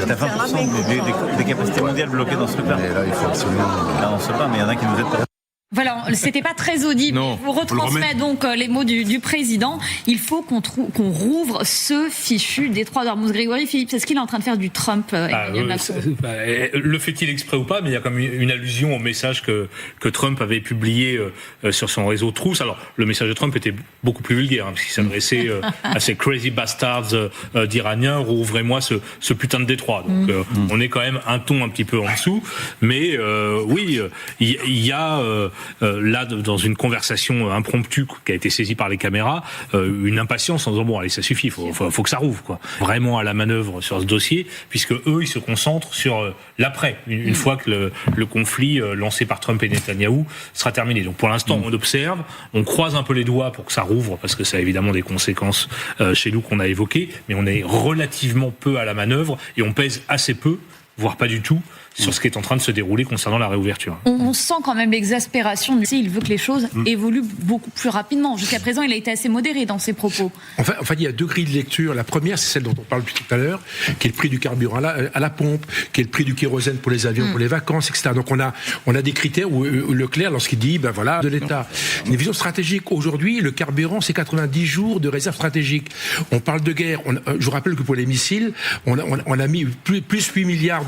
T'as 20% des capacités mondiales bloquées dans ce truc-là. Mais là, il faut absolument. Là, on se bat, mais il y en a qui nous aident pas. Voilà, c'était pas très audible. Non, je vous retransmets donc les mots du président. Il faut qu'on rouvre ce fichu détroit d'Ormuz. Grégory Philippe, est-ce qu'il est en train de faire du Trump, Emmanuel Macron? Le fait-il exprès ou pas, mais il y a comme une allusion au message que Trump avait publié sur son réseau Truth. Alors, le message de Trump était beaucoup plus vulgaire, parce qu'il s'adressait à ces crazy bastards d'Iraniens, rouvrez-moi ce putain de détroit. Donc, on est quand même un ton un petit peu en dessous. Mais oui, il y a... là, dans une conversation impromptue qui a été saisie par les caméras, une impatience en disant bon allez ça suffit, faut que ça rouvre quoi. Vraiment à la manœuvre sur ce dossier, puisque eux ils se concentrent sur l'après, une fois que le conflit lancé par Trump et Netanyahou sera terminé. Donc pour l'instant on observe, on croise un peu les doigts pour que ça rouvre, parce que ça a évidemment des conséquences chez nous qu'on a évoquées, mais on est relativement peu à la manœuvre et on pèse assez peu, voire pas du tout, sur ce qui est en train de se dérouler concernant la réouverture. On sent quand même l'exaspération. Il veut que les choses évoluent beaucoup plus rapidement. Jusqu'à présent, il a été assez modéré dans ses propos. Enfin, il y a 2 grilles de lecture. La première, c'est celle dont on parle depuis tout à l'heure, qui est le prix du carburant à la pompe, qui est le prix du kérosène pour les avions, pour les vacances, etc. Donc on a des critères où Leclerc, lorsqu'il dit, de l'État. Une vision stratégique. Aujourd'hui, le carburant, c'est 90 jours de réserve stratégique. On parle de guerre. Je vous rappelle que pour les missiles, on a mis plus 8 milliards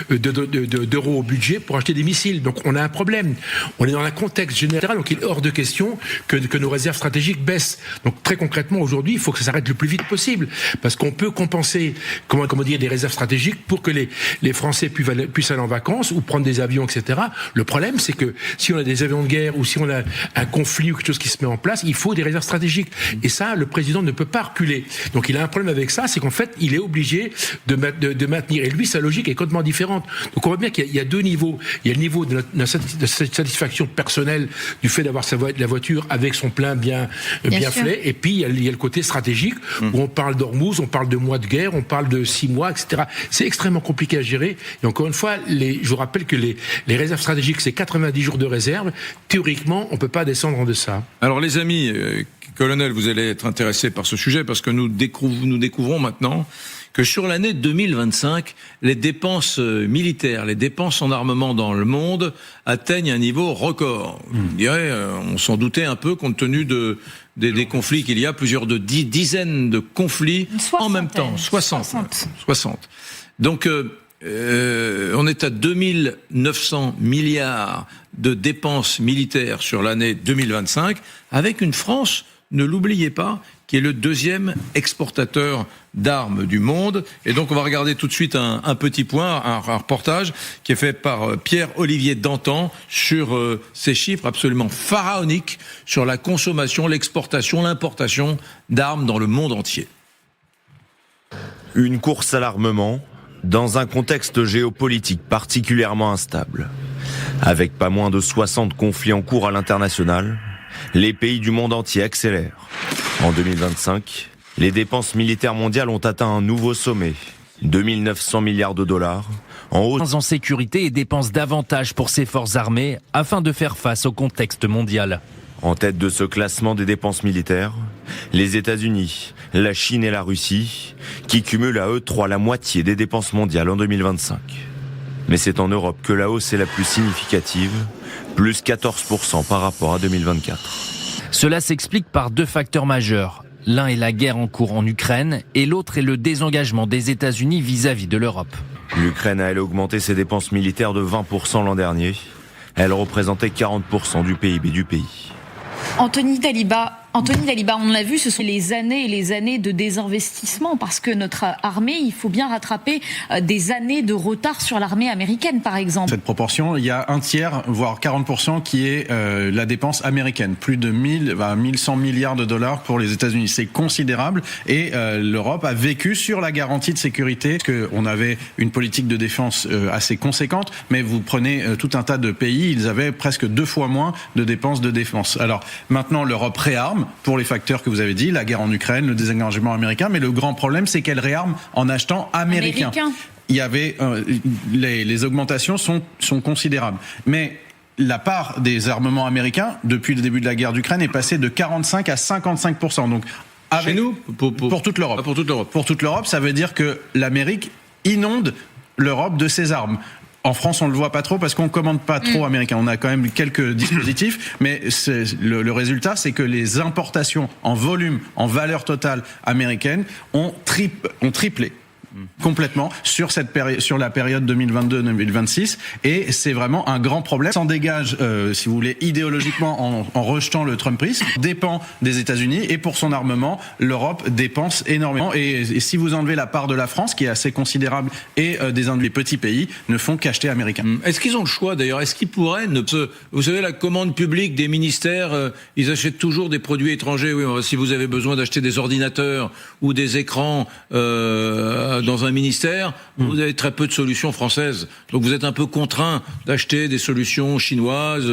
d'euros au budget pour acheter des missiles. Donc on a un problème. On est dans un contexte général, donc il est hors de question que nos réserves stratégiques baissent. Donc très concrètement, aujourd'hui, il faut que ça s'arrête le plus vite possible, parce qu'on peut compenser des réserves stratégiques pour que les Français puissent aller en vacances ou prendre des avions, etc. Le problème, c'est que si on a des avions de guerre ou si on a un conflit ou quelque chose qui se met en place, il faut des réserves stratégiques. Et ça, le président ne peut pas reculer. Donc il a un problème avec ça, c'est qu'en fait, il est obligé de maintenir. Et lui, sa logique est complètement différente. Donc on voit bien qu'il y a 2 niveaux. Il y a le niveau de la satisfaction personnelle du fait d'avoir la voiture avec son plein bien fait, et puis il y a le côté stratégique où on parle d'Ormuz, on parle de mois de guerre, on parle de 6 mois, etc. C'est extrêmement compliqué à gérer. Et encore une fois, je vous rappelle que les réserves stratégiques, c'est 90 jours de réserve. Théoriquement, on ne peut pas descendre en deçà. Alors les amis, colonel, vous allez être intéressés par ce sujet, parce que nous découvrons maintenant que sur l'année 2025, les dépenses militaires, les dépenses en armement dans le monde atteignent un niveau record. Je dirais, on s'en doutait un peu compte tenu des conflits qu'il y a, plusieurs dizaines de conflits en même temps. 60. Donc, on est à 2900 milliards de dépenses militaires sur l'année 2025, avec une France, ne l'oubliez pas, qui est le 2e exportateur d'armes du monde. Et donc, on va regarder tout de suite un petit point, un reportage qui est fait par Pierre-Olivier Dantan sur ces chiffres absolument pharaoniques sur la consommation, l'exportation, l'importation d'armes dans le monde entier. Une course à l'armement dans un contexte géopolitique particulièrement instable. Avec pas moins de 60 conflits en cours à l'international, les pays du monde entier accélèrent. En 2025, les dépenses militaires mondiales ont atteint un nouveau sommet, 2 900 milliards de dollars, En haut, en sécurité et dépense davantage pour ses forces armées afin de faire face au contexte mondial. En tête de ce classement des dépenses militaires, les États-Unis, la Chine et la Russie, qui cumulent à eux trois la moitié des dépenses mondiales en 2025. Mais c'est en Europe que la hausse est la plus significative, plus 14% par rapport à 2024. Cela s'explique par deux facteurs majeurs. L'un est la guerre en cours en Ukraine et l'autre est le désengagement des États-Unis vis-à-vis de l'Europe. L'Ukraine a elle augmenté ses dépenses militaires de 20% l'an dernier. Elle représentait 40% du PIB du pays. Anthony Daliba, on l'a vu, ce sont les années et les années de désinvestissement parce que notre armée, il faut bien rattraper des années de retard sur l'armée américaine, par exemple. Cette proportion, il y a un tiers, voire 40% qui est la dépense américaine. Plus de 1100 milliards de dollars pour les États-Unis. C'est considérable et l'Europe a vécu sur la garantie de sécurité parce qu'on avait une politique de défense assez conséquente, mais vous prenez tout un tas de pays, ils avaient presque 2 fois moins de dépenses de défense. Alors maintenant, l'Europe réarme pour les facteurs que vous avez dit, la guerre en Ukraine, le désengagement américain, mais le grand problème, c'est qu'elle réarme en achetant américain. Il y avait les augmentations sont considérables, mais la part des armements américains depuis le début de la guerre d'Ukraine est passée de 45 à 55%. Donc chez nous, pour toute l'Europe. Pour toute l'Europe, ça veut dire que l'Amérique inonde l'Europe de ses armes. En France, on le voit pas trop parce qu'on commande pas trop américain. On a quand même quelques dispositifs, mais le résultat, c'est que les importations en volume, en valeur totale américaine ont triplé. Complètement sur sur la période 2022-2026 et c'est vraiment un grand problème. S'en dégage, si vous voulez, idéologiquement en rejetant le Trumpisme, dépend des États-Unis et pour son armement, l'Europe dépense énormément. Et si vous enlevez la part de la France, qui est assez considérable, et des petits pays ne font qu'acheter américain. Est-ce qu'ils ont le choix d'ailleurs? Est-ce qu'ils pourraient vous savez, la commande publique des ministères, ils achètent toujours des produits étrangers. Oui, si vous avez besoin d'acheter des ordinateurs ou des écrans dans un ministère, vous avez très peu de solutions françaises. Donc vous êtes un peu contraint d'acheter des solutions chinoises,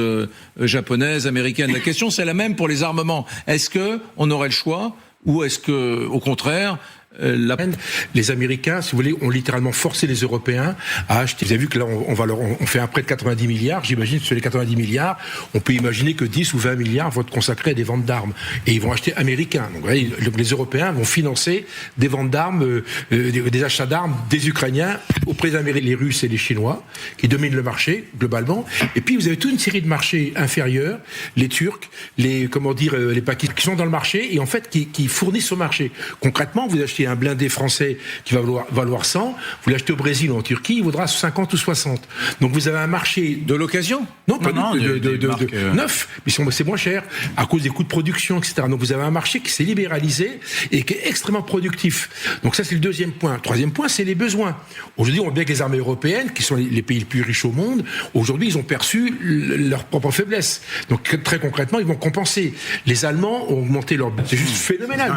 japonaises, américaines. La question, c'est la même pour les armements. Est-ce qu'on aurait le choix ou est-ce que, au contraire, les Américains, si vous voulez, ont littéralement forcé les Européens à acheter. Vous avez vu que là, on fait un prêt de 90 milliards. J'imagine que sur les 90 milliards, on peut imaginer que 10 ou 20 milliards vont être consacrés à des ventes d'armes. Et ils vont acheter américains. Donc, voyez, les Européens vont financer des ventes d'armes, des achats d'armes des Ukrainiens auprès des Américains, les Russes et les Chinois, qui dominent le marché, globalement. Et puis, vous avez toute une série de marchés inférieurs, les Turcs, les Pakistanais, qui sont dans le marché et en fait, qui fournissent au marché. Concrètement, vous achetez un blindé français qui va valoir 100, vous l'achetez au Brésil ou en Turquie, il vaudra 50 ou 60. Donc vous avez un marché de l'occasion. Non, pas de neuf, mais c'est moins cher à cause des coûts de production, etc. Donc vous avez un marché qui s'est libéralisé et qui est extrêmement productif. Donc ça c'est le deuxième point. Troisième point, c'est les besoins. Aujourd'hui, on voit bien que les armées européennes, qui sont les pays les plus riches au monde, aujourd'hui ils ont perçu leur propre faiblesse. Donc très concrètement, ils vont compenser. Les Allemands ont augmenté leur budget. C'est juste phénoménal.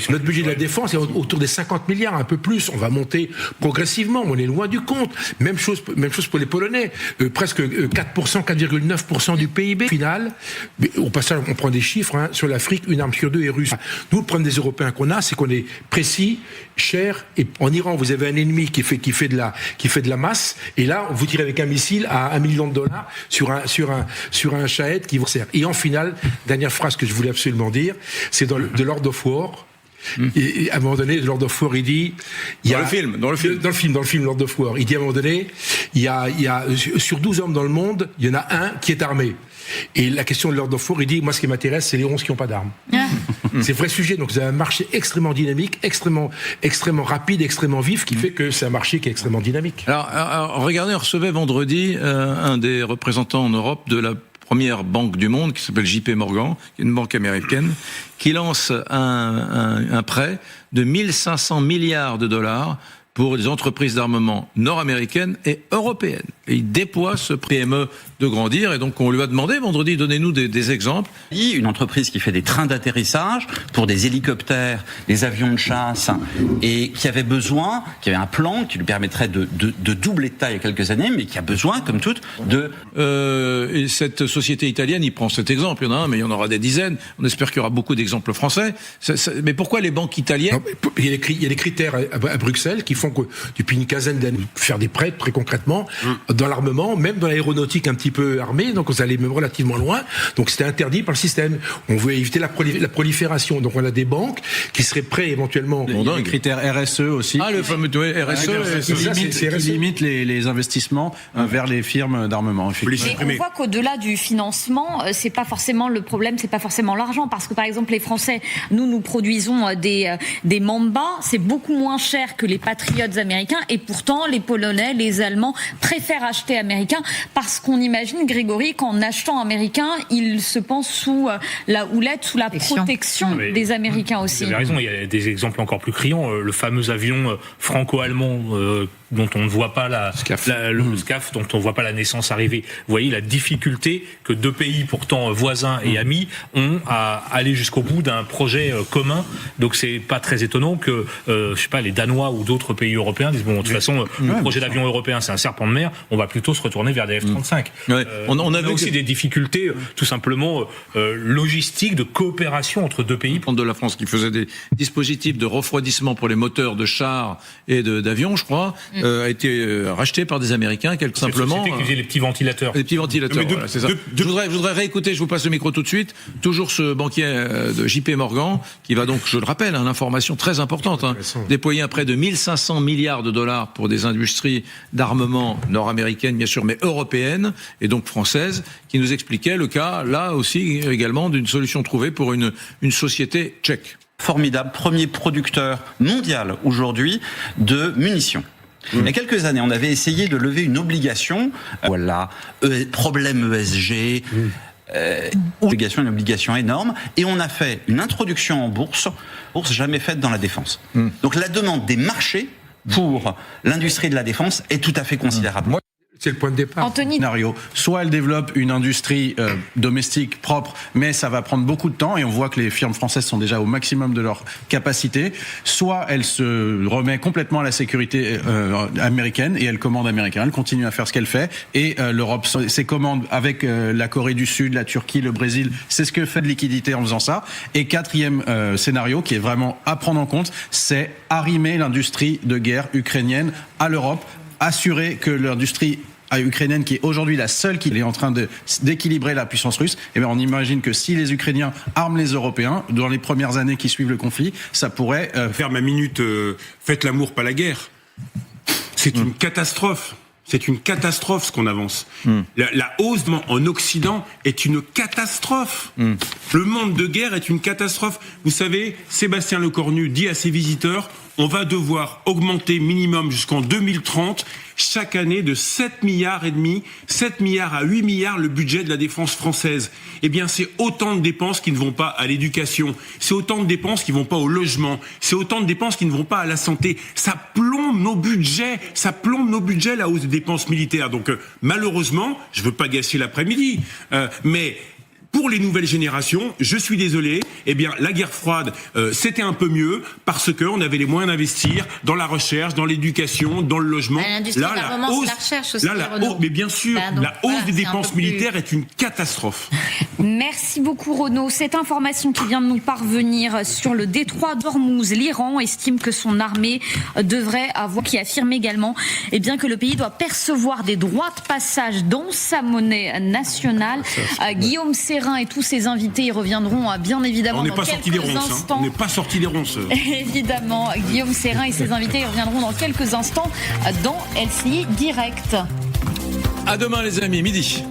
Notre budget de la défense est autour des 50 milliards, un peu plus. On va monter progressivement. On est loin du compte. Même chose pour les Polonais. Presque 4%, 4,9% du PIB final. Mais au passage, on prend des chiffres sur l'Afrique, une arme sur 2 est russe. Nous, le problème des Européens qu'on a, c'est qu'on est précis, cher. Et en Iran, vous avez un ennemi qui fait de la masse. Et là, vous tirez avec un missile à $1 million sur un Shahed qui vous sert. Et en finale, dernière phrase que je voulais absolument dire, c'est de Lord of War. Et à un moment donné, Lord of War, il dit, dans le film Lord of War, il dit à un moment donné, il y a sur 12 hommes dans le monde, il y en a un qui est armé. Et la question de Lord of War, il dit, moi ce qui m'intéresse, c'est les 11 qui n'ont pas d'armes. C'est un vrai sujet. Donc vous avez un marché extrêmement dynamique, extrêmement rapide, extrêmement vif, qui fait que c'est un marché qui est extrêmement dynamique. Alors regardez, on recevait vendredi un des représentants en Europe de la première banque du monde, qui s'appelle JP Morgan, qui est une banque américaine, qui lance un prêt de 1500 milliards de dollars pour les entreprises d'armement nord-américaines et européennes. Et il déploie ce PME de grandir. Et donc, on lui a demandé vendredi, donnez-nous des exemples. Une entreprise qui fait des trains d'atterrissage pour des hélicoptères, des avions de chasse, et qui avait un plan qui lui permettrait de doubler de taille il y a quelques années, mais qui a besoin, comme toutes, et cette société italienne, il prend cet exemple. Il y en a un, mais il y en aura des dizaines. On espère qu'il y aura beaucoup d'exemples français. Mais pourquoi les banques italiennes? Il y a des critères à Bruxelles qui font depuis une quinzaine d'années, faire des prêts très concrètement dans l'armement, même dans l'aéronautique un petit peu armée, donc on allait même relativement loin, donc c'était interdit par le système. On voulait éviter la prolifération, donc on a des banques qui seraient prêts éventuellement. Les critères RSE aussi. Ah, le fameux RSE, qui limite les investissements vers les firmes d'armement. Et on voit qu'au-delà du financement, c'est pas forcément le problème, c'est pas forcément l'argent, parce que par exemple les Français, nous produisons des Mamba, c'est beaucoup moins cher que les Patriots américains, et pourtant les Polonais, les Allemands préfèrent acheter américain, parce qu'on imagine, Grégory, qu'en achetant américain, ils se pensent sous la houlette, sous la protection des Américains aussi. Vous avez raison, il y a des exemples encore plus criants. Le fameux avion franco-allemand dont on ne voit pas le SCAF, dont on ne voit pas la naissance arriver. Vous voyez la difficulté que deux pays pourtant voisins et amis ont à aller jusqu'au bout d'un projet commun. Donc c'est pas très étonnant que je sais pas, les Danois ou d'autres pays européens disent bon, de toute façon le projet d'avion européen c'est un serpent de mer, on va plutôt se retourner vers des F-35. On a aussi des difficultés tout simplement logistiques, de coopération entre deux pays. De la France qui faisait des dispositifs de refroidissement pour les moteurs de chars et d'avions, je crois, a été racheté par des Américains, simplement. Qui faisait les petits ventilateurs. Les petits ventilateurs, voilà, c'est ça. Je voudrais réécouter, je vous passe le micro tout de suite, toujours ce banquier de JP Morgan, qui va donc, je le rappelle, l'information très importante, déployer près de 1500 milliards de dollars pour des industries d'armement nord-américaines, bien sûr, mais européennes, et donc françaises, qui nous expliquait le cas, là aussi, également, d'une solution trouvée pour une société tchèque. Formidable, premier producteur mondial aujourd'hui de munitions. Il y a quelques années, on avait essayé de lever une obligation. Voilà, problème ESG, une obligation énorme, et on a fait une introduction en bourse jamais faite dans la défense. Donc la demande des marchés pour l'industrie de la défense est tout à fait considérable. C'est le point de départ. Anthony. Scénario. Soit elle développe une industrie domestique propre, mais ça va prendre beaucoup de temps, et on voit que les firmes françaises sont déjà au maximum de leur capacité. Soit elle se remet complètement à la sécurité américaine, et elle commande américain. Elle continue à faire ce qu'elle fait, et l'Europe, ses commandes avec la Corée du Sud, la Turquie, le Brésil, c'est ce que fait de liquidité en faisant ça. Et quatrième scénario, qui est vraiment à prendre en compte, c'est arrimer l'industrie de guerre ukrainienne à l'Europe, assurer que l'industrie ukrainienne, qui est aujourd'hui la seule qui est en train d'équilibrer la puissance russe, et bien on imagine que si les Ukrainiens arment les Européens dans les premières années qui suivent le conflit, ça pourrait faire ma minute faites l'amour pas la guerre. C'est une catastrophe. C'est une catastrophe ce qu'on avance. La hausse en Occident est une catastrophe. Le monde de guerre est une catastrophe. Vous savez, Sébastien Lecornu dit à ses visiteurs, on va devoir augmenter minimum jusqu'en 2030 chaque année de 7 milliards et demi, 7 milliards à 8 milliards le budget de la défense française. Eh bien, c'est autant de dépenses qui ne vont pas à l'éducation, c'est autant de dépenses qui ne vont pas au logement, c'est autant de dépenses qui ne vont pas à la santé. Ça plombe nos budgets, la hausse des dépenses militaires. Donc, malheureusement, je veux pas gâcher l'après-midi, mais pour les nouvelles générations, je suis désolé, eh bien, la guerre froide, c'était un peu mieux parce que on avait les moyens d'investir dans la recherche, dans l'éducation, dans le logement. Là, la recherche aussi. Mais bien sûr, la hausse des dépenses militaires est une catastrophe. Merci beaucoup, Renaud. Cette information qui vient de nous parvenir sur le détroit d'Ormuz, l'Iran estime que son armée devrait avoir, qui affirme également, eh bien, que le pays doit percevoir des droits de passage dans sa monnaie nationale. Guillaume Serrin et tous ses invités y reviendront bien évidemment dans quelques instants. On n'est pas sorti des ronces. Évidemment, Guillaume Serrin et ses invités y reviendront dans quelques instants dans LCI Direct. À demain les amis, midi.